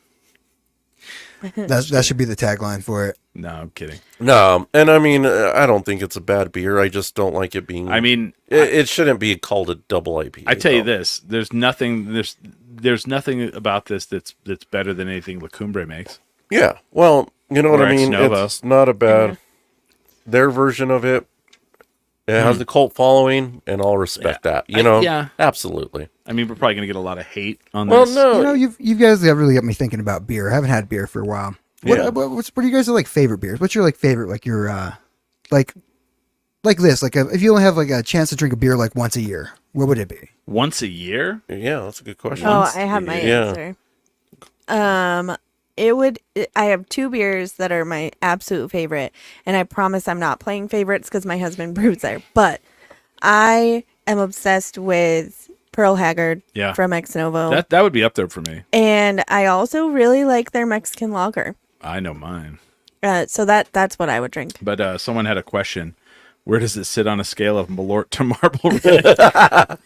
That should be the tagline for it. No, I'm kidding. No, and I mean, I don't think it's a bad beer. I just don't like it being. I mean, it shouldn't be called a double IPA. I tell you this: there's nothing about this that's better than anything La Cumbre makes. Yeah, well, you know what I mean. Ex-Novo. It's not a bad. Their version of it. It has a cult following, and I'll respect that. You know, absolutely. I mean, we're probably gonna get a lot of hate on this. Well, no, you guys have really got me thinking about beer. I haven't had beer for a while. What are you guys like favorite beers? What's your like favorite like your like this if you only have like a chance to drink a beer like once a year, what would it be? Once a year? Yeah, that's a good question. I have my answer. I have 2 beers that are my absolute favorite, and I promise I'm not playing favorites because my husband brews there, but I am obsessed with Pearl Haggard from Ex-Novo. That would be up there for me. And I also really like their Mexican lager. I know mine. So that's what I would drink. But someone had a question. Where does it sit on a scale of Malort to Marble Red?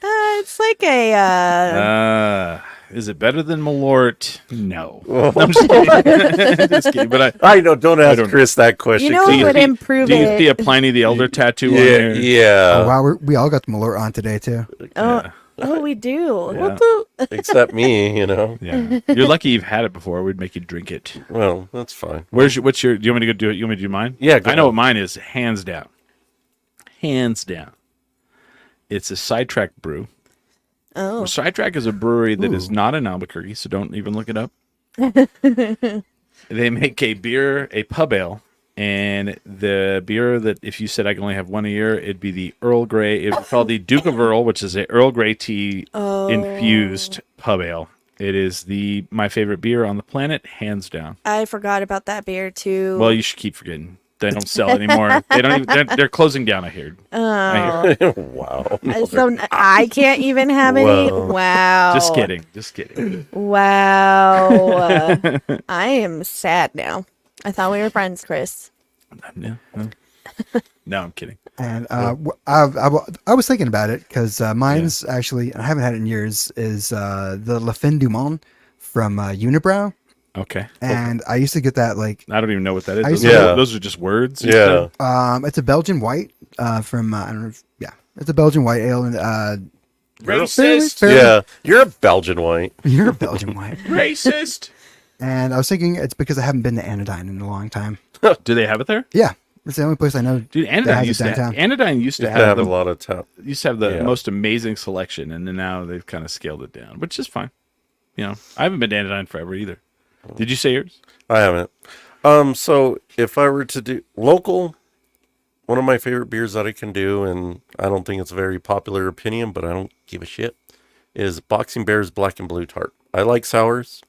It's like a... Is it better than Malort? No. I'm just kidding. But I know. Don't ask Chris that question. You know what would improve it? Do you see a Pliny the Elder tattoo on there? Yeah. Oh, wow, we all got the Malort on today, too. Oh, we do. Yeah. What the? Except me, you know. Yeah. You're lucky you've had it before. We'd make you drink it. Well, that's fine. Do you want me to go do it? You want me to do mine? Yeah, I know what mine is, hands down. Hands down. It's a Sidetrack brew. Oh. Sidetrack is a brewery that is not in Albuquerque, so don't even look it up. They make a beer, a pub ale, and the beer that if you said I can only have one a year, it'd be the Earl Grey. It's called the Duke of Earl, which is a Earl Grey tea infused pub ale. It is my favorite beer on the planet, hands down. I forgot about that beer too. Well, you should keep forgetting. They don't sell anymore. They don't even. They're closing down. I heard. Oh, wow! So I can't even have any. Wow! Just kidding. Wow! I am sad now. I thought we were friends, Chris. No, I'm kidding. And I was thinking about it because mine's actually, I haven't had it in years, is the La Fin du Monde from Unibrow. Okay. And I used to get that like... I don't even know what that is. Those are just words? Yeah. It's a Belgian white from, I don't know if, it's a Belgian white ale. And racist! Fairly, you're a Belgian white. You're a Belgian white. Racist! And I was thinking it's because I haven't been to Anodyne in a long time. Do they have it there? Yeah. It's the only place I know. Dude, Anodyne used to have a lot of town. Used to have the most amazing selection, and then now they've kind of scaled it down, which is fine. You know, I haven't been to Anodyne forever either. Did you say yours? I haven't. So if I were to do local, one of my favorite beers that I can do, and I don't think it's a very popular opinion, but I don't give a shit, is Boxing Bear's Black and Blue Tart. I like sours.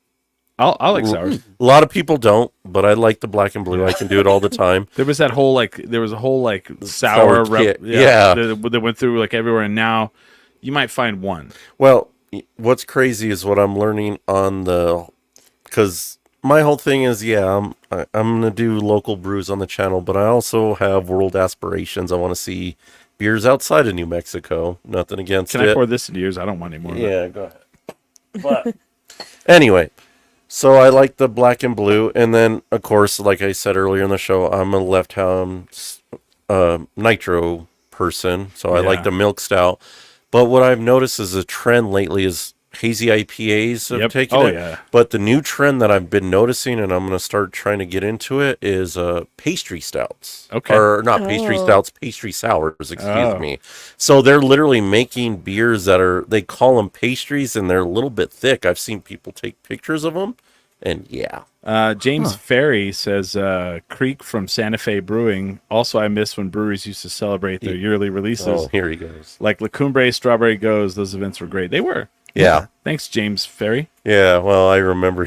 I like sours. A lot of people don't, but I like the Black and Blue. I can do it all the time. There was a whole sour kit. that went through like everywhere, and now you might find one. Well, what's crazy is what I'm learning on because my whole thing is, I'm going to do local brews on the channel, but I also have world aspirations. I want to see beers outside of New Mexico. Nothing against it. Can I pour this into yours? I don't want any more. Yeah, go ahead. But anyway, so I like the black and blue. And then, of course, like I said earlier in the show, I'm a left-hand nitro person. So I like the milk stout. But what I've noticed is a trend lately is hazy IPAs have taken it. Yeah. But the new trend that I've been noticing, and I'm going to start trying to get into it, is pastry stouts. Okay. Or not pastry stouts, pastry sours, excuse me. So they're literally making beers that they call them pastries, and they're a little bit thick. I've seen people take pictures of them, and James Ferry says, Creek from Santa Fe Brewing. Also, I miss when breweries used to celebrate their yearly releases. Oh, here he goes. Like La Cumbre, Strawberry Goes. Those events were great. They were. Yeah. Thanks, James Ferry. Yeah, well, I remember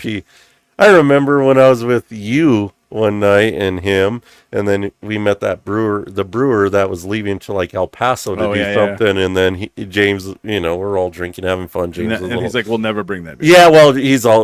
when I was with you one night and him, and then we met the brewer that was leaving to like El Paso to do something, and then James, we're all drinking, having fun. James and he's like, we'll never bring that beer. Yeah, well,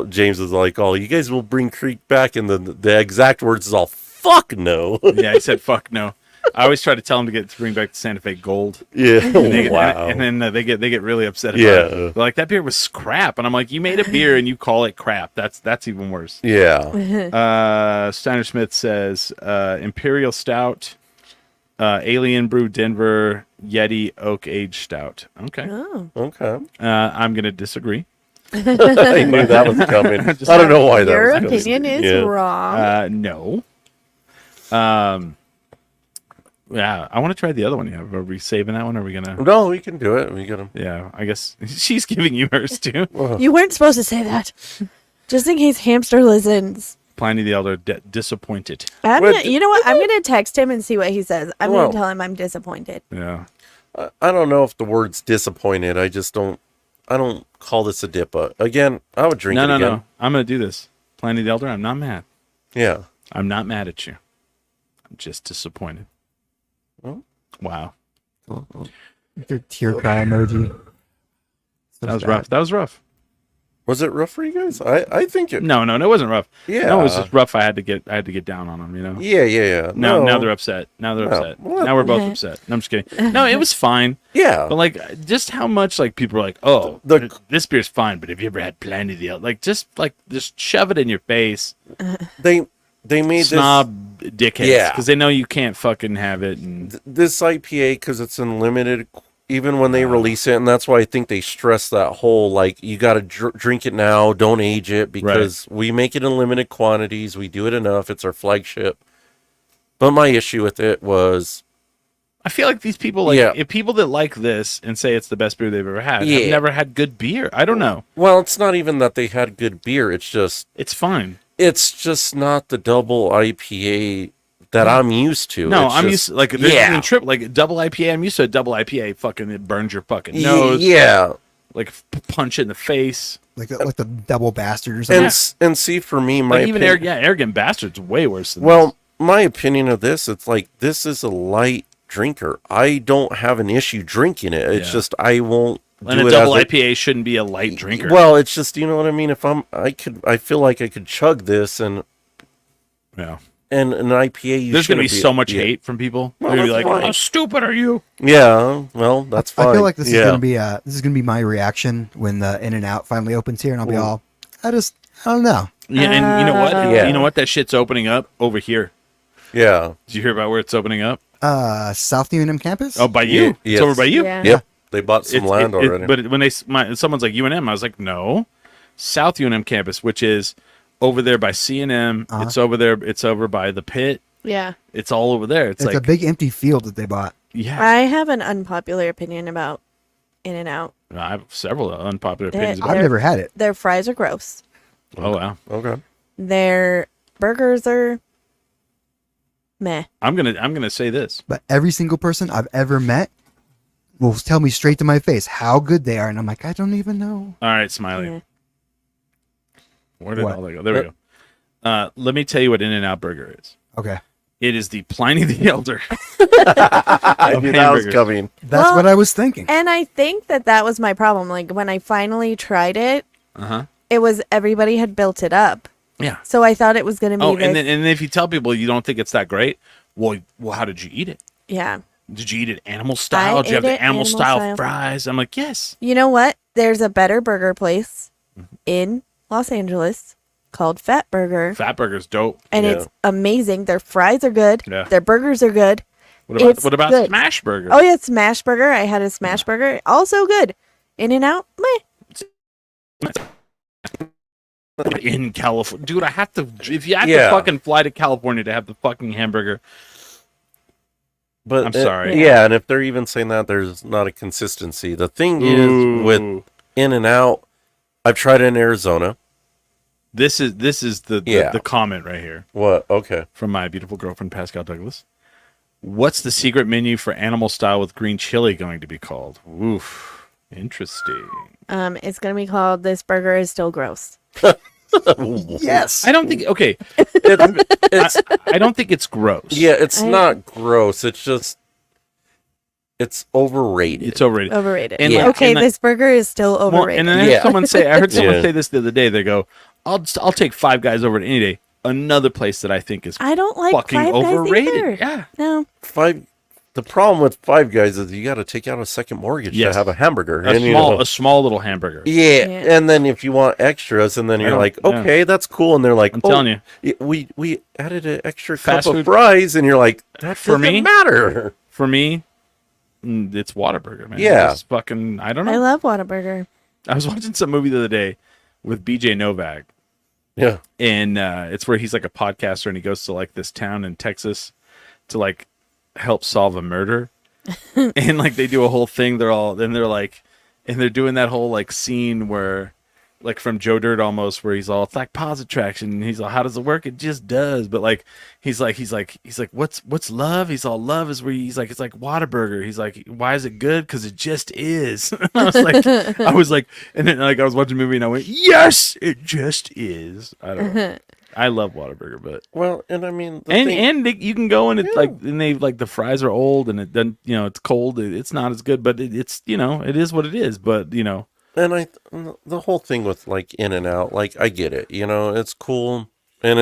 James is like, oh, you guys will bring Creek back, and the exact words is all, fuck no. Yeah, he said, fuck no. I always try to tell them to bring back the Santa Fe Gold. Yeah, and then they get really upset about it. They're like, that beer was crap, and I'm like, you made a beer and you call it crap. That's even worse. Yeah. Steiner Smith says Imperial Stout, Alien Brew Denver, Yeti Oak Age Stout. Okay. Oh. Okay. I'm gonna disagree. I knew that was coming. I don't know why that was coming. Your opinion is wrong. No. Yeah, I want to try the other one you have. Are we saving that one? Or are we gonna? No, we can do it. We got them. Yeah, I guess she's giving you hers too. You weren't supposed to say that. Just in case Hamster listens. Pliny the Elder disappointed. You know what? I'm gonna text him and see what he says. I'm gonna tell him I'm disappointed. Yeah. I don't know if the word's disappointed. I just don't. I don't call this a dip. Again, I would drink it again. No. I'm gonna do this. Pliny the Elder. I'm not mad. Yeah. I'm not mad at you. I'm just disappointed. Oh. Wow. Your tear cry emoji. That was rough. That was rough. Was it rough for you guys? I think it. No, it wasn't rough. Yeah. No, it was just rough. I had to get down on them. Yeah. Now they're upset. Now we're both upset. No, I'm just kidding. No, it was fine. Yeah. But like, just how much like people are like, oh, this beer's fine, but have you ever had Pliny the Elder? Like, just shove it in your face. They made snob dickheads because they know you can't fucking have it. And this IPA, because it's unlimited, even when they release it, and that's why I think they stress that whole like you got to drink it now, don't age it, because we make it in limited quantities. We do it enough. It's our flagship. But my issue with it was, I feel like these people, if people that like this and say it's the best beer they've ever had, have never had good beer. I don't know. Well, it's not even that they had good beer. It's just it's fine. It's just not the double IPA that I'm used to. No, I'm used to like like double IPA. I'm used to a double IPA. Fucking it burns your fucking nose. Yeah, like punch it in the face. Like the double bastard or something. And see, for me, my even arrogant bastard's way worse than this. My opinion of this, it's like this is a light drinker. I don't have an issue drinking it. It's just I won't. And a double IPA shouldn't be a light drinker. Well, it's just, you know what I mean? If I feel like I could chug this and an IPA. There's going to be so much hate from people. They're going to be like, how stupid are you? Yeah, well, that's fine. I feel like this is going to be my reaction when the In-N-Out finally opens here, and I'll be all, I don't know. Yeah, and you know what? Yeah. You know what? That shit's opening up over here. Yeah. Did you hear about where it's opening up? South UNM campus. Oh, by you? Yes. It's over by you? Yeah. Yep. They bought some land already. But when someone's like UNM, I was like, no, South UNM campus, which is over there by CNM. It's over there. It's over by the pit. Yeah. It's all over there. It's like a big empty field that they bought. Yeah. I have an unpopular opinion about In-N-Out. I have several unpopular opinions. I've never had it. Their fries are gross. Oh, wow. Okay. Their burgers are meh. I'm gonna say this. But every single person I've ever met will tell me straight to my face how good they are, and I'm like, I don't even know. All right, Smiley. Yeah. Where did all that go? There we go. Let me tell you what In-N-Out Burger is. Okay. It is the Pliny the Elder. I knew that was coming. That's what I was thinking. And I think that was my problem. Like when I finally tried it, it was everybody had built it up. Yeah. So I thought it was going to be and then if you tell people you don't think it's that great, well, how did you eat it? Yeah. Did you eat it animal style? Did you have the animal style fries? I'm like, yes. You know what? There's a better burger place in Los Angeles called Fat Burger. Fat Burger's dope. And it's amazing. Their fries are good. Yeah. Their burgers are good. What about good. Smash Burger? Oh, yeah, Smash Burger. I had a Smash Burger. Also good. In-N-Out, meh. In California. Dude, I have to... If you have to fucking fly to California to have the fucking hamburger... But I'm sorry. Yeah, and if they're even saying that, there's not a consistency. The thing is with In-N-Out, I've tried it in Arizona. This is the comment right here. What? Okay. From my beautiful girlfriend Pascal Douglas. What's the secret menu for animal style with green chili going to be called? Oof. Interesting. It's going to be called This Burger is Still Gross. Yes. I don't think I don't think it's gross. Yeah, it's not gross. It's just it's overrated. It's overrated. Overrated. And this burger is still overrated. Well, and I heard someone say this the other day. They go, I'll take Five Guys over it any day. Another place that I think is I don't like fucking Five overrated. Guys either. Yeah. No. The problem with Five Guys is you got to take out a second mortgage to have a hamburger. A small little hamburger. Yeah, and then if you want extras, and then you're like, okay, that's cool, and they're like, I'm telling you, we added an extra cup of fries, and you're like, that doesn't matter. For me, it's Whataburger, man. Yeah, it's fucking. I don't know. I love Whataburger. I was watching some movie the other day with BJ Novak. Yeah, and it's where he's like a podcaster, and he goes to like this town in Texas to like help solve a murder. And like they do a whole thing. They're doing that whole like scene where like from Joe Dirt almost, where he's all, it's like pause attraction, and he's all, how does it work? It just does. But like he's like what's love? He's all, love is where he's like, it's like Whataburger. He's like, why is it good? Because it just is. I was like, and then like I was watching a movie and I went, yes, it just is. I don't know. I love Whataburger, but and I mean, you can go and it's like, and they like the fries are old and it doesn't, it's cold. It's not as good, but it's it is what it is. But and the whole thing with like In-N-Out, like I get it, it's cool, and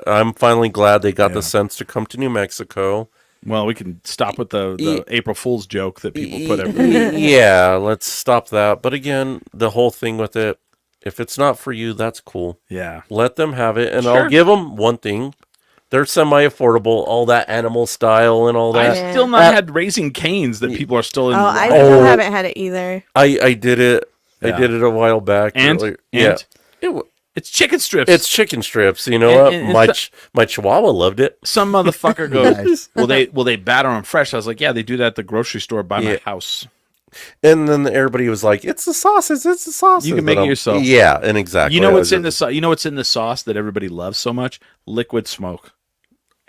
I'm finally glad they got the sense to come to New Mexico. Well, we can stop with the April Fool's joke that people put everywhere. Yeah, let's stop that. But again, the whole thing with it, if it's not for you, that's cool. Yeah. Let them have it. And I'll give them one thing. They're semi-affordable, all that animal style and all that. I've still not had Raising Cane's that people are still in. Oh, I still haven't had it either. I did it. Yeah. I did it a while back. It's chicken strips. It's chicken strips. You know what? My Chihuahua loved it. Some motherfucker goes, nice. Well, they batter them fresh. I was like, yeah, they do that at the grocery store by my house. And then everybody was like, "It's the sauces. It's the sauces." You can make it yourself. Yeah, and exactly. You know what's in the sauce? You know what's in the sauce that everybody loves so much? Liquid smoke.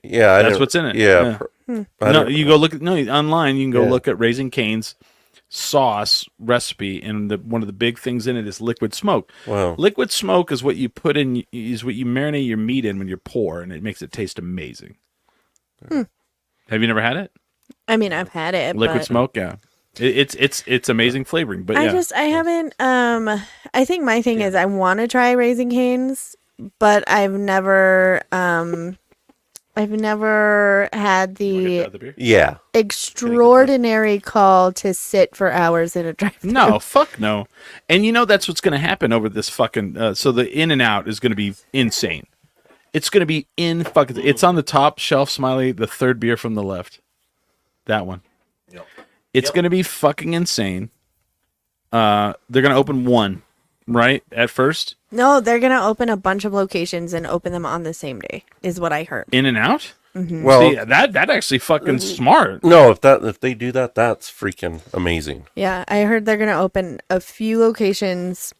Yeah, that's what's in it. Yeah. No, you go look at online. You can go look at Raising Cane's sauce recipe, and one of the big things in it is liquid smoke. Wow. Liquid smoke is what you put in, is what you marinate your meat in when you're poor, and it makes it taste amazing. Have you never had it? I mean, I've had it. Liquid smoke, yeah. It's amazing flavoring, but I haven't. I think my thing is I want to try Raising Cane's, but I've never had the extraordinary call to sit for hours in a drive-thru. No, fuck no. And that's what's going to happen over this fucking. So the In-N-Out is going to be insane. It's going to be It's on the top shelf, Smiley. The third beer from the left, that one. It's going to be fucking insane. They're going to open one, right, at first? No, they're going to open a bunch of locations and open them on the same day, is what I heard. In-N-Out? Mm-hmm. Well, see, that actually fucking smart. No, if they do that, that's freaking amazing. Yeah, I heard they're going to open a few locations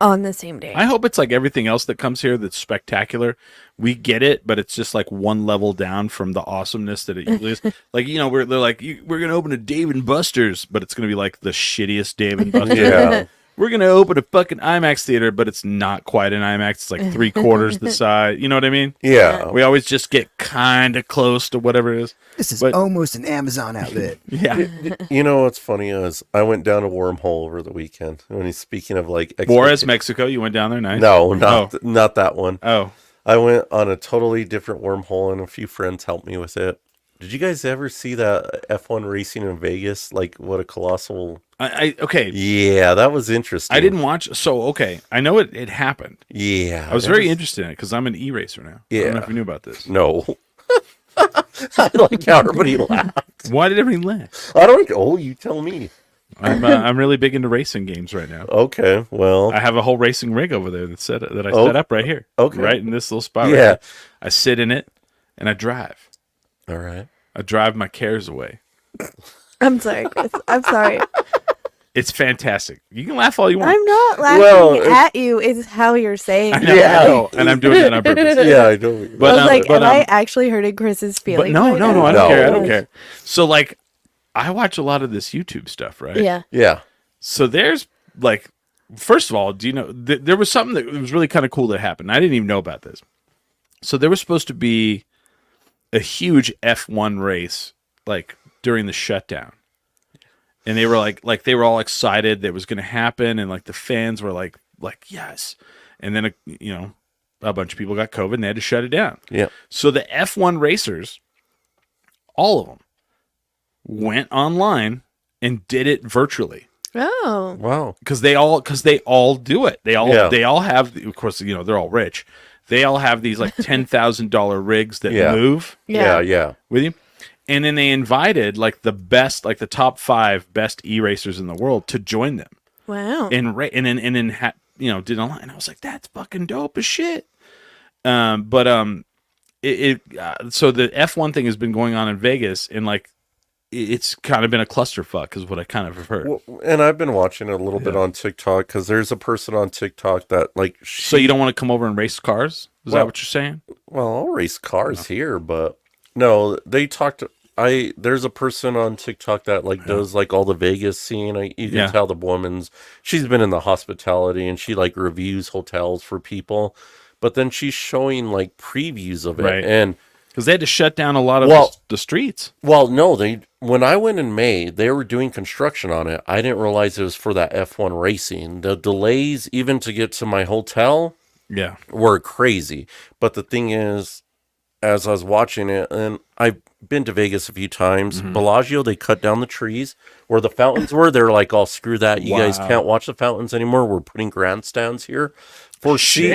on the same day. I hope it's like everything else that comes here that's spectacular. We get it, but it's just like one level down from the awesomeness that it usually is. Like, they're like, we're going to open a Dave & Buster's, but it's going to be like the shittiest Dave & Buster's. Yeah. we're going to open a fucking IMAX theater, but it's not quite an IMAX. It's like 3/4 the size. You know what I mean? Yeah. We always just get kind of close to whatever it is. This is almost an Amazon outlet. Yeah. You know what's funny is I went down to Wormhole over the weekend. When he's speaking of like Juarez, Mexico, you went down there, nice. No, not that one. Oh. I went on a totally different wormhole, and a few friends helped me with it. Did you guys ever see that F1 racing in Vegas? Like, what a colossal... Okay. Yeah, that was interesting. I didn't watch... So, okay. I know it happened. Yeah. I was very interested in it, because I'm an e-racer now. Yeah. I don't know if you knew about this. No. I like how everybody laughed. Why did everybody laugh? I don't... Oh, you tell me. I'm really big into racing games right now. Okay, well... I have a whole racing rig over there that I set up right here. Okay. Right in this little spot. Yeah. Right here. I sit in it, and I drive. All right. I drive my cares away. I'm sorry, Chris. I'm sorry. It's fantastic. You can laugh all you want. I'm not laughing at you. It's how you're saying. I know, and I'm doing it on purpose. Yeah, I know. But, I was like, am I actually hurting Chris's feelings? No, right no, now? I don't care. I don't care. So, like, I watch a lot of this YouTube stuff, right? Yeah. Yeah. So there's, like, first of all, do you know, there was something that was really kind of cool that happened. I didn't even know about this. So there was supposed to be a huge F1 race, like, during the shutdown. And they were like they were all excited that it was going to happen, and like the fans were like yes. And then a bunch of people got COVID and they had to shut it down. Yeah. So the F1 racers, all of them, went online and did it virtually. Oh. Wow. Because they all do it. They all have, of course, they're all rich. They all have these like $10,000 rigs that move. Yeah. With you. And then they invited like the best, like the top 5 best e-racers in the world to join them. Wow. And then did online. And I was like, that's fucking dope as shit. So the F1 thing has been going on in Vegas, and like it's kind of been a clusterfuck, is what I kind of have heard. Well, and I've been watching it a little bit on TikTok, because there's a person on TikTok that like. So you don't want to come over and race cars? Is that what you're saying? Well, I'll race cars here, but no, they talked. There's a person on TikTok that like does like all the Vegas scene. You can tell she's been in the hospitality, and she like reviews hotels for people, but then she's showing like previews of it, right? And because they had to shut down a lot of the streets. Well, no, when I went in May, they were doing construction on it. I didn't realize it was for that F1 racing. The delays, even to get to my hotel, were crazy. But the thing is, as I was watching it, and I've been to Vegas a few times, Bellagio, they cut down the trees where the fountains were. They're like, "Oh, screw that! You guys can't watch the fountains anymore. We're putting grandstands here." For shit.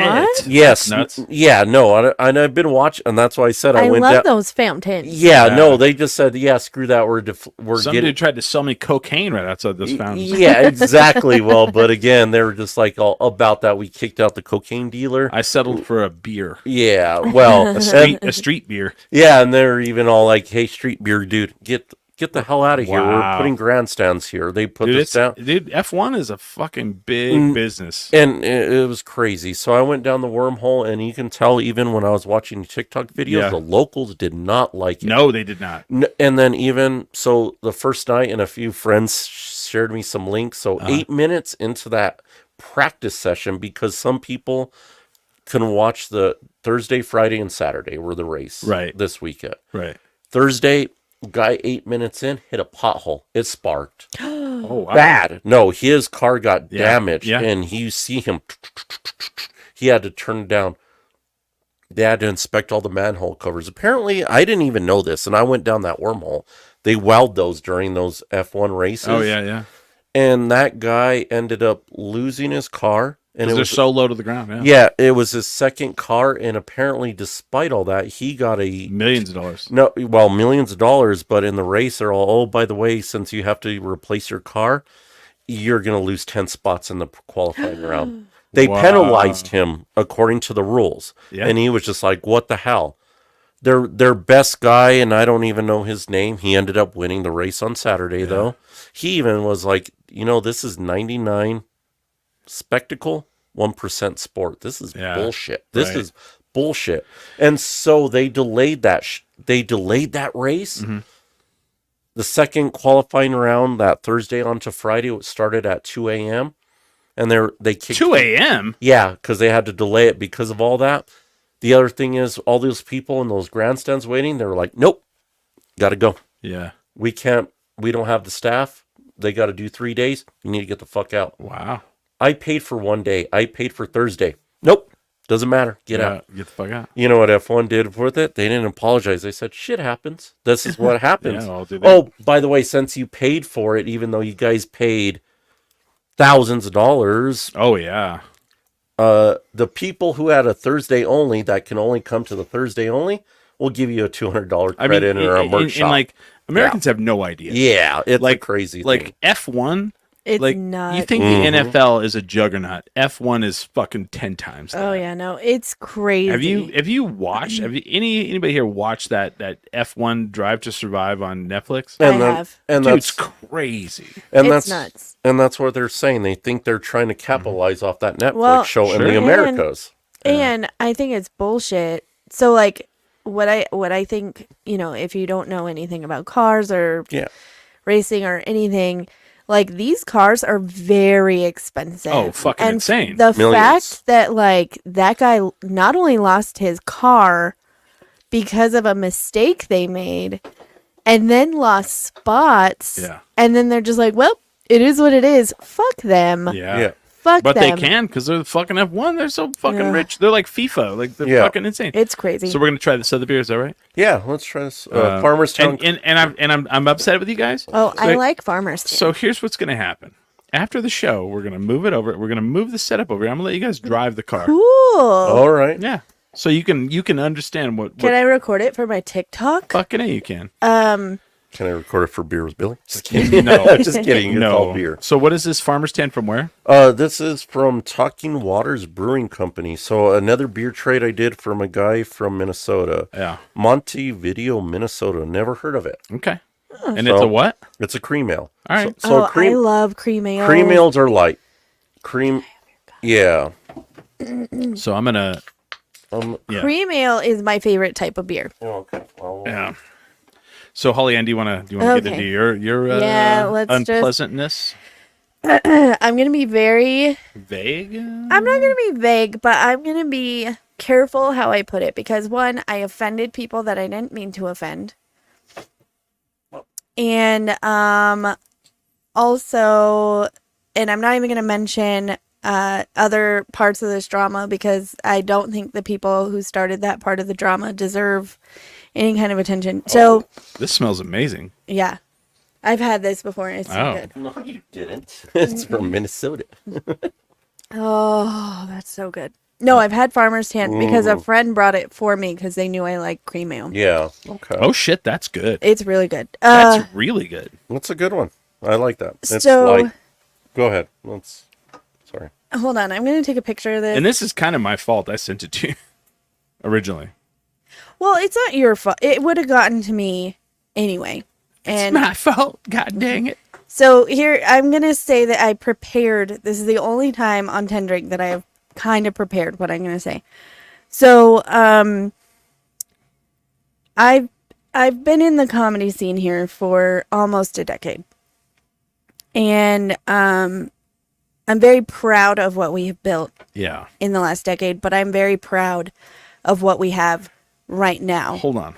Yes. Nuts. Yeah, no, and I've been watching, and that's why I said I went love those fountains. Yeah, no, they just said, screw that. Some dude tried to sell me cocaine right outside those fountains. Yeah, exactly. Well, but again, they were just like all about that. We kicked out the cocaine dealer. I settled for a beer. Yeah, well, a street beer. Yeah, and they're even all like, "Hey, street beer dude, get the hell out of here. We're putting grandstands here." They put this down. Dude, F1 is a fucking big business. And it was crazy. So I went down the wormhole, and you can tell even when I was watching TikTok videos, the locals did not like it. No, they did not. And then so the first night, and a few friends shared me some links. So 8 minutes into that practice session, because some people can watch the Thursday, Friday, and Saturday were the race this weekend. Right. Thursday, guy 8 minutes in hit a pothole. It sparked. Oh, wow. Bad. No, his car got damaged, and you see him. He had to turn it down. They had to inspect all the manhole covers. Apparently, I didn't even know this, and I went down that wormhole. They weld those during those F1 races. Oh, yeah. And that guy ended up losing his car. And they're so low to the ground. Yeah, it was his second car, and apparently, despite all that, he got millions of dollars. No, well, millions of dollars, but in the race, they're all, "Oh, by the way, since you have to replace your car, you're going to lose 10 spots in the qualifying round." They penalized him according to the rules, and he was just like, "What the hell?" Their best guy, and I don't even know his name. He ended up winning the race on Saturday, though. He even was like, "This is 99 spectacle, 1% sport. This is bullshit. This is bullshit." And so they delayed that. They delayed that race. The second qualifying round that Thursday onto Friday, it started at 2 a.m. and they kicked 2 a.m. Yeah, because they had to delay it because of all that. The other thing is, all those people in those grandstands waiting, they were like, nope, got to go. Yeah. We don't have the staff. They got to do 3 days. You need to get the fuck out. Wow. I paid for 1 day. I paid for Thursday. Nope. Doesn't matter. Get out. Get the fuck out. You know what F1 did with it? They didn't apologize. They said, shit happens. This is what happens. Oh, by the way, since you paid for it, even though you guys paid thousands of dollars. Oh, yeah. The people who had a Thursday only that can only come to the Thursday only will give you a $200 credit or a merch shop. And like Americans have no idea. Yeah, it's like a crazy like thing. F1. It's like not. You think the NFL is a juggernaut? F1 is fucking 10 times that. Oh yeah, no, it's crazy. Have you watched? Anybody here watched that F1 Drive to Survive on Netflix? I have. And Dude, that's it's crazy. And it's that's nuts. And that's what they're saying. They think they're trying to capitalize off that Netflix show in the Americas. And I think it's bullshit. So like what I think, if you don't know anything about cars or racing or anything, like these cars are very expensive. Oh, fucking and insane. The Millions. fact that like that guy not only lost his car because of a mistake they made and then lost spots. Yeah. And then they're just like, well, it is what it is. Fuck them. Yeah. Fuck but them. they can because they're the fucking F1. They're so fucking rich. They're like FIFA. Like they're fucking insane. It's crazy. So we're gonna try this other beer. Is that right? Yeah, let's try this. Farmer's Town. And I'm upset with you guys. Oh, I like Farmer's Town. So here's what's gonna happen. After the show, we're gonna move it over. We're gonna move the setup over. I'm gonna let you guys drive the car. Cool. All right. Yeah. So you can understand what. Can I record it for my TikTok? Fucking A, you can. Can I record it for Beer with Billy? Just kidding. No. Just kidding. It's all beer. So what is this Farmer's Tent from where? This is from Talking Waters Brewing Company. So another beer trade I did from a guy from Minnesota. Yeah. Montevideo, Minnesota. Never heard of it. Okay. And it's a what? It's a cream ale. All right. So I love cream ale. Cream ales are light. Cream. Yeah. So I'm gonna. Cream ale is my favorite type of beer. Oh, okay. Well, Yeah. So Hollyanne, do you want to get into your let's unpleasantness? I'm gonna be very Vague. I'm not gonna be vague, but I'm gonna be careful how I put it because one, I offended people that I didn't mean to offend, and also, and I'm not even gonna mention other parts of this drama because I don't think the people who started that part of the drama deserve any kind of attention. So this smells amazing. yeah, I've had this before and it's so good. No, you didn't. It's from Minnesota. Oh, that's so good. No, I've had Farmer's Tent because a friend brought it for me because they knew I like cream ale. Yeah. Okay. Oh shit, that's good. It's really good. That's really good. That's a good one. I like that. It's So- light. Go ahead. Sorry. Hold on, I'm gonna take a picture of this. And this is kind of my fault. I sent it to you originally. Well, it's not your fault. It would have gotten to me anyway. And It's my fault. God dang it. so here, I'm gonna say that I prepared. This is the only time on 10 Drink that I have kind of prepared what I'm gonna say. So, I've been in the comedy scene here for almost a decade, and I'm very proud of what we have built Yeah. in the last decade. But I'm very proud of what we have right now. Hold on.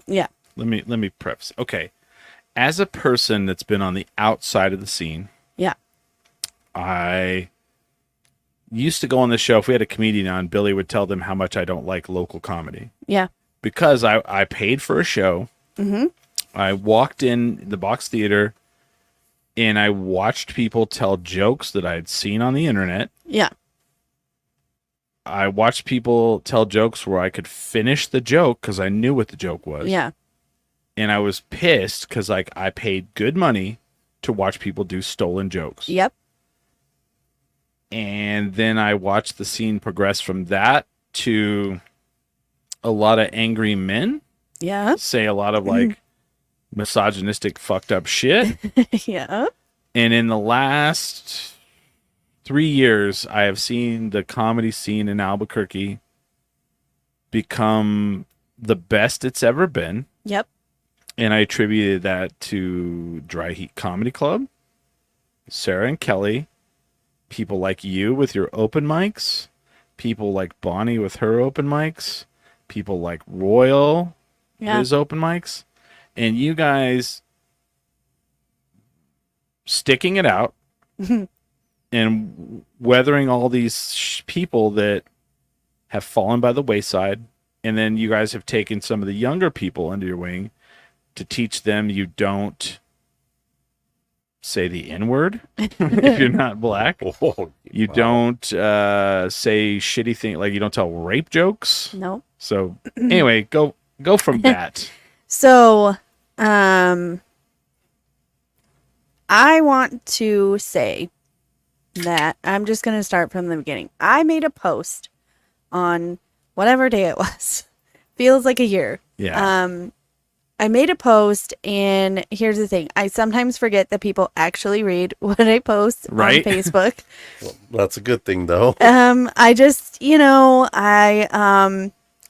Yeah. Let me preface. Okay. As a person that's been on the outside of the scene, Yeah. I used to go on the show. If we had a comedian on, Billy would tell them how much I don't like local comedy. Yeah. Because I paid for a show. Mm-hmm. I walked in the Box Theater and I watched people tell jokes that I had seen on the internet. Yeah. I watched people tell jokes where I could finish the joke because I knew what the joke was. Yeah. And I was pissed because I paid good money to watch people do stolen jokes. Yep. And then I watched the scene progress from that to a lot of angry men Yeah. say a lot of like misogynistic fucked up shit. Yeah. And in the last 3 years, I have seen the comedy scene in Albuquerque become the best it's ever been. Yep. And I attributed that to Dry Heat Comedy Club, Sarah and Kelly, people like you with your open mics, people like Bonnie with her open mics, people like Royal his open mics, and you guys sticking it out and weathering all these people that have fallen by the wayside, and then you guys have taken some of the younger people under your wing to teach them you don't say the N-word if you're not black. You don't say shitty things, like you don't tell rape jokes. Nope. So anyway, go from that. So, I want to say that I'm just going to start from the beginning. I made a post on whatever day it was. Feels like a year. Yeah. I made a post, and here's the thing. I sometimes forget that people actually read what I post on Facebook. Well, that's a good thing, though. I just,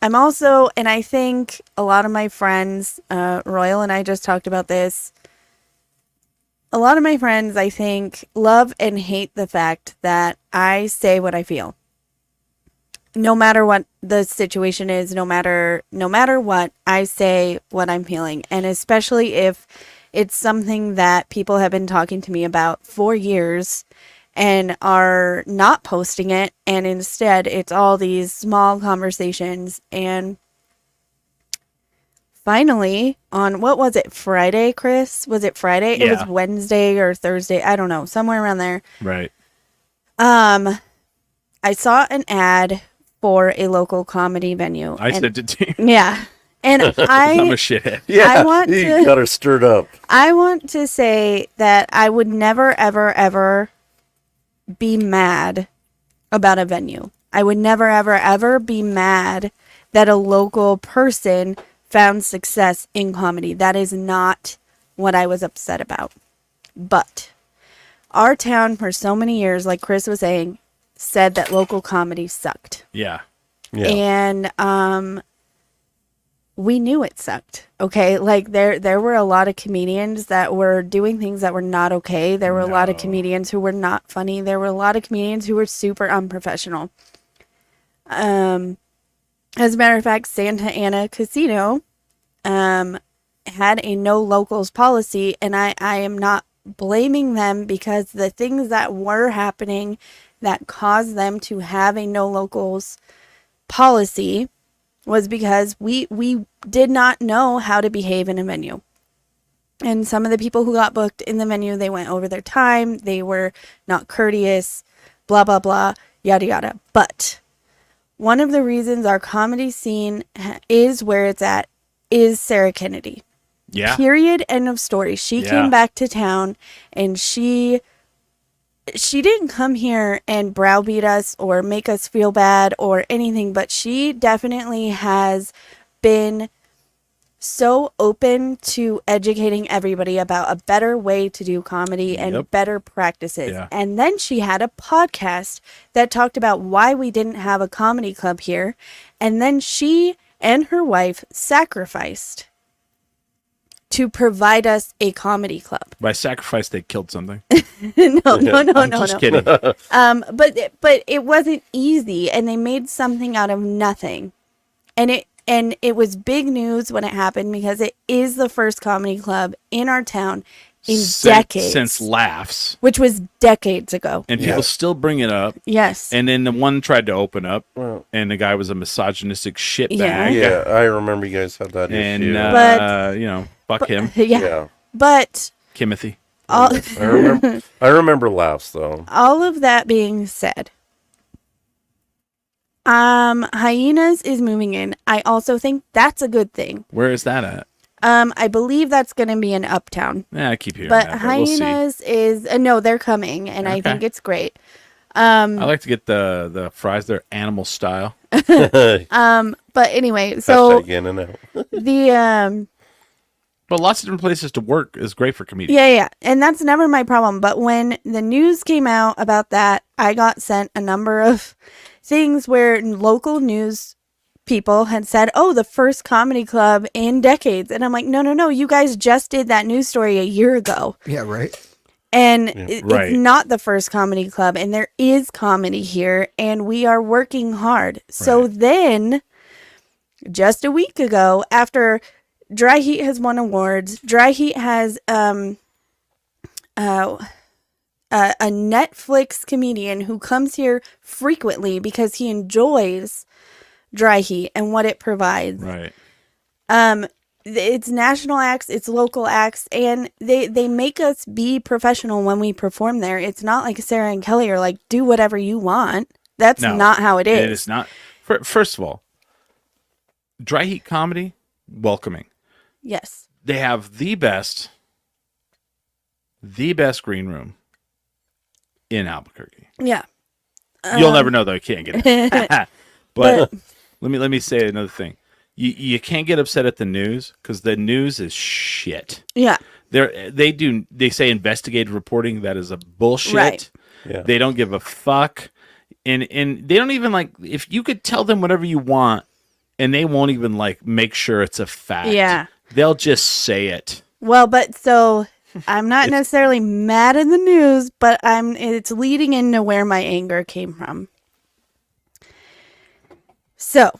I'm also, and I think a lot of my friends, Royal and I just talked about this. A lot of my friends, I think, love and hate the fact that I say what I feel. No matter what the situation is, no matter what, I say what I'm feeling. And especially if it's something that people have been talking to me about for years and are not posting it, and instead it's all these small conversations. And finally, on, what was it, Friday, Chris? Was it Friday? Yeah. It was Wednesday or Thursday. I don't know, somewhere around there. Right. I saw an ad for a local comedy venue. I sent it to you. Yeah. And I'm a shithead. Yeah, you got her stirred up. I want to say that I would never, ever, ever be mad about a venue. I would never, ever, ever be mad that a local person found success in comedy. That is not what I was upset about. But our town, for so many years, like Chris was saying, said that local comedy sucked. Yeah. And we knew it sucked. Okay, like there were a lot of comedians that were doing things that were not okay. There were a lot of comedians who were not funny. There were a lot of comedians who were super unprofessional. As a matter of fact, Santa Ana Casino had a no locals policy, and I am not blaming them, because the things that were happening that caused them to have a no locals policy was because we did not know how to behave in a venue. And some of the people who got booked in the venue, they went over their time, they were not courteous, blah blah blah, yada yada. But one of the reasons our comedy scene is where it's at is Sarah Kennedy. Yeah. Period. End of story. She came back to town, and she didn't come here and browbeat us or make us feel bad or anything, but she definitely has been so open to educating everybody about a better way to do comedy and better practices. Yeah. And then she had a podcast that talked about why we didn't have a comedy club here. And then she and her wife sacrificed to provide us a comedy club. By sacrifice, they killed something. No. Just kidding. But it wasn't easy, and they made something out of nothing. And it was big news when it happened, because it is the first comedy club in our town in decades. Since Laughs. Which was decades ago. And people still bring it up. Yes. And then the one tried to open up, and the guy was a misogynistic shitbag. Yeah, I remember you guys had that issue. And, fuck him. Yeah. But Kimothy. I remember Laughs, though. All of that being said, Hyenas is moving in. I also think that's a good thing. Where is that at? I believe that's going to be in Uptown. Yeah, I keep hearing but that. Hyenas is no, they're coming, and I think it's great. I like to get the fries. They're animal style. But anyway, so in and out. But lots of different places to work is great for comedians. Yeah, and that's never my problem. But when the news came out about that, I got sent a number of things where local news people had said, "Oh, the first comedy club in decades," and I'm like, "No, you guys just did that news story a year ago." Yeah, right. And Right. it's not the first comedy club, and there is comedy here, and we are working hard. So Right. then, just a week ago, after Dry Heat has won awards, Dry Heat has a Netflix comedian who comes here frequently because he enjoys Dry Heat and what it provides. Right. It's national acts, it's local acts, and they make us be professional when we perform there. It's not like Sarah and Kelly are like, do whatever you want. That's not how it is. It is not. First of all, Dry Heat Comedy, welcoming. Yes. They have the best green room in Albuquerque. Yeah. You'll never know though. You can't get it. but let me say another thing. You can't get upset at the news because the news is shit. Yeah. They say investigative reporting. That is a bullshit. Right. Yeah. They don't give a fuck. And they don't even like, if you could tell them whatever you want and they won't even like make sure it's a fact. Yeah. They'll just say it. Well, but so I'm not necessarily mad at the news, but it's leading into where my anger came from. So,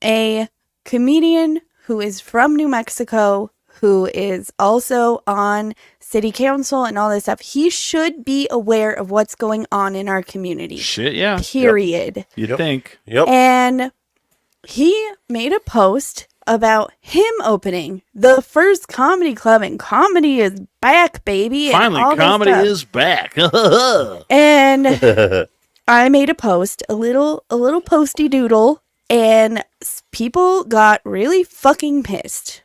a comedian who is from New Mexico, who is also on city council and all this stuff, he should be aware of what's going on in our community. Shit, yeah. Period. You'd think. Yep. And he made a post about him opening the first comedy club, and comedy is back, baby. Finally, and all this comedy stuff. is back. And I made a post, a little posty doodle, and people got really fucking pissed.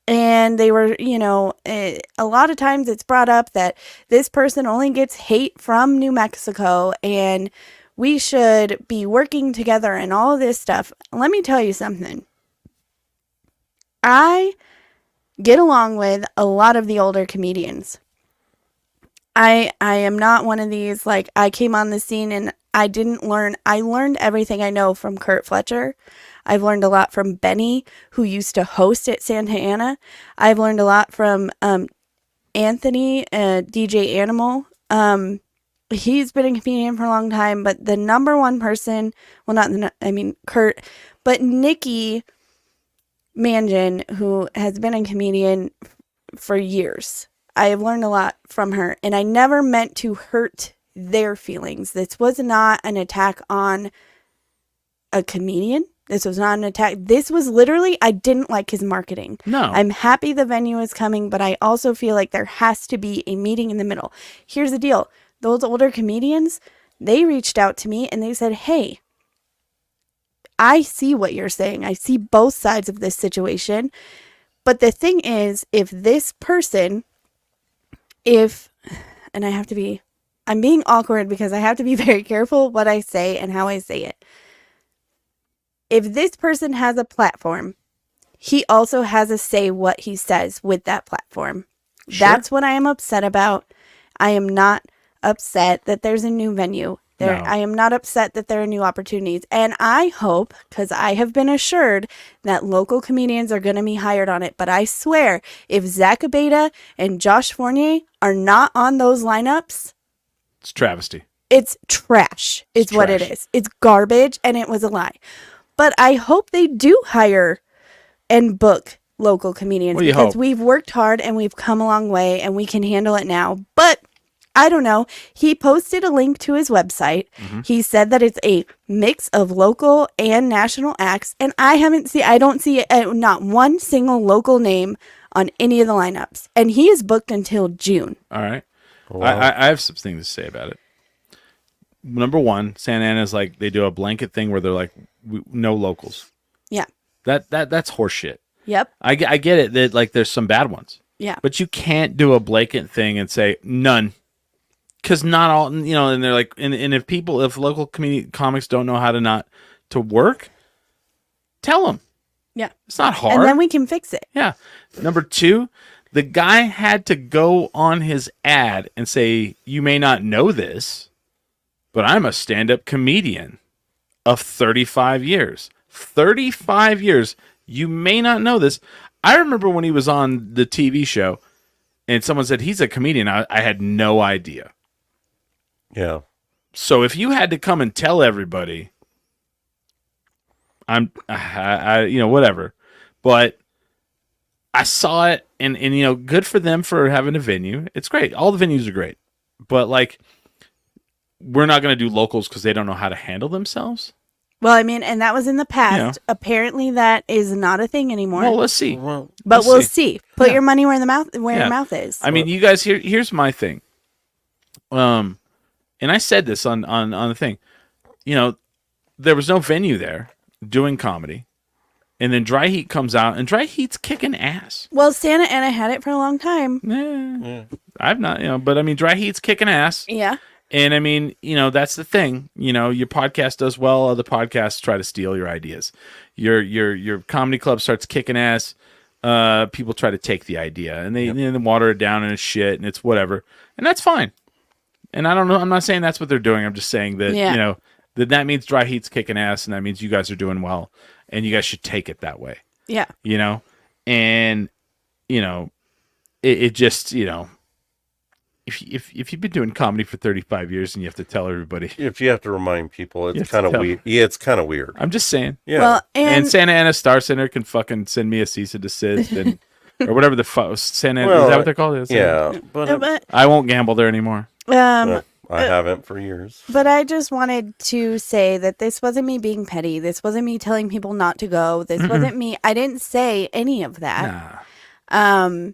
And they were, a lot of times it's brought up that this person only gets hate from New Mexico and we should be working together and all of this stuff. Let me tell you something. I get along with a lot of the older comedians. I am not one of these, like, I came on the scene and I learned everything I know from Kurt Fletcher. I've learned a lot from Benny, who used to host at Santa Ana. I've learned a lot from Anthony, DJ Animal. He's been a comedian for a long time, but the number one person, Kurt, but Nikki Manjan, who has been a comedian for years. I have learned a lot from her, and I never meant to hurt their feelings. This was not an attack on a comedian. This was not an attack. This was literally, I didn't like his marketing. No. I'm happy the venue is coming, but I also feel like there has to be a meeting in the middle. Here's the deal. Those older comedians, they reached out to me and they said, hey, I see what you're saying. I see both sides of this situation. But the thing is, if this person, and I'm being awkward because I have to be very careful what I say and how I say it. If this person has a platform, he also has a say what he says with that platform. Sure. That's what I am upset about. I am not upset that there's a new venue. No. I am not upset that there are new opportunities. And I hope, because I have been assured that local comedians are going to be hired on it. But I swear, if Zach Abeda and Josh Fournier are not on those lineups, It's travesty. it's trash. It's what it trash. is. It's garbage, and it was a lie. But I hope they do hire and book local comedians What do you because hope? we've worked hard and we've come a long way and we can handle it now. But I don't know. He posted a link to his website. Mm-hmm. He said that it's a mix of local and national acts, and I don't see not one single local name on any of the lineups. And he is booked until June. All right. Wow. I have some things to say about it. Number one, Santa Ana's like, they do a blanket thing where they're like, no locals. Yeah. That's horseshit. Yep. I get it that like there's some bad ones. Yeah. But you can't do a blanket thing and say none. Because not all, and they're like, and if local comics don't know how to work, tell them. Yeah. It's not hard. And then we can fix it. Yeah. Number two, the guy had to go on his ad and say, you may not know this, but I'm a stand-up comedian of 35 years. 35 years. You may not know this. I remember when he was on the TV show, and someone said he's a comedian. I had no idea. Yeah. So if you had to come and tell everybody, whatever, but I saw it, and good for them for having a venue. It's great. All the venues are great, but like, we're not going to do locals because they don't know how to handle themselves. Well, I mean, and that was in the past. Apparently, that is not a thing anymore. Well, let's see. But we'll see. Put your money where your mouth is. I mean, you guys. Here's my thing. And I said this on the thing. There was no venue there doing comedy, and then Dry Heat comes out, and Dry Heat's kicking ass. Well, Santa Ana had it for a long time. Yeah. I've not, but I mean, Dry Heat's kicking ass. Yeah. And I mean, that's the thing. Your podcast does well. Other podcasts try to steal your ideas. Your comedy club starts kicking ass. People try to take the idea, and they water it down and it's shit, and it's whatever, and that's fine. And I don't know. I'm not saying that's what they're doing. I'm just saying that that means Dry Heat's kicking ass, and that means you guys are doing well, and you guys should take it that way. Yeah. And it just If you've been doing comedy for 35 years and you have to tell everybody, if you have to remind people, it's kind of weird. Yeah, it's kind of weird. I'm just saying. Yeah. Well, and Santa Ana Star Center can fucking send me a cease and desist or whatever the fuck. Santa Ana, is that what they're called? Yeah, but I won't gamble there anymore. I haven't for years. But I just wanted to say that this wasn't me being petty. This wasn't me telling people not to go. This wasn't me. I didn't say any of that. Nah.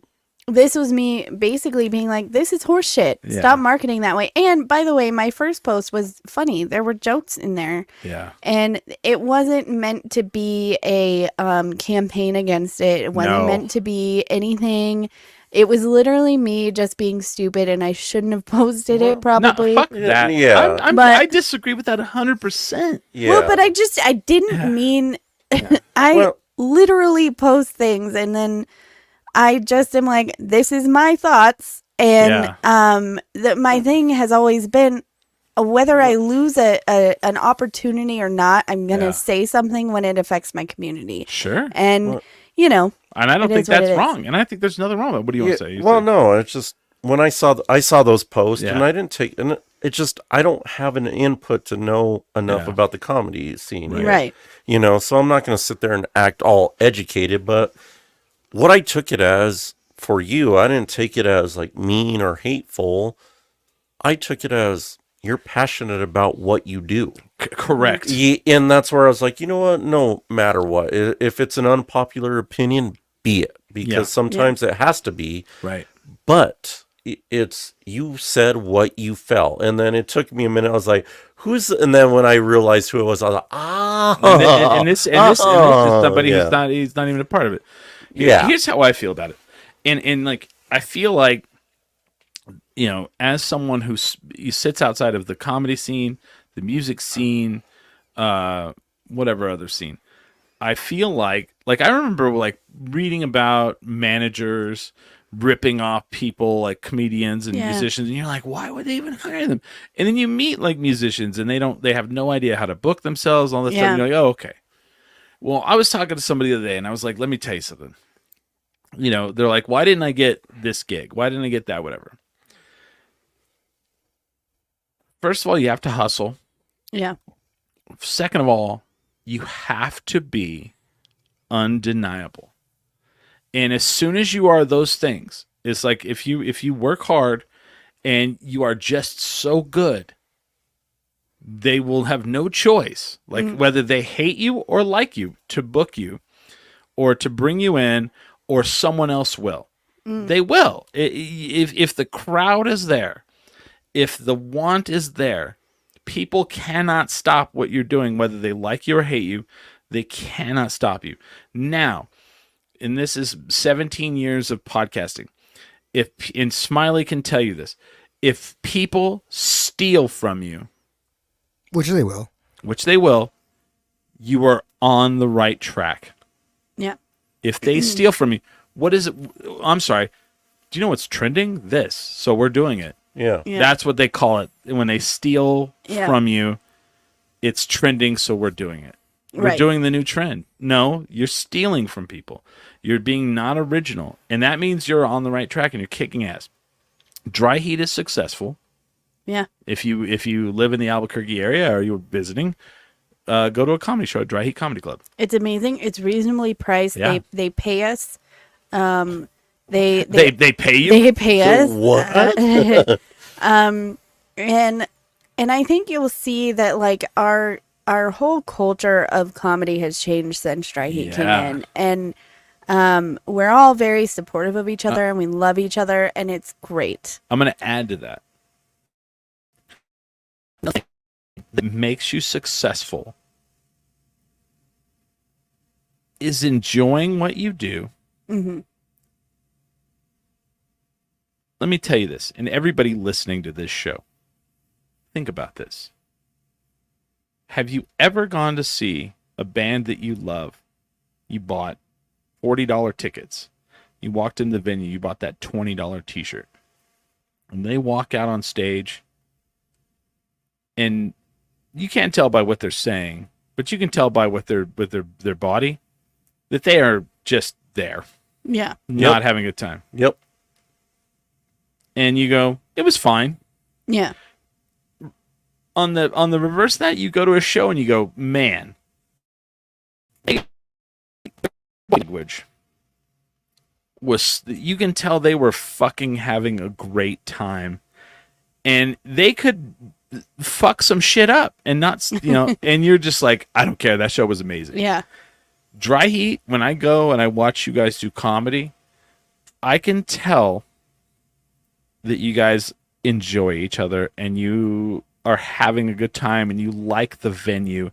This was me basically being like, this is horse shit. Yeah. Stop marketing that way. And by the way, my first post was funny. There were jokes in there. Yeah. And it wasn't meant to be a campaign against it. It wasn't meant to be anything. It was literally me just being stupid, and I shouldn't have posted it probably. No, fuck that. Yeah. I disagree with that 100%. Yeah. Well, but I didn't mean, I literally post things, and then I just am like, this is my thoughts. And my thing has always been, whether I lose an opportunity or not, I'm going to say something when it affects my community. Sure. And, and I don't think that's wrong. And I think there's nothing wrong with it. What do you want to say? No, it's just when I saw those posts and I didn't take, and it's just, I don't have an input to know enough about the comedy scene. Right. So I'm not going to sit there and act all educated, but what I took it as for you, I didn't take it as like mean or hateful. I took it as you're passionate about what you do. Correct. And that's where I was like, you know what? No matter what, if it's an unpopular opinion, be it. Because sometimes it has to be. Right. But it's, you said what you felt. And then it took me a minute. I was like, and then when I realized who it was, I was like, And this is somebody he's not even a part of it. Here's how I feel about it. And like, I feel like, as someone who sits outside of the comedy scene, the music scene, whatever other scene, I feel like I remember like reading about managers ripping off people like comedians and musicians, and you're like, why would they even hire them? And then you meet like musicians, and they have no idea how to book themselves, all this stuff. And you're like, oh, okay. Well, I was talking to somebody the other day, and I was like, let me tell you something. They're like, why didn't I get this gig? Why didn't I get that? Whatever. First of all, you have to hustle. Yeah. Second of all, you have to be undeniable. And as soon as you are those things, it's like if you work hard and you are just so good, they will have no choice, like whether they hate you or like you, to book you or to bring you in, or someone else will. They will. If the crowd is there, if the want is there, people cannot stop what you're doing, whether they like you or hate you. They cannot stop you. Now, and this is 17 years of podcasting. And Smiley can tell you this, if people steal from you, which they will, you are on the right track. Yeah. If they steal from you, what is it? I'm sorry. Do you know what's trending? This. So we're doing it. Yeah. That's what they call it. When they steal from you, it's trending, so we're doing it. We're doing the new trend. No, you're stealing from people. You're being not original. And that means you're on the right track and you're kicking ass. Dry heat is successful. Yeah. If you live in the Albuquerque area or you're visiting, go to a comedy show at Dry Heat Comedy Club. It's amazing. It's reasonably priced. Yeah. They pay us. They pay you? They pay us. What? And I think you'll see that like our whole culture of comedy has changed since Dry Heat came in. And we're all very supportive of each other and we love each other and it's great. I'm going to add to that. Nothing that makes you successful is enjoying what you do. Mm-hmm. Let me tell you this, and everybody listening to this show, think about this. Have you ever gone to see a band that you love? You bought $40 tickets. You walked in the venue, you bought that $20 t-shirt. And they walk out on stage, and you can't tell by what they're saying, but you can tell by what their body that they are just there. Yeah. Not having a good time. Yep. And you go, it was fine. Yeah. On the reverse of that, you go to a show and you go, man, language was, you can tell they were fucking having a great time, and they could fuck some shit up and not, and you're just like, I don't care. That show was amazing. Yeah. Dry Heat, when I go and I watch you guys do comedy, I can tell that you guys enjoy each other and you are having a good time and you like the venue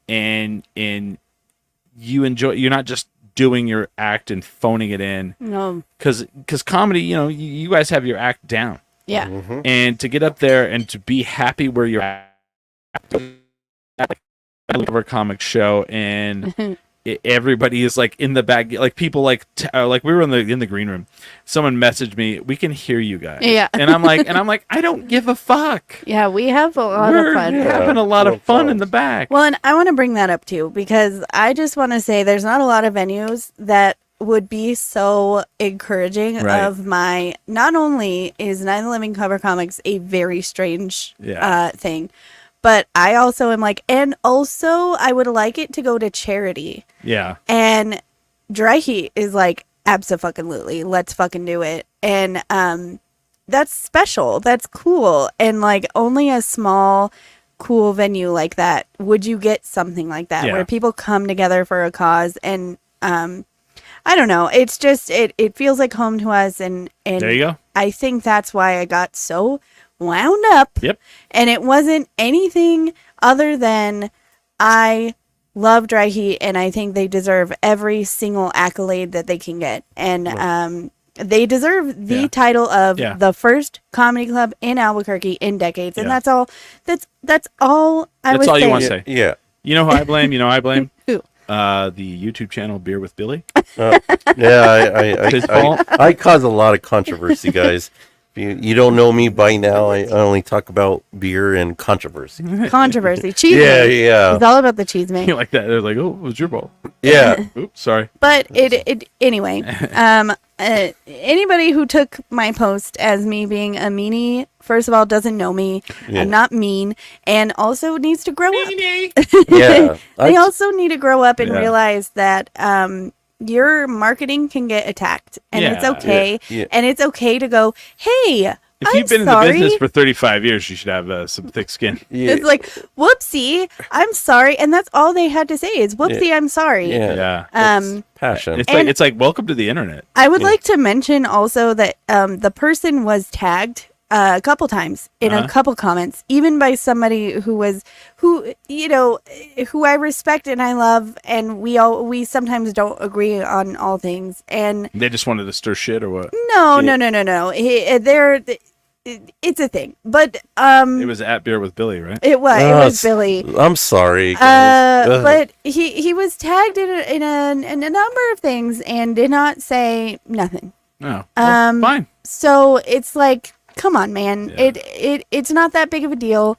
and you enjoy, you're not just doing your act and phoning it in. No. Because comedy, you guys have your act down. Yeah. Mm-hmm. And to get up there and to be happy where you're at, I love our comic show, and everybody is like in the back, like people like we were in the green room. Someone messaged me, "We can hear you guys." Yeah. And I'm like, I don't give a fuck. Yeah, we have a lot We're of fun. having a lot of fun in the back. Well, and I want to bring that up too, because I just want to say there's not a lot of venues that would be so encouraging of my, not only is Night of the Living Cover Comics a very strange thing, but I also am like, and also I would like it to go to charity. Yeah. And Dry Heat is like, abso-fucking-lutely, let's fucking do it. And that's special. That's cool. And like only a small, cool venue like that would you get something like that where people come together for a cause. And I don't know. It's just, it feels like home to us. And there you go. I think that's why I got so wound up. Yep. And it wasn't anything other than I love Dry Heat, and I think they deserve every single accolade that they can get. And they deserve the title of the first comedy club in Albuquerque in decades. And that's all. That's all I was saying. That's all you want to say. Yeah. You know who I blame? Who? The YouTube channel Beer with Billy. I cause a lot of controversy, guys. You don't know me by now. I only talk about beer and controversy. Cheese. Yeah. It's all about the cheese, man. You like that? They're like, oh, it was your ball. Yeah. Oops, sorry. But anyway. Anybody who took my post as me being a meanie, first of all, doesn't know me. Yeah. I'm not mean, and also needs to grow up. Yeah. They also need to grow up and realize that your marketing can get attacked, and it's okay. Yeah. And it's okay to go, hey, if you've been in the business for 35 years, you should have some thick skin. Yeah. It's like, whoopsie, I'm sorry. And that's all they had to say is, whoopsie, I'm sorry. Yeah. Passion. It's like welcome to the internet. I would like to mention also that the person was tagged a couple times in a couple comments, even by somebody who I respect and I love, and we sometimes don't agree on all things, and they just wanted to stir shit or what? No. It's a thing, but it was at Beer with Billy, right? It was Billy. I'm sorry, but he was tagged in a number of things and did not say nothing. No, fine. So it's like, come on, man. Yeah. It's not that big of a deal.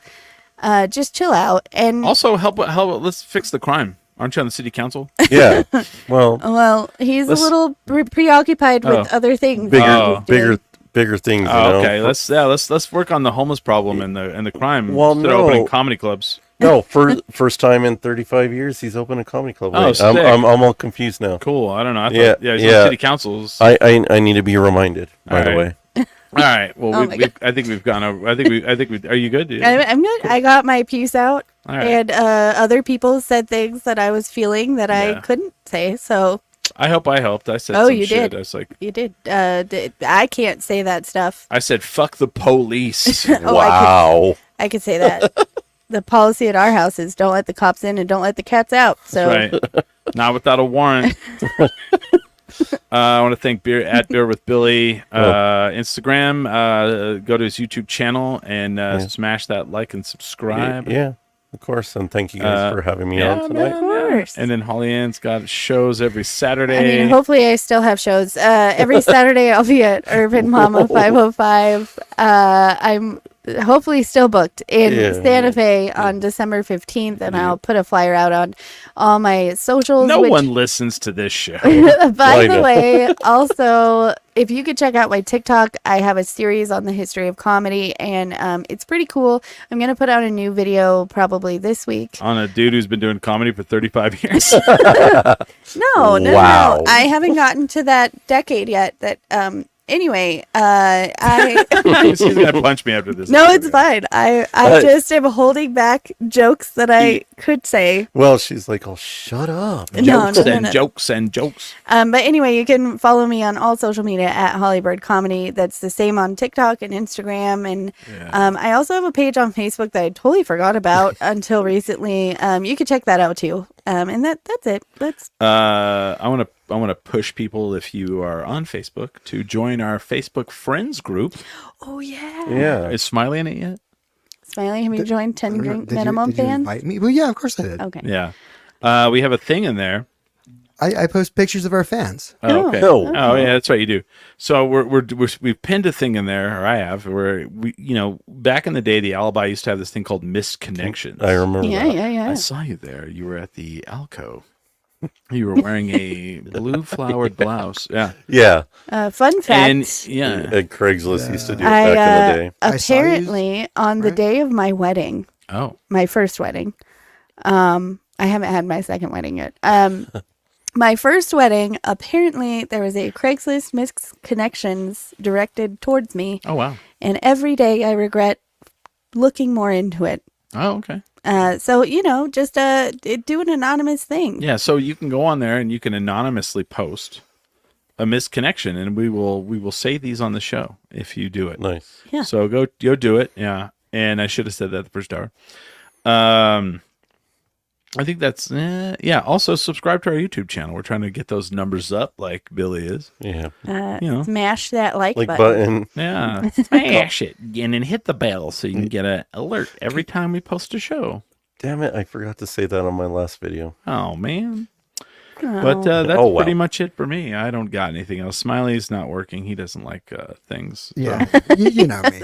Just chill out, and also help. Let's fix the crime. Aren't you on the city council? Yeah. Well, he's a little preoccupied with other things. Bigger things. Okay, let's work on the homeless problem and the crime. Well, instead of opening comedy clubs. No, first time in 35 years he's opened a comedy club. Oh, sick. I'm all confused now. Cool. I don't know. I thought, he's on city councils. I need to be reminded. By the way. All right. Well, I think we've gone over. I think we. Are you good? I'm good. I got my piece out, right. and other people said things that I was feeling that I couldn't say. So I hope I helped. I said some you shit. did. I was like, you did. I can't say that stuff. I said, "Fuck the police." Wow. I could say that. The policy at our house is don't let the cops in and don't let the cats out. So right. Not without a warrant. I want to thank Beer with Billy. Instagram. Go to his YouTube channel and smash that like and subscribe. Yeah, of course. And thank you guys for having me on tonight. Of course. And then Hollyanne's got shows every Saturday. I mean, hopefully I still have shows. Every Saturday I'll be at Urban Mama 505. I'm hopefully still booked in Santa Fe on December 15th, and I'll put a flyer out on all my socials. No one listens to this show. By the way, also, if you could check out my TikTok, I have a series on the history of comedy, and it's pretty cool. I'm going to put out a new video probably this week. On a dude who's been doing comedy for 35 years. No. I haven't gotten to that decade yet. Anyway, He's gonna punch me after this. No, it's fine. I just am holding back jokes that I could say. Well, she's like, "Oh, shut up." Jokes and jokes. But anyway, you can follow me on all social media at Hollybird Comedy. That's the same on TikTok and Instagram, and I also have a page on Facebook that I totally forgot about until recently. You can check that out too. And that's it. I want to push people, if you are on Facebook, to join our Facebook friends group. Oh yeah. Yeah. Is Smiley in it yet? Smiley, have you joined 10 Drink Minimum did you Fan? invite me? Well, yeah, of course I did. Okay. Yeah. We have a thing in there. I post pictures of our fans. Oh, okay. Oh. Oh, yeah, that's right. You do. So we've pinned a thing in there, or I have, where back in the day, the Alibi used to have this thing called Missed Connections. I remember. Yeah. I saw you there. You were at the Alco. You were wearing a blue flowered blouse. Yeah. Yeah. Fun fact. And Craigslist used to do it back in the day. Apparently, on the day of my wedding, my first wedding, I haven't had my second wedding yet. My first wedding, apparently there was a Craigslist Missed Connections directed towards me. Oh, wow. And every day I regret looking more into it. Oh, okay. So, just do an anonymous thing. Yeah, so you can go on there and you can anonymously post a missed connection, and we will say these on the show if you do it. Nice. Yeah. So go do it. Yeah. And I should have said that the first hour. I think that's Also, subscribe to our YouTube channel. We're trying to get those numbers up, like Billy is. Yeah. Smash that like button. button. Yeah, smash it and then hit the bell so you can get an alert every time we post a show. Damn it! I forgot to say that on my last video. Oh man. But that's pretty much it for me. I don't got anything else. Smiley's not working. He doesn't like things. Yeah, you know me.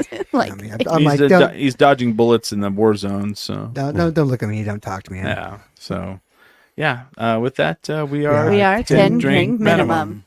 He's dodging bullets in the war zone. So don't look at me. Don't talk to me. Yeah. So, with that, we are 10 Drink Minimum.